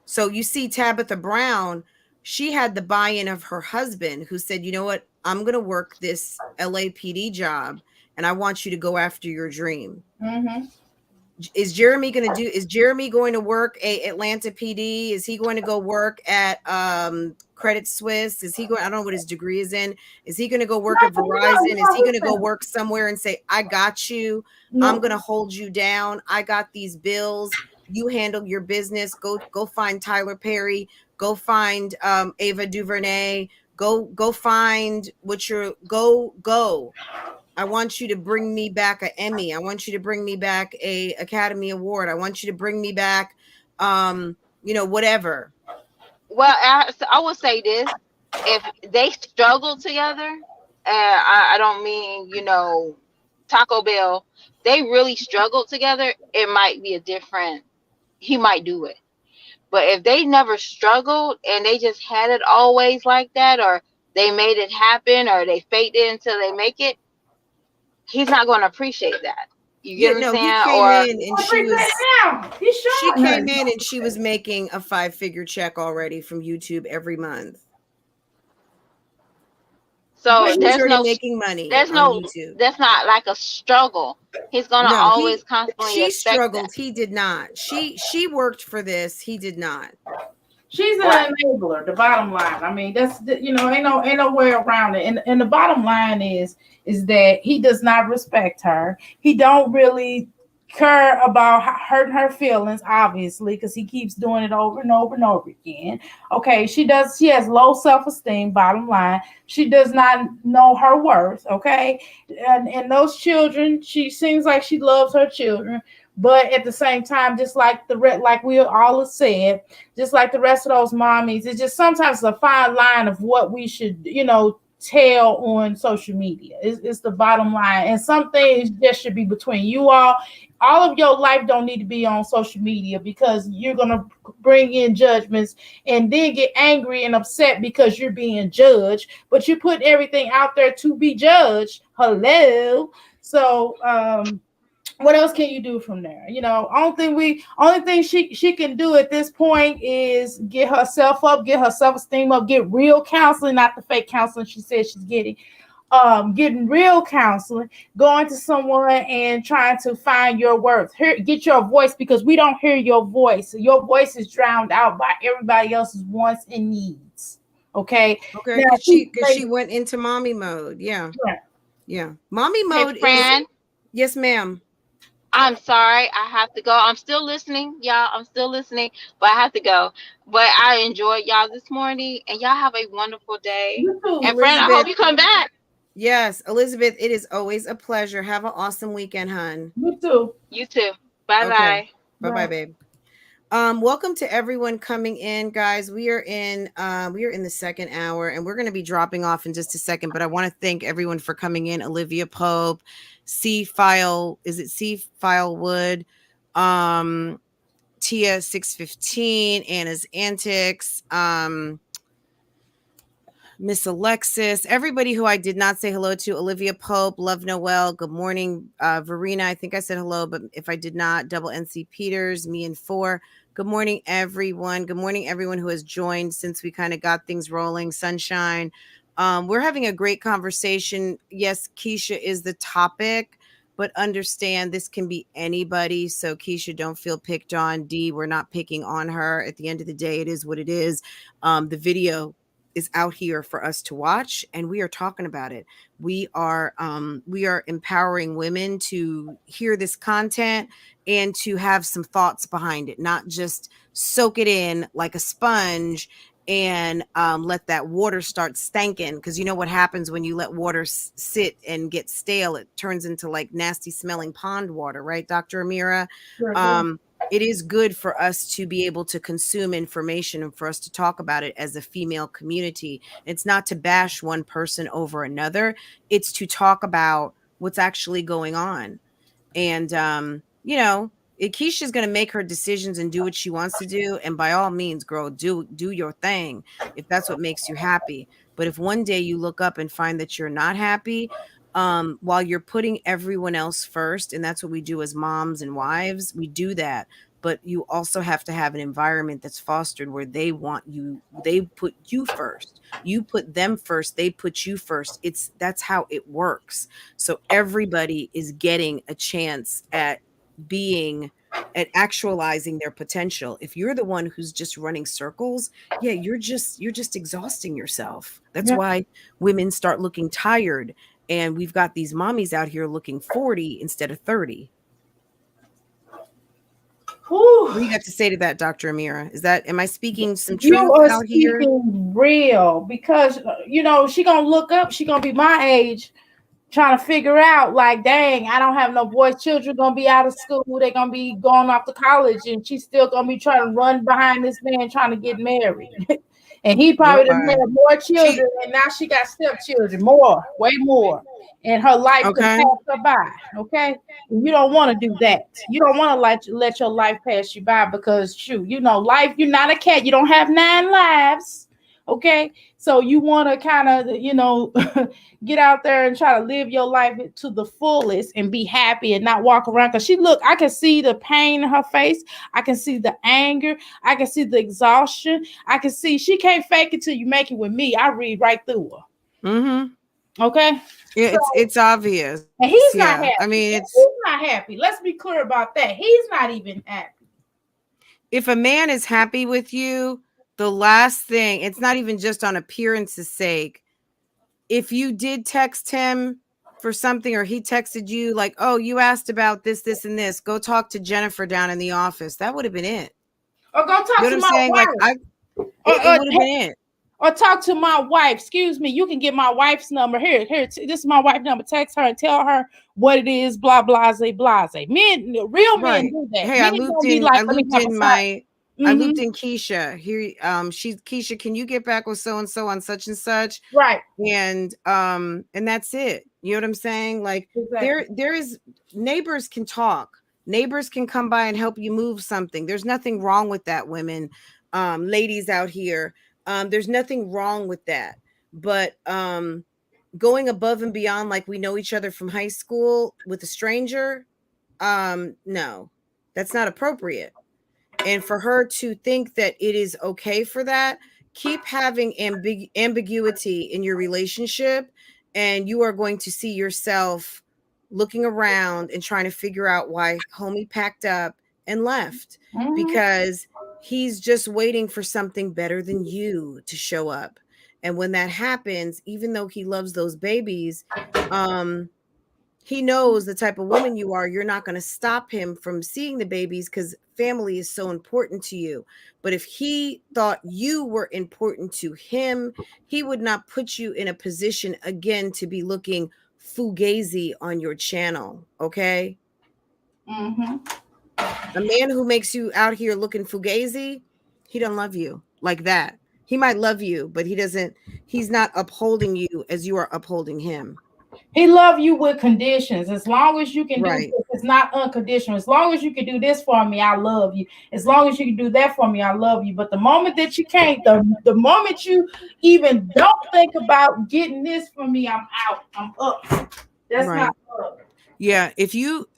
So you see Tabitha Brown, she had the buy-in of her husband who said, you know what, I'm going to work this LAPD job and I want you to go after your dream. Mm-hmm. Is Jeremy going to work at Atlanta PD? Is he going to go work at Credit Suisse? Is he going, I don't know what his degree is in. Is he going to go work at Verizon? Is he going to go work somewhere and say, I got you. No. I'm going to hold you down. I got these bills. You handle your business. Go find Tyler Perry. Go find Ava DuVernay. Go find go. I want you to bring me back an Emmy. I want you to bring me back a Academy Award. I want you to bring me back, whatever. Well, I will say this: if they struggle together, I don't mean Taco Bell. They really struggle together. It might be he might do it. But if they never struggled and they just had it always like that, or they made it happen, or they faked it until they make it, he's not going to appreciate that. You get what I'm saying? She came in and she was making a 5-figure check already from YouTube every month. So there's no making money. There's no YouTube. That's not like a struggle. He's gonna always constantly. She struggled. He did not. She worked for this. He did not. She's an enabler. The bottom line. I mean, that's ain't no way around it. And the bottom line is that he does not respect her. He don't really care about hurting her feelings, obviously, because he keeps doing it over and over and over again. Okay, she has low self-esteem, bottom line. She does not know her worth, okay? And those children, she seems like she loves her children, but at the same time, just like like we all have said, just like the rest of those mommies, it's just sometimes a fine line of what we should, tell on social media. It's the bottom line. And some things just should be between you all. All of your life don't need to be on social media because you're going to bring in judgments and then get angry and upset because you're being judged, but you put everything out there to be judged. Hello. So, what else can you do from there? Only thing she can do at this point is get herself up, get her self-esteem up, get real counseling, not the fake counseling she says she's getting. Getting real counseling, going to someone and trying to find your worth. Get your voice, because we don't hear your voice. Your voice is drowned out by everybody else's wants and needs. Okay. Okay. Because she went into mommy mode. Yeah. Mommy mode. Fran. Yes, ma'am. I'm sorry, I have to go. I'm still listening, y'all. I'm still listening, but I have to go. But I enjoyed y'all this morning, and y'all have a wonderful day. You too, and Fran, I hope you come back. Yes, Elizabeth, it is always a pleasure. Have an awesome weekend, hun. You too. You too. Bye-bye. Okay. Bye-bye, babe. Welcome to everyone coming in, guys. We are in the second hour, and we're going to be dropping off in just a second, but I want to thank everyone for coming in. Olivia Pope, C-File Wood, Tia 615, Anna's Antics, Miss Alexis, everybody who I did not say hello to, Olivia Pope, Love Noel, good morning, Verena, I think I said hello, but if I did not, Double NC Peters, me and 4, good morning, everyone. Good morning, everyone who has joined since we kind of got things rolling. Sunshine, We're having a great conversation. Yes, Keisha is the topic, but understand this can be anybody. So Keisha, don't feel picked on. D, we're not picking on her. At the end of the day, it is what it is. The video is out here for us to watch, and we are talking about it. We are empowering women to hear this content and to have some thoughts behind it, not just soak it in like a sponge and let that water start stanking, because you know what happens when you let water sit and get stale. It turns into like nasty smelling pond water, right, Dr. Amira? It is good for us to be able to consume information and for us to talk about it as a female community. It's not to bash one person over another. It's to talk about what's actually going on. And, you know, Keisha's going to make her decisions and do what she wants to do. And by all means, girl, do your thing if that's what makes you happy. But if one day you look up and find that you're not happy, while you're putting everyone else first, and that's what we do as moms and wives, we do that. But you also have to have an environment that's fostered where they want you, they put you first. You put them first, they put you first. That's how it works. So everybody is getting a chance at actualizing their potential. If you're the one who's just running circles, yeah, you're just exhausting yourself. That's why women start looking tired, and we've got these mommies out here looking 40 instead of 30. Whew. What do you got to say to that, Dr. Amira? Am I speaking some You truth are out here? speaking real, because you know she gonna look up, she gonna be my age, trying to figure out, like, dang, I don't have no boys. Children gonna be out of school, they're gonna be going off to college, and she's still gonna be trying to run behind this man trying to get married. And he probably done had more children, and now she got stepchildren, way more. And her life can pass her by. Okay, you don't want to do that. You don't want to let your life pass you by, because shoot, you know, life. You're not a cat. You don't have 9 lives. Okay, so you want to kind of, you know, get out there and try to live your life to the fullest and be happy and not walk around. Because I can see the pain in her face. I can see the anger. I can see the exhaustion. I can see she can't fake it till you make it with me. I read right through her. Mm-hmm. Okay. Yeah, so, it's obvious. And he's not happy. I mean, he's not happy. Let's be clear about that. He's not even happy. If a man is happy with you, the last thing, it's not even just on appearance's sake. If you did text him for something, or he texted you like, oh, you asked about this, this, and this, go talk to Jennifer down in the office. That would have been it. Or go talk to my wife. Like, it would have been it. Or talk to my wife. Excuse me, you can get my wife's number. Here, this is my wife's number. Text her and tell her what it is, blah, blase, blase. Real men do that. Hey, I looped in Keisha. Here, Keisha, can you get back with so and so on such and such? Right. And that's it. You know what I'm saying? Like, exactly. there is, neighbors can talk. Neighbors can come by and help you move something. There's nothing wrong with that, women, ladies out here. There's nothing wrong with that. But going above and beyond, like we know each other from high school with a stranger, no, that's not appropriate. And for her to think that it is okay for that, keep having ambiguity in your relationship, and you are going to see yourself looking around and trying to figure out why homie packed up and left, because he's just waiting for something better than you to show up. And when that happens, even though he loves those babies, he knows the type of woman you are. You're not going to stop him from seeing the babies, because family is so important to you. But if he thought you were important to him, he would not put you in a position again to be looking fugazi on your channel. Okay. A man who makes you out here looking fugazi, he don't love you like that. He might love you, but he's not upholding you as you are upholding him. He love you with conditions. As long as you can do this, it's not unconditional. As long as you can do this for me, I love you. As long as you can do that for me, I love you. But the moment that you can't, the moment you even don't think about getting this for me, I'm out. I'm up. That's not love. Yeah,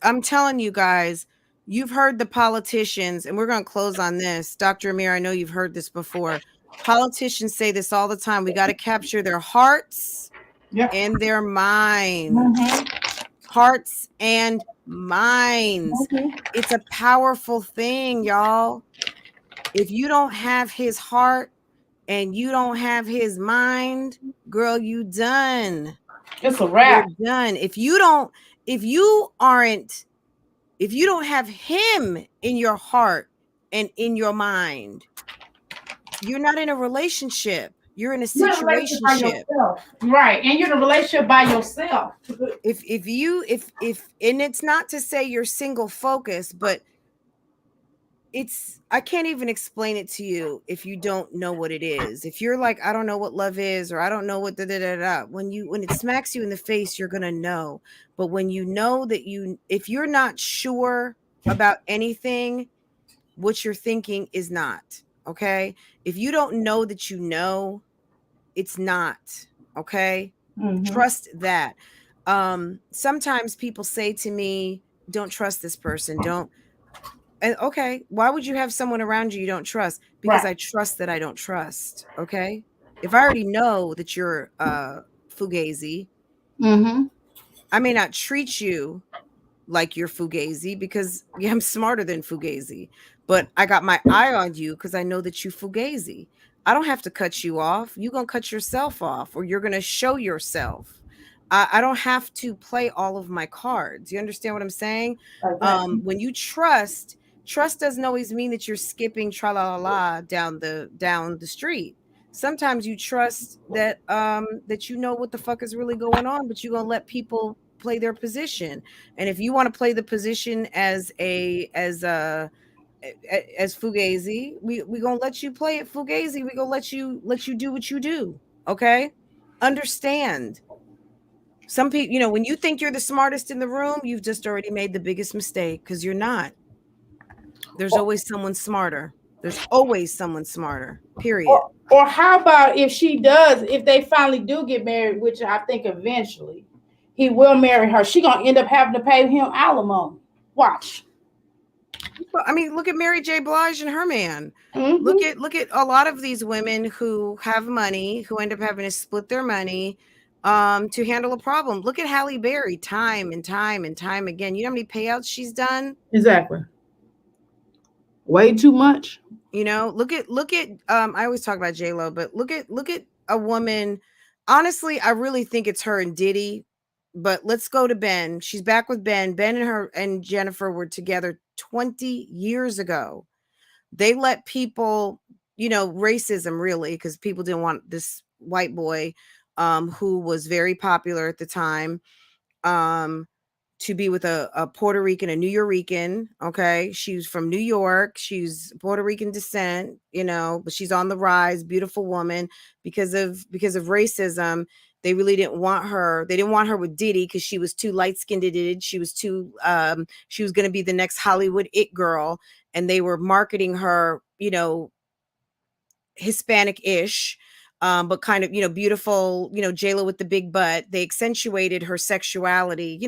I'm telling you guys, you've heard the politicians, and we're going to close on this. Dr. Amir, I know you've heard this before. Politicians say this all the time. We got to capture their hearts and their minds. Hearts and minds. It's a powerful thing, y'all. If you don't have his heart and you don't have his mind, girl, you done. It's a wrap. You're done. If you don't have him in your heart and in your mind, you're not in a relationship. You're in a situationship. Right. And you're in a relationship by yourself. If and it's not to say you're single focused, but I can't even explain it to you if you don't know what it is. If you're like, I don't know what love is, or I don't know what when it smacks you in the face, you're gonna know. But when you know that if you're not sure about anything, what you're thinking is not okay. If you don't know that you know, it's not okay. Trust that. Sometimes people say to me, don't trust this person, don't. And okay, why would you have someone around you don't trust? Because I trust that I don't trust. Okay, if I already know that you're fugazi, I may not treat you like you're fugazi because I'm smarter than fugazi, but I got my eye on you because I know that you fugazi. I don't have to cut you off. You're gonna cut yourself off, or you're gonna show yourself. I don't have to play all of my cards. You understand what I'm saying? When you trust doesn't always mean that you're skipping tra-la-la-la down the street. Sometimes you trust that that you know what the fuck is really going on, but you're gonna let people play their position. And if you want to play the position as fugazi, we gonna let you play it fugazi. We gonna let you do what you do. Okay, understand. Some people, when you think you're the smartest in the room, you've just already made the biggest mistake, because you're not. There's always someone smarter. There's always someone smarter, period. Or how about if they finally do get married, which I think eventually he will marry her, she gonna end up having to pay him alimony. Watch. I mean, look at Mary J. Blige and her man. Look at a lot of these women who have money, who end up having to split their money to handle a problem. Look at Halle Berry, time and time and time again. You know how many payouts she's done? Exactly. Way too much. Look at I always talk about J-Lo, but look at a woman. Honestly, I really think it's her and Diddy, but let's go to Ben. She's back with Ben. Ben and her and Jennifer were together 20 years ago. They let people, racism really, because people didn't want this white boy who was very popular at the time to be with a Puerto Rican, a New Yorican. Okay. She's from New York. She's Puerto Rican descent, but she's on the rise, beautiful woman. Because of racism, they really didn't want her. They didn't want her with Diddy because she was too light-skinned. She was too, she was going to be the next Hollywood it girl. And they were marketing her, Hispanic-ish. But kind of, beautiful, J-Lo with the big butt. They accentuated her sexuality.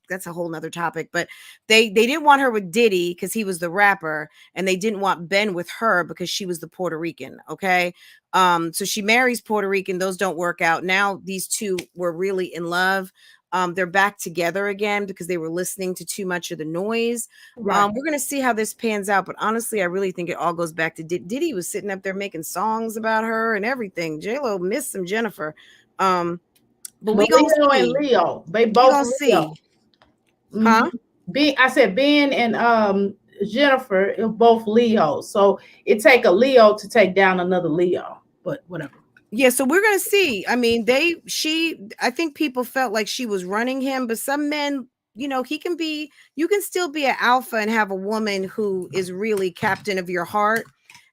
That's a whole nother topic, but they didn't want her with Diddy because he was the rapper, and they didn't want Ben with her because she was the Puerto Rican. Okay. So she marries Puerto Rican. Those don't work out. Now these two were really in love. They're back together again because they were listening to too much of the noise. Right. We're going to see how this pans out. But honestly, I really think it all goes back to Diddy was sitting up there making songs about her and everything. J-Lo missed some Jennifer. But we going to see. Leo. They both Leo. Huh? I said Ben and Jennifer are both Leo. So it take a Leo to take down another Leo. But whatever. Yeah, so we're gonna see. I mean, I think people felt like she was running him, but some men, you can still be an alpha and have a woman who is really captain of your heart.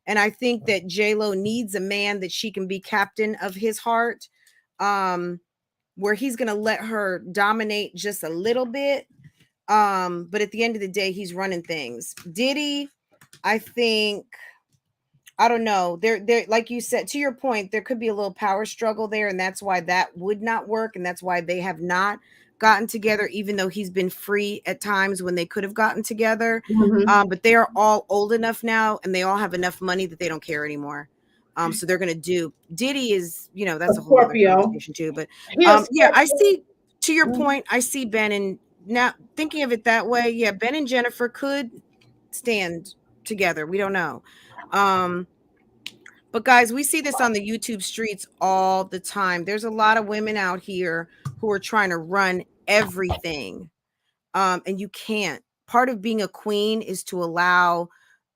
And I think that J-Lo needs a man that she can be captain of his heart, where he's gonna let her dominate just a little bit. But at the end of the day, he's running things. Diddy, I think. I don't know. There, like you said, to your point, there could be a little power struggle there, and that's why that would not work, and that's why they have not gotten together, even though he's been free at times when they could have gotten together. But they are all old enough now, and they all have enough money that they don't care anymore. So they're gonna do Diddy is, you know, that's a whole other Scorpio. conversation too. But Here's yeah, I Scorpio. see, to your point, I see Ben, and now thinking of it that way, yeah, Ben and Jennifer could stand together. We don't know. But guys, we see this on the YouTube streets all the time. There's a lot of women out here who are trying to run everything. And you can't. Part of being a queen is to allow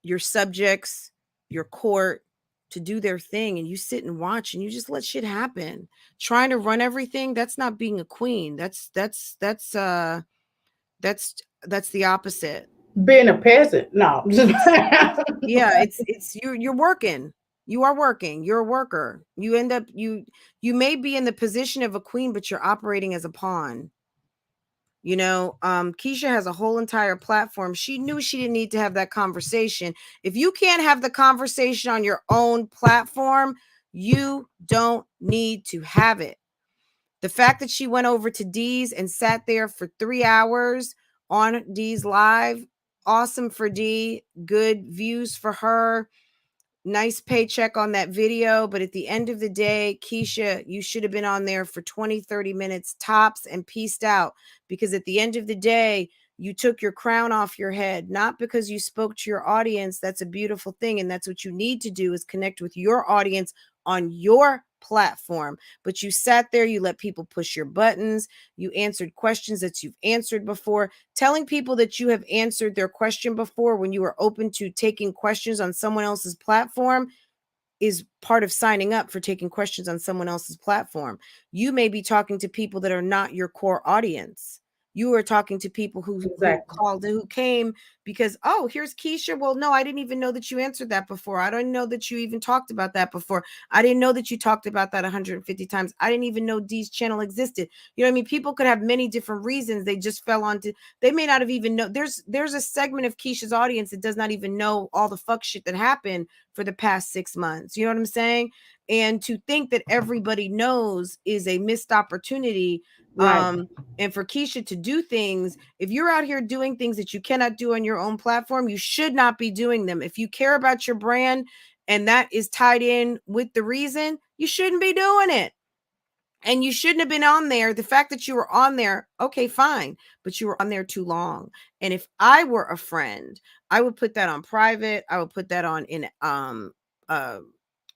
your subjects, your court, to do their thing, and you sit and watch and you just let shit happen. Trying to run everything, that's not being a queen. That's the opposite. Being a peasant. No. Yeah, it's you're working. You are working. You're a worker. You end up you may be in the position of a queen, but you're operating as a pawn. You know, Keisha has a whole entire platform. She knew she didn't need to have that conversation. If you can't have the conversation on your own platform, you don't need to have it. The fact that she went over to Dee's and sat there for 3 hours on Dee's live, awesome for Dee, good views for her. Nice paycheck on that video, but at the end of the day, Keisha, you should have been on there for 20, 30 minutes tops and pieced out, because at the end of the day, you took your crown off your head, not because you spoke to your audience. That's a beautiful thing, and that's what you need to do, is connect with your audience on your platform. But you sat there, you let people push your buttons, you answered questions that you've answered before. Telling people that you have answered their question before when you are open to taking questions on someone else's platform is part of signing up for taking questions on someone else's platform. You may be talking to people that are not your core audience. You are talking to people who called, who came because, oh, here's Keisha. Well, no, I didn't even know that you answered that before. I don't know that you even talked about that before. I didn't know that you talked about that 150 times. I didn't even know Dee's channel existed. You know what I mean? People could have many different reasons. They just fell onto, they may not have even know. There's a segment of Keisha's audience that does not even know all the fuck shit that happened for the past 6 months. You know what I'm saying? And to think that everybody knows is a missed opportunity. Right. And for Keisha to do things, if you're out here doing things that you cannot do on your own platform, you should not be doing them. If you care about your brand and that is tied in with the reason, you shouldn't be doing it. And you shouldn't have been on there. The fact that you were on there, okay, fine, but you were on there too long. And if I were a friend, I would put that on private. I would put that on in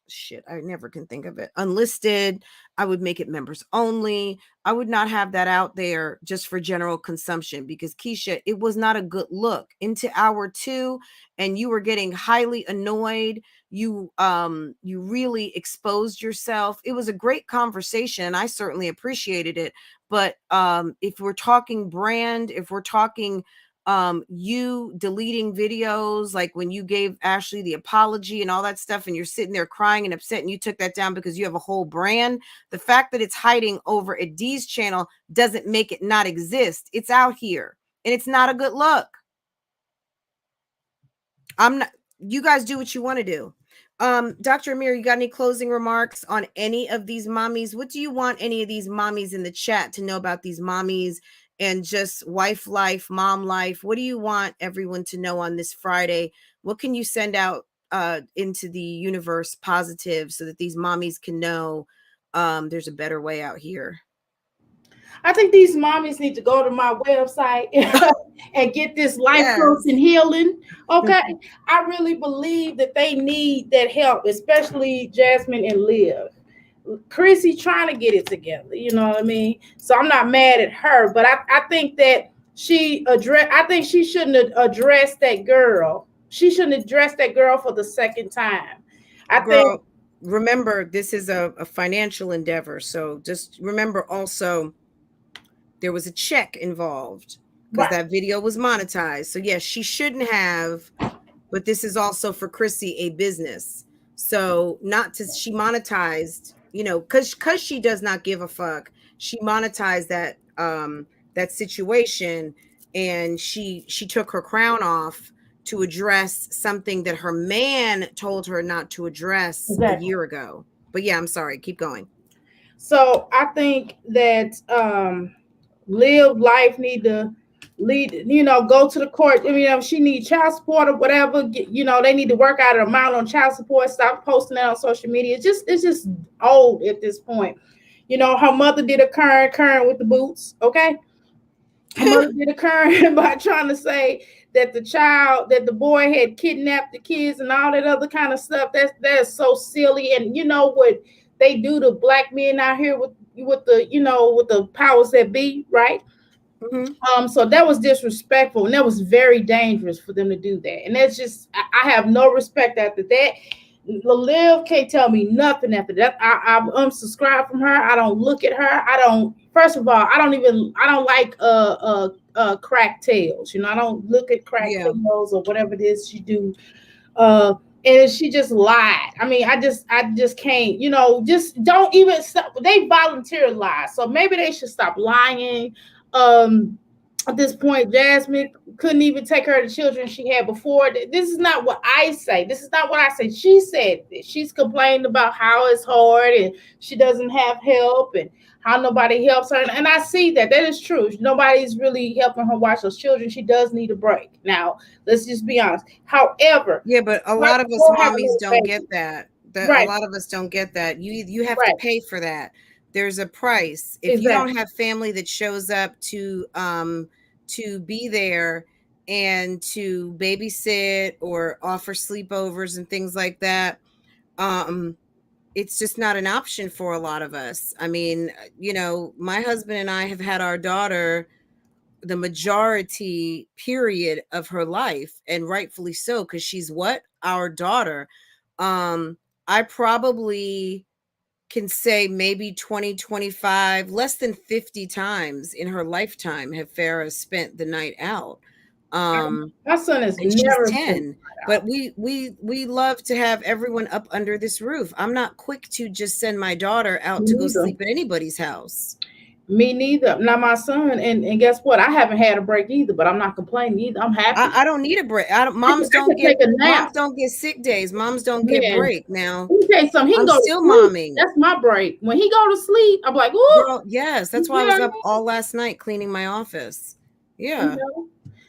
shit, I never can think of it. Unlisted. I would make it members only. I would not have that out there just for general consumption, because Keisha, it was not a good look into hour 2, and you were getting highly annoyed. You really exposed yourself. It was a great conversation, and I certainly appreciated it. But if we're talking brand, if we're talking you deleting videos, like when you gave Ashley the apology and all that stuff, and you're sitting there crying and upset, and you took that down because you have a whole brand. The fact that it's hiding over at Dee's channel doesn't make it not exist. It's out here, and it's not a good look. You guys do what you want to do. Dr. Amira, you got any closing remarks on any of these mommies? What do you want any of these mommies in the chat to know about these mommies and just wife life, mom life? What do you want everyone to know on this Friday? What can you send out into the universe positive so that these mommies can know there's a better way out here? I think these mommies need to go to my website and get this life coach and healing. Okay. I really believe that they need that help, especially Jasmine and Liv. Chrissy trying to get it together, you know what I mean? So I'm not mad at her, but I think that I think she shouldn't have addressed that girl. She shouldn't address that girl for the second time. Remember, this is a financial endeavor. So just remember also, there was a check involved because that video was monetized. So yes, she shouldn't have, but this is also for Chrissy a business. So she monetized, you know, because she does not give a fuck. She monetized that situation, and she took her crown off to address something that her man told her not to address a year ago. But yeah, I'm sorry, keep going. So I think that Live Life need to go to the court. If she needs child support or whatever, they need to work out an amount on child support. Stop posting that on social media. It's just old at this point. Her mother did a current with the boots. Okay. Her mother did a current by trying to say that the boy had kidnapped the kids and all that other kind of stuff. That's so silly. And you know what they do to black men out here with the powers that be, right? Mm-hmm. So that was disrespectful, and that was very dangerous for them to do that. And that's just, I have no respect after that. Liv can't tell me nothing after that. I'm unsubscribed from her. I don't look at her. First of all, I don't like crack tales. I don't look at crack tales or whatever it is she do. And she just lied. I mean, I just can't, just don't even stop. They volunteer lies. So maybe they should stop lying. At this point, Jasmine couldn't even take care of the children she had before. This is not what I say. This is not what I say. She said this. She's complaining about how it's hard and she doesn't have help and how nobody helps her. And I see that. That is true. Nobody's really helping her watch those children. She does need a break. Now, let's just be honest. However, but a lot of us mommies don't get that. Right. A lot of us don't get that. You have to pay for that. There's a price. If you don't have family that shows up to be there and to babysit or offer sleepovers and things like that, it's just not an option for a lot of us. I mean, my husband and I have had our daughter the majority period of her life, and rightfully so, because she's our daughter. I probably can say maybe 20, 25, less than 50 times in her lifetime have Farrah spent the night out. My son is never 10, but we love to have everyone up under this roof. I'm not quick to just send my daughter out to go sleep at anybody's house. Me neither. Now my son, and guess what? I haven't had a break either, but I'm not complaining either. I'm happy. I don't need a break. Moms don't get sick days. Moms don't get break now. Let me tell you something. I'm still momming. That's my break. When he go to sleep, I'm like, oh yes. That's why I was up all last night cleaning my office. Yeah.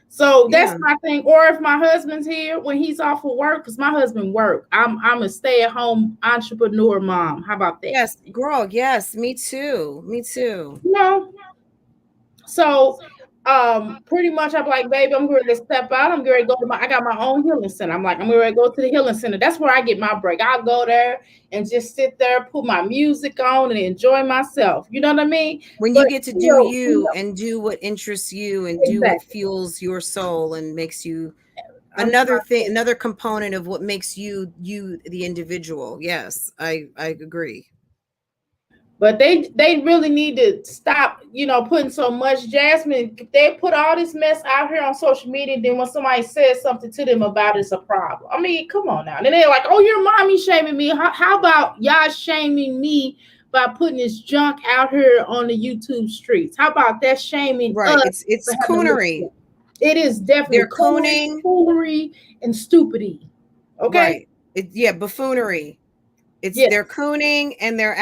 So that's my thing. Or if my husband's here when he's off of work, because my husband work, I'm a stay-at-home entrepreneur mom. How about that? Yes, girl. Yes, me too. So pretty much I'm like, baby, I'm going to step out. I'm going to go I got my own healing center. I'm like, I'm going to go to the healing center. That's where I get my break. I'll go there and just sit there, put my music on and enjoy myself. You know what I mean? When you get to do you and do what interests you and do what fuels your soul and makes you another component of what makes you the individual. Yes, I agree. But they really need to stop, putting so much. Jasmine, they put all this mess out here on social media. Then when somebody says something to them about it's a problem. I mean, come on now. And then they're like, oh, your mommy shaming me. How about y'all shaming me by putting this junk out here on the YouTube streets? How about that shaming? Right. It's coonery. It is definitely they're cooning, foolery, and stupidity. Okay. Right. Buffoonery. They're cooning and they're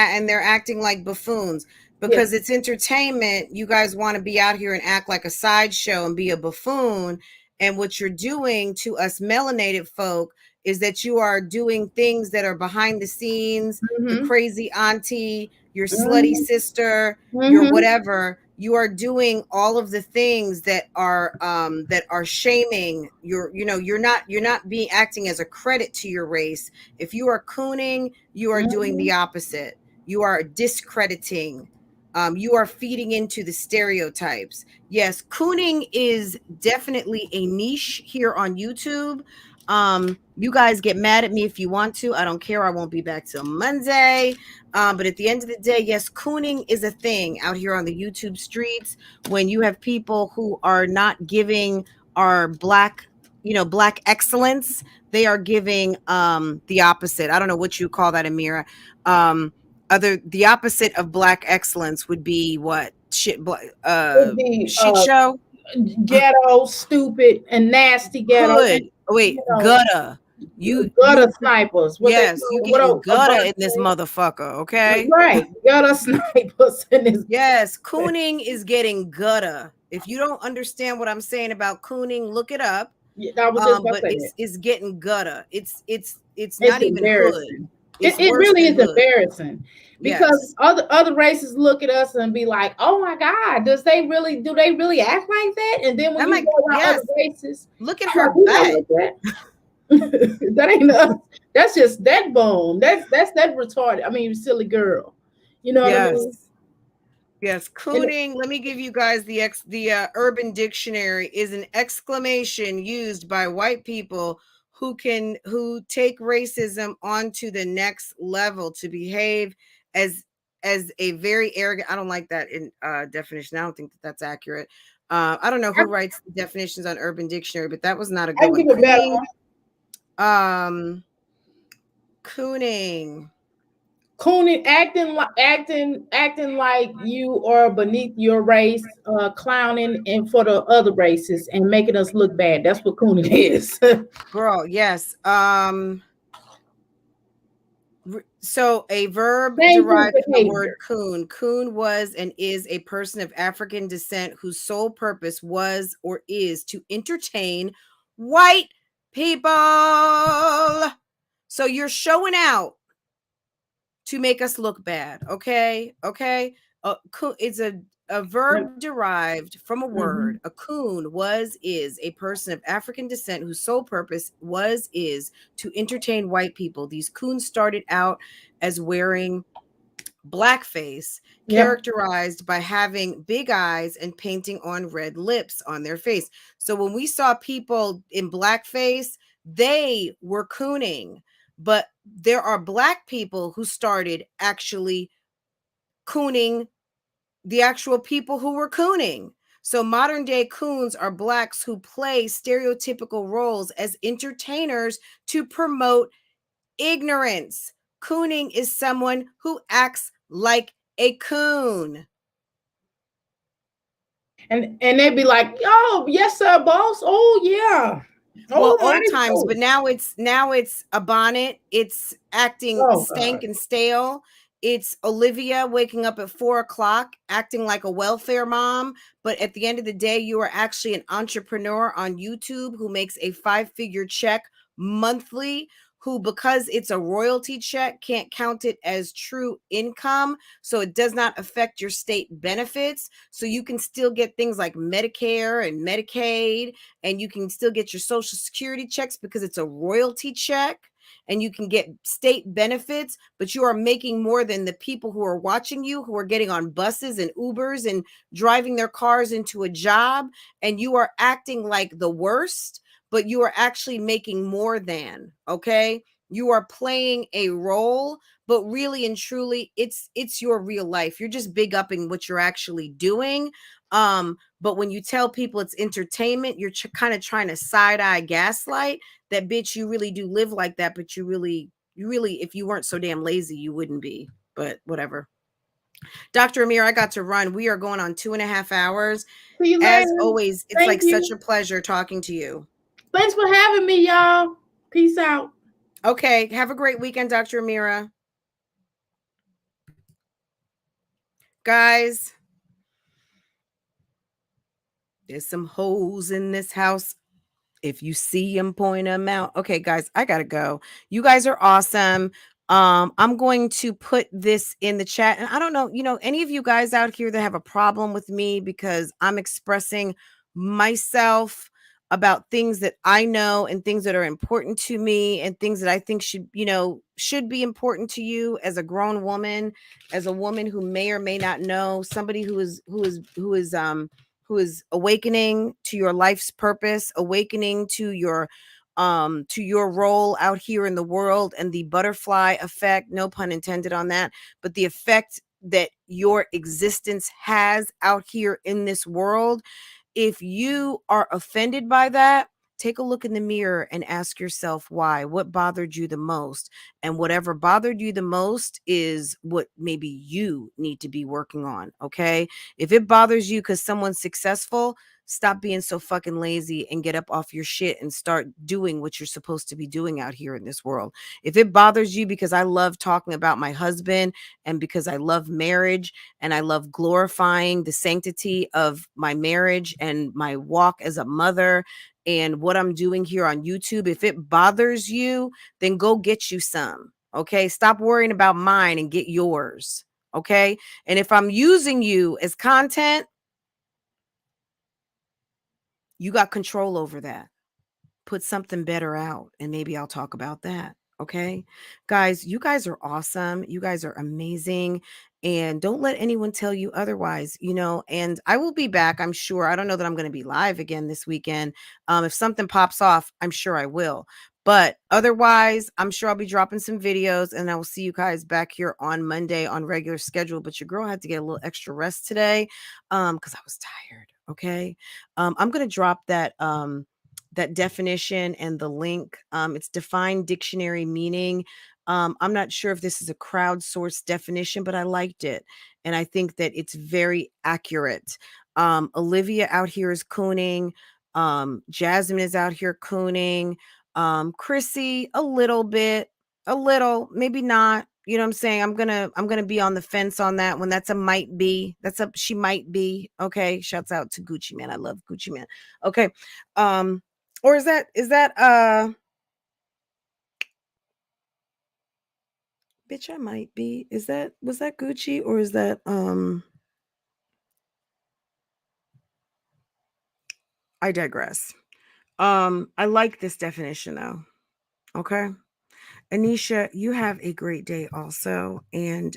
acting like buffoons because it's entertainment. You guys want to be out here and act like a sideshow and be a buffoon. And what you're doing to us melanated folk is that you are doing things that are behind the scenes, the crazy auntie, your slutty sister, your whatever. You are doing all of the things that are shaming you're not acting as a credit to your race. If you are cooning, you are doing the opposite. You are discrediting. You are feeding into the stereotypes. Yes, cooning is definitely a niche here on YouTube. You guys get mad at me if you want to. I don't care. I won't be back till Monday. But at the end of the day, yes, cooning is a thing out here on the YouTube streets when you have people who are not giving our black excellence. They are giving the opposite. I don't know what you call that, Amira. The opposite of black excellence would be what? Shit show? Ghetto, stupid, and nasty ghetto. Good. Wait, gutter. You gutter snipers. Yes, you get gutter in this motherfucker, okay? Right. Gutter snipers in this. Yes, cooning is getting gutter If you don't understand what I'm saying about cooning, look it up. Yeah, I was just about But to say that. it's getting gutter. It's It's not even hood. embarrassing. It's It worse really than is hood. embarrassing because Yes. other races look at us and be like, "Oh my God, do they really act like that?" And then when I'm you like, go around yes. other races, Look at I'm her like, "We not butt. like that." That ain't us. That's just that bone. That's that retarded. I mean, silly girl. You know what I mean? Yes, cooning. Let me give you guys the Urban Dictionary is an exclamation used by white people who take racism onto the next level to behave as a very arrogant. I don't like that in definition. I don't think that's accurate. I don't know who writes the definitions on Urban Dictionary, but that was not a good one. Give a better one. Cooning. Cooning, acting like you are beneath your race, clowning and for the other races and making us look bad. That's what cooning is. Girl, yes. So a verb Shameful derived from the behavior. word coon. Coon was and is a person of African descent whose sole purpose was or is to entertain white people. So you're showing out to make us look bad. Okay. It's a verb derived from a word. A coon is a person of African descent whose sole purpose is to entertain white people. These coons started out as wearing blackface, characterized by having big eyes and painting on red lips on their face. So when we saw people in blackface, they were cooning. But there are black people who started actually cooning the actual people who were cooning. So modern day coons are blacks who play stereotypical roles as entertainers to promote ignorance. Cooning is someone who acts like a coon. And they'd be like, "Oh, yes, sir, boss. Oh, yeah." Well, old times, but now it's a bonnet. It's acting stank and stale. It's Olivia waking up at 4:00, acting like a welfare mom. But at the end of the day, you are actually an entrepreneur on YouTube who makes a 5-figure check monthly, who, because it's a royalty check, can't count it as true income. So it does not affect your state benefits. So you can still get things like Medicare and Medicaid, and you can still get your Social Security checks because it's a royalty check, and you can get state benefits, but you are making more than the people who are watching you, who are getting on buses and Ubers and driving their cars into a job, and you are acting like the worst, but you are actually making more than, okay? You are playing a role, but really and truly, it's your real life. You're just big upping what you're actually doing. But when you tell people it's entertainment, you're kind of trying to side-eye gaslight that, bitch, you really do live like that, but you really, if you weren't so damn lazy, you wouldn't be. But whatever. Dr. Amira, I got to run. We are going on 2.5 hours. See you As later. always, it's like such a pleasure talking to you. Thanks for having me, y'all. Peace out. Okay. Have a great weekend, Dr. Amira. Guys, there's some hoes in this house. If you see them, point them out. Okay, guys, I gotta go. You guys are awesome. I'm going to put this in the chat. And I don't know, any of you guys out here that have a problem with me because I'm expressing myself about things that I know and things that are important to me and things that I think should be important to you as a grown woman, as a woman who may or may not know, somebody who is awakening to your life's purpose, awakening to your role out here in the world, and the butterfly effect, no pun intended on that, but the effect that your existence has out here in this world. If you are offended by that, take a look in the mirror and ask yourself why. What bothered you the most? And whatever bothered you the most is what maybe you need to be working on, okay? If it bothers you because someone's successful, stop being so fucking lazy and get up off your shit and start doing what you're supposed to be doing out here in this world. If it bothers you because I love talking about my husband and because I love marriage and I love glorifying the sanctity of my marriage and my walk as a mother and what I'm doing here on YouTube, if it bothers you, then go get you some. Okay. Stop worrying about mine and get yours. Okay. And if I'm using you as content, you got control over that. Put something better out and maybe I'll talk about that. Okay. Guys, you guys are awesome. You guys are amazing. And don't let anyone tell you otherwise, you know, and I will be back. I'm sure. I don't know that I'm going to be live again this weekend. If something pops off, I'm sure I will. But otherwise, I'm sure I'll be dropping some videos and I will see you guys back here on Monday on regular schedule. But your girl had to get a little extra rest today because I was tired. Okay. I'm going to drop that that definition and the link. It's defined dictionary meaning. I'm not sure if this is a crowdsourced definition, but I liked it. And I think that it's very accurate. Olivia out here is cooning. Jasmine is out here cooning. Chrissy, a little, maybe not. You know what I'm saying? I'm gonna be on the fence on that one. That's a might be. She might be. Okay. Shouts out to Gucci Man. I love Gucci Man. Okay. Or is that bitch, I might be. Was that Gucci or is that I digress. I like this definition though. Okay. Anisha, you have a great day also. And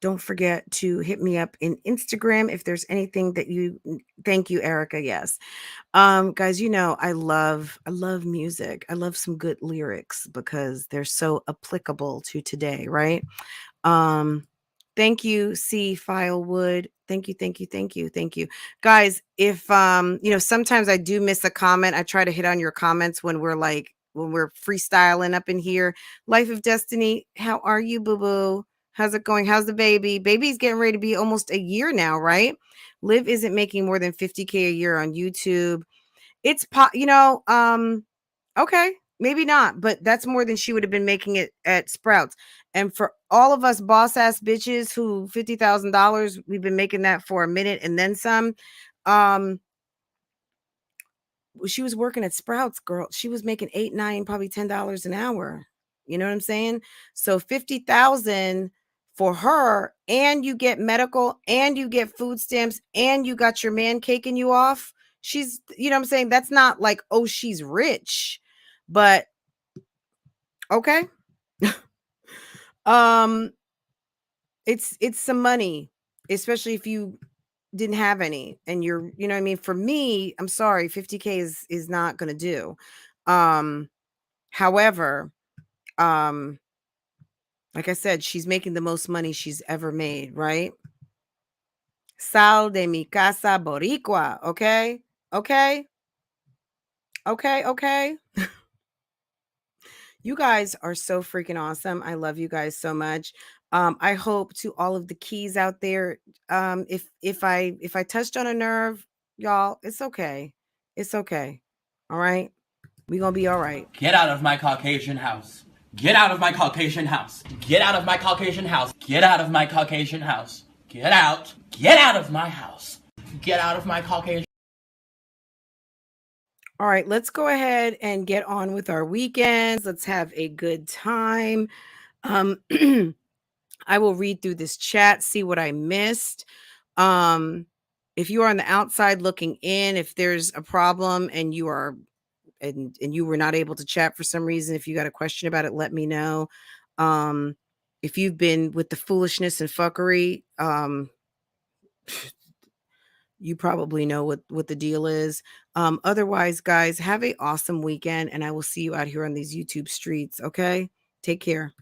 don't forget to hit me up in Instagram if there's anything that you thank you, Erica. Yes. Guys, you know, I love music. I love some good lyrics because they're so applicable to today, right? Thank you, C. Filewood. Thank you. Guys, if you know, sometimes I do miss a comment. I try to hit on your comments when we're freestyling up in here. Life of Destiny, how are you, boo-boo? How's it going? How's the baby? Baby's getting ready to be almost a year now, right? Liv isn't making more than 50K a year on YouTube. It's okay, maybe not, but that's more than she would have been making it at Sprouts. And for all of us boss ass bitches who $50,000, we've been making that for a minute and then some. She was working at Sprouts, girl. She was making $8, $9, probably $10 an hour. You know what I'm saying? So 50,000 for her, and you get medical, and you get food stamps, and you got your man caking you off. She's, you know what I'm saying? That's not like, oh, she's rich, but okay. It's some money, especially if you didn't have any and you're, you know what I mean? For me, I'm sorry, 50K is not going to do. However, like I said, she's making the most money she's ever made, right? Sal de mi casa boricua, okay? Okay. You guys are so freaking awesome. I love you guys so much. I hope to all of the keys out there. If I touched on a nerve, y'all, it's okay. It's okay. All right. We're gonna be all right. Get out of my Caucasian house. Get out of my Caucasian house. Get out of my Caucasian house. Get out of my Caucasian house. Get out. Get out of my house. Get out of my Caucasian. All right, let's go ahead and get on with our weekends. Let's have a good time. I will read through this chat, see what I missed. If you are on the outside looking in, if there's a problem and you are and you were not able to chat for some reason, if you got a question about it, let me know. If you've been with the foolishness and fuckery, you probably know what the deal is. Otherwise, guys, have an awesome weekend, and I will see you out here on these YouTube streets. Okay, take care.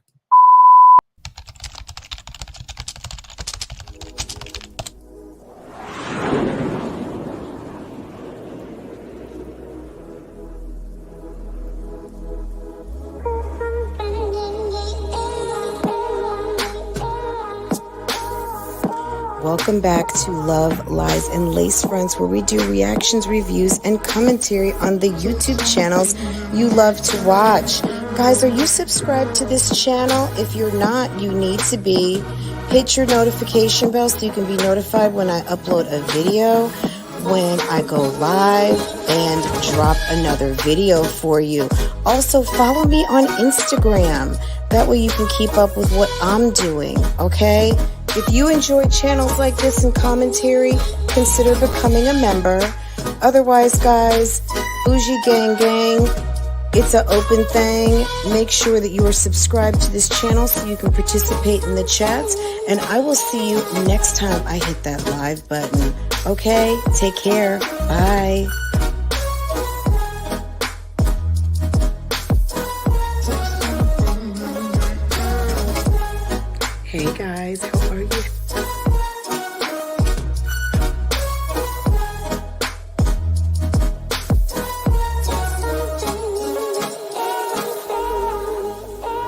welcome back to Love, Lies, and Lace Fronts, where we do reactions, reviews, and commentary on the YouTube channels you love to watch. Guys, are you subscribed to this channel? If you're not, you need to be. Hit your notification bell so you can be notified when I upload a video, when I go live, and drop another video for you. Also, follow me on Instagram. That way you can keep up with what I'm doing, okay? If you enjoy channels like this and commentary, consider becoming a member. Otherwise, guys, BougieGang Gang, it's an open thing. Make sure that you are subscribed to this channel so you can participate in the chats. And I will see you next time I hit that live button. Okay? Take care. Bye. Hey guys, how are you?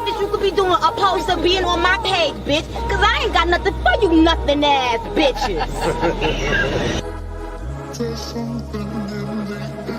You could be doing opposed to being on my page, bitch. Cause I ain't got nothing for you nothing ass bitches. There's something in the air.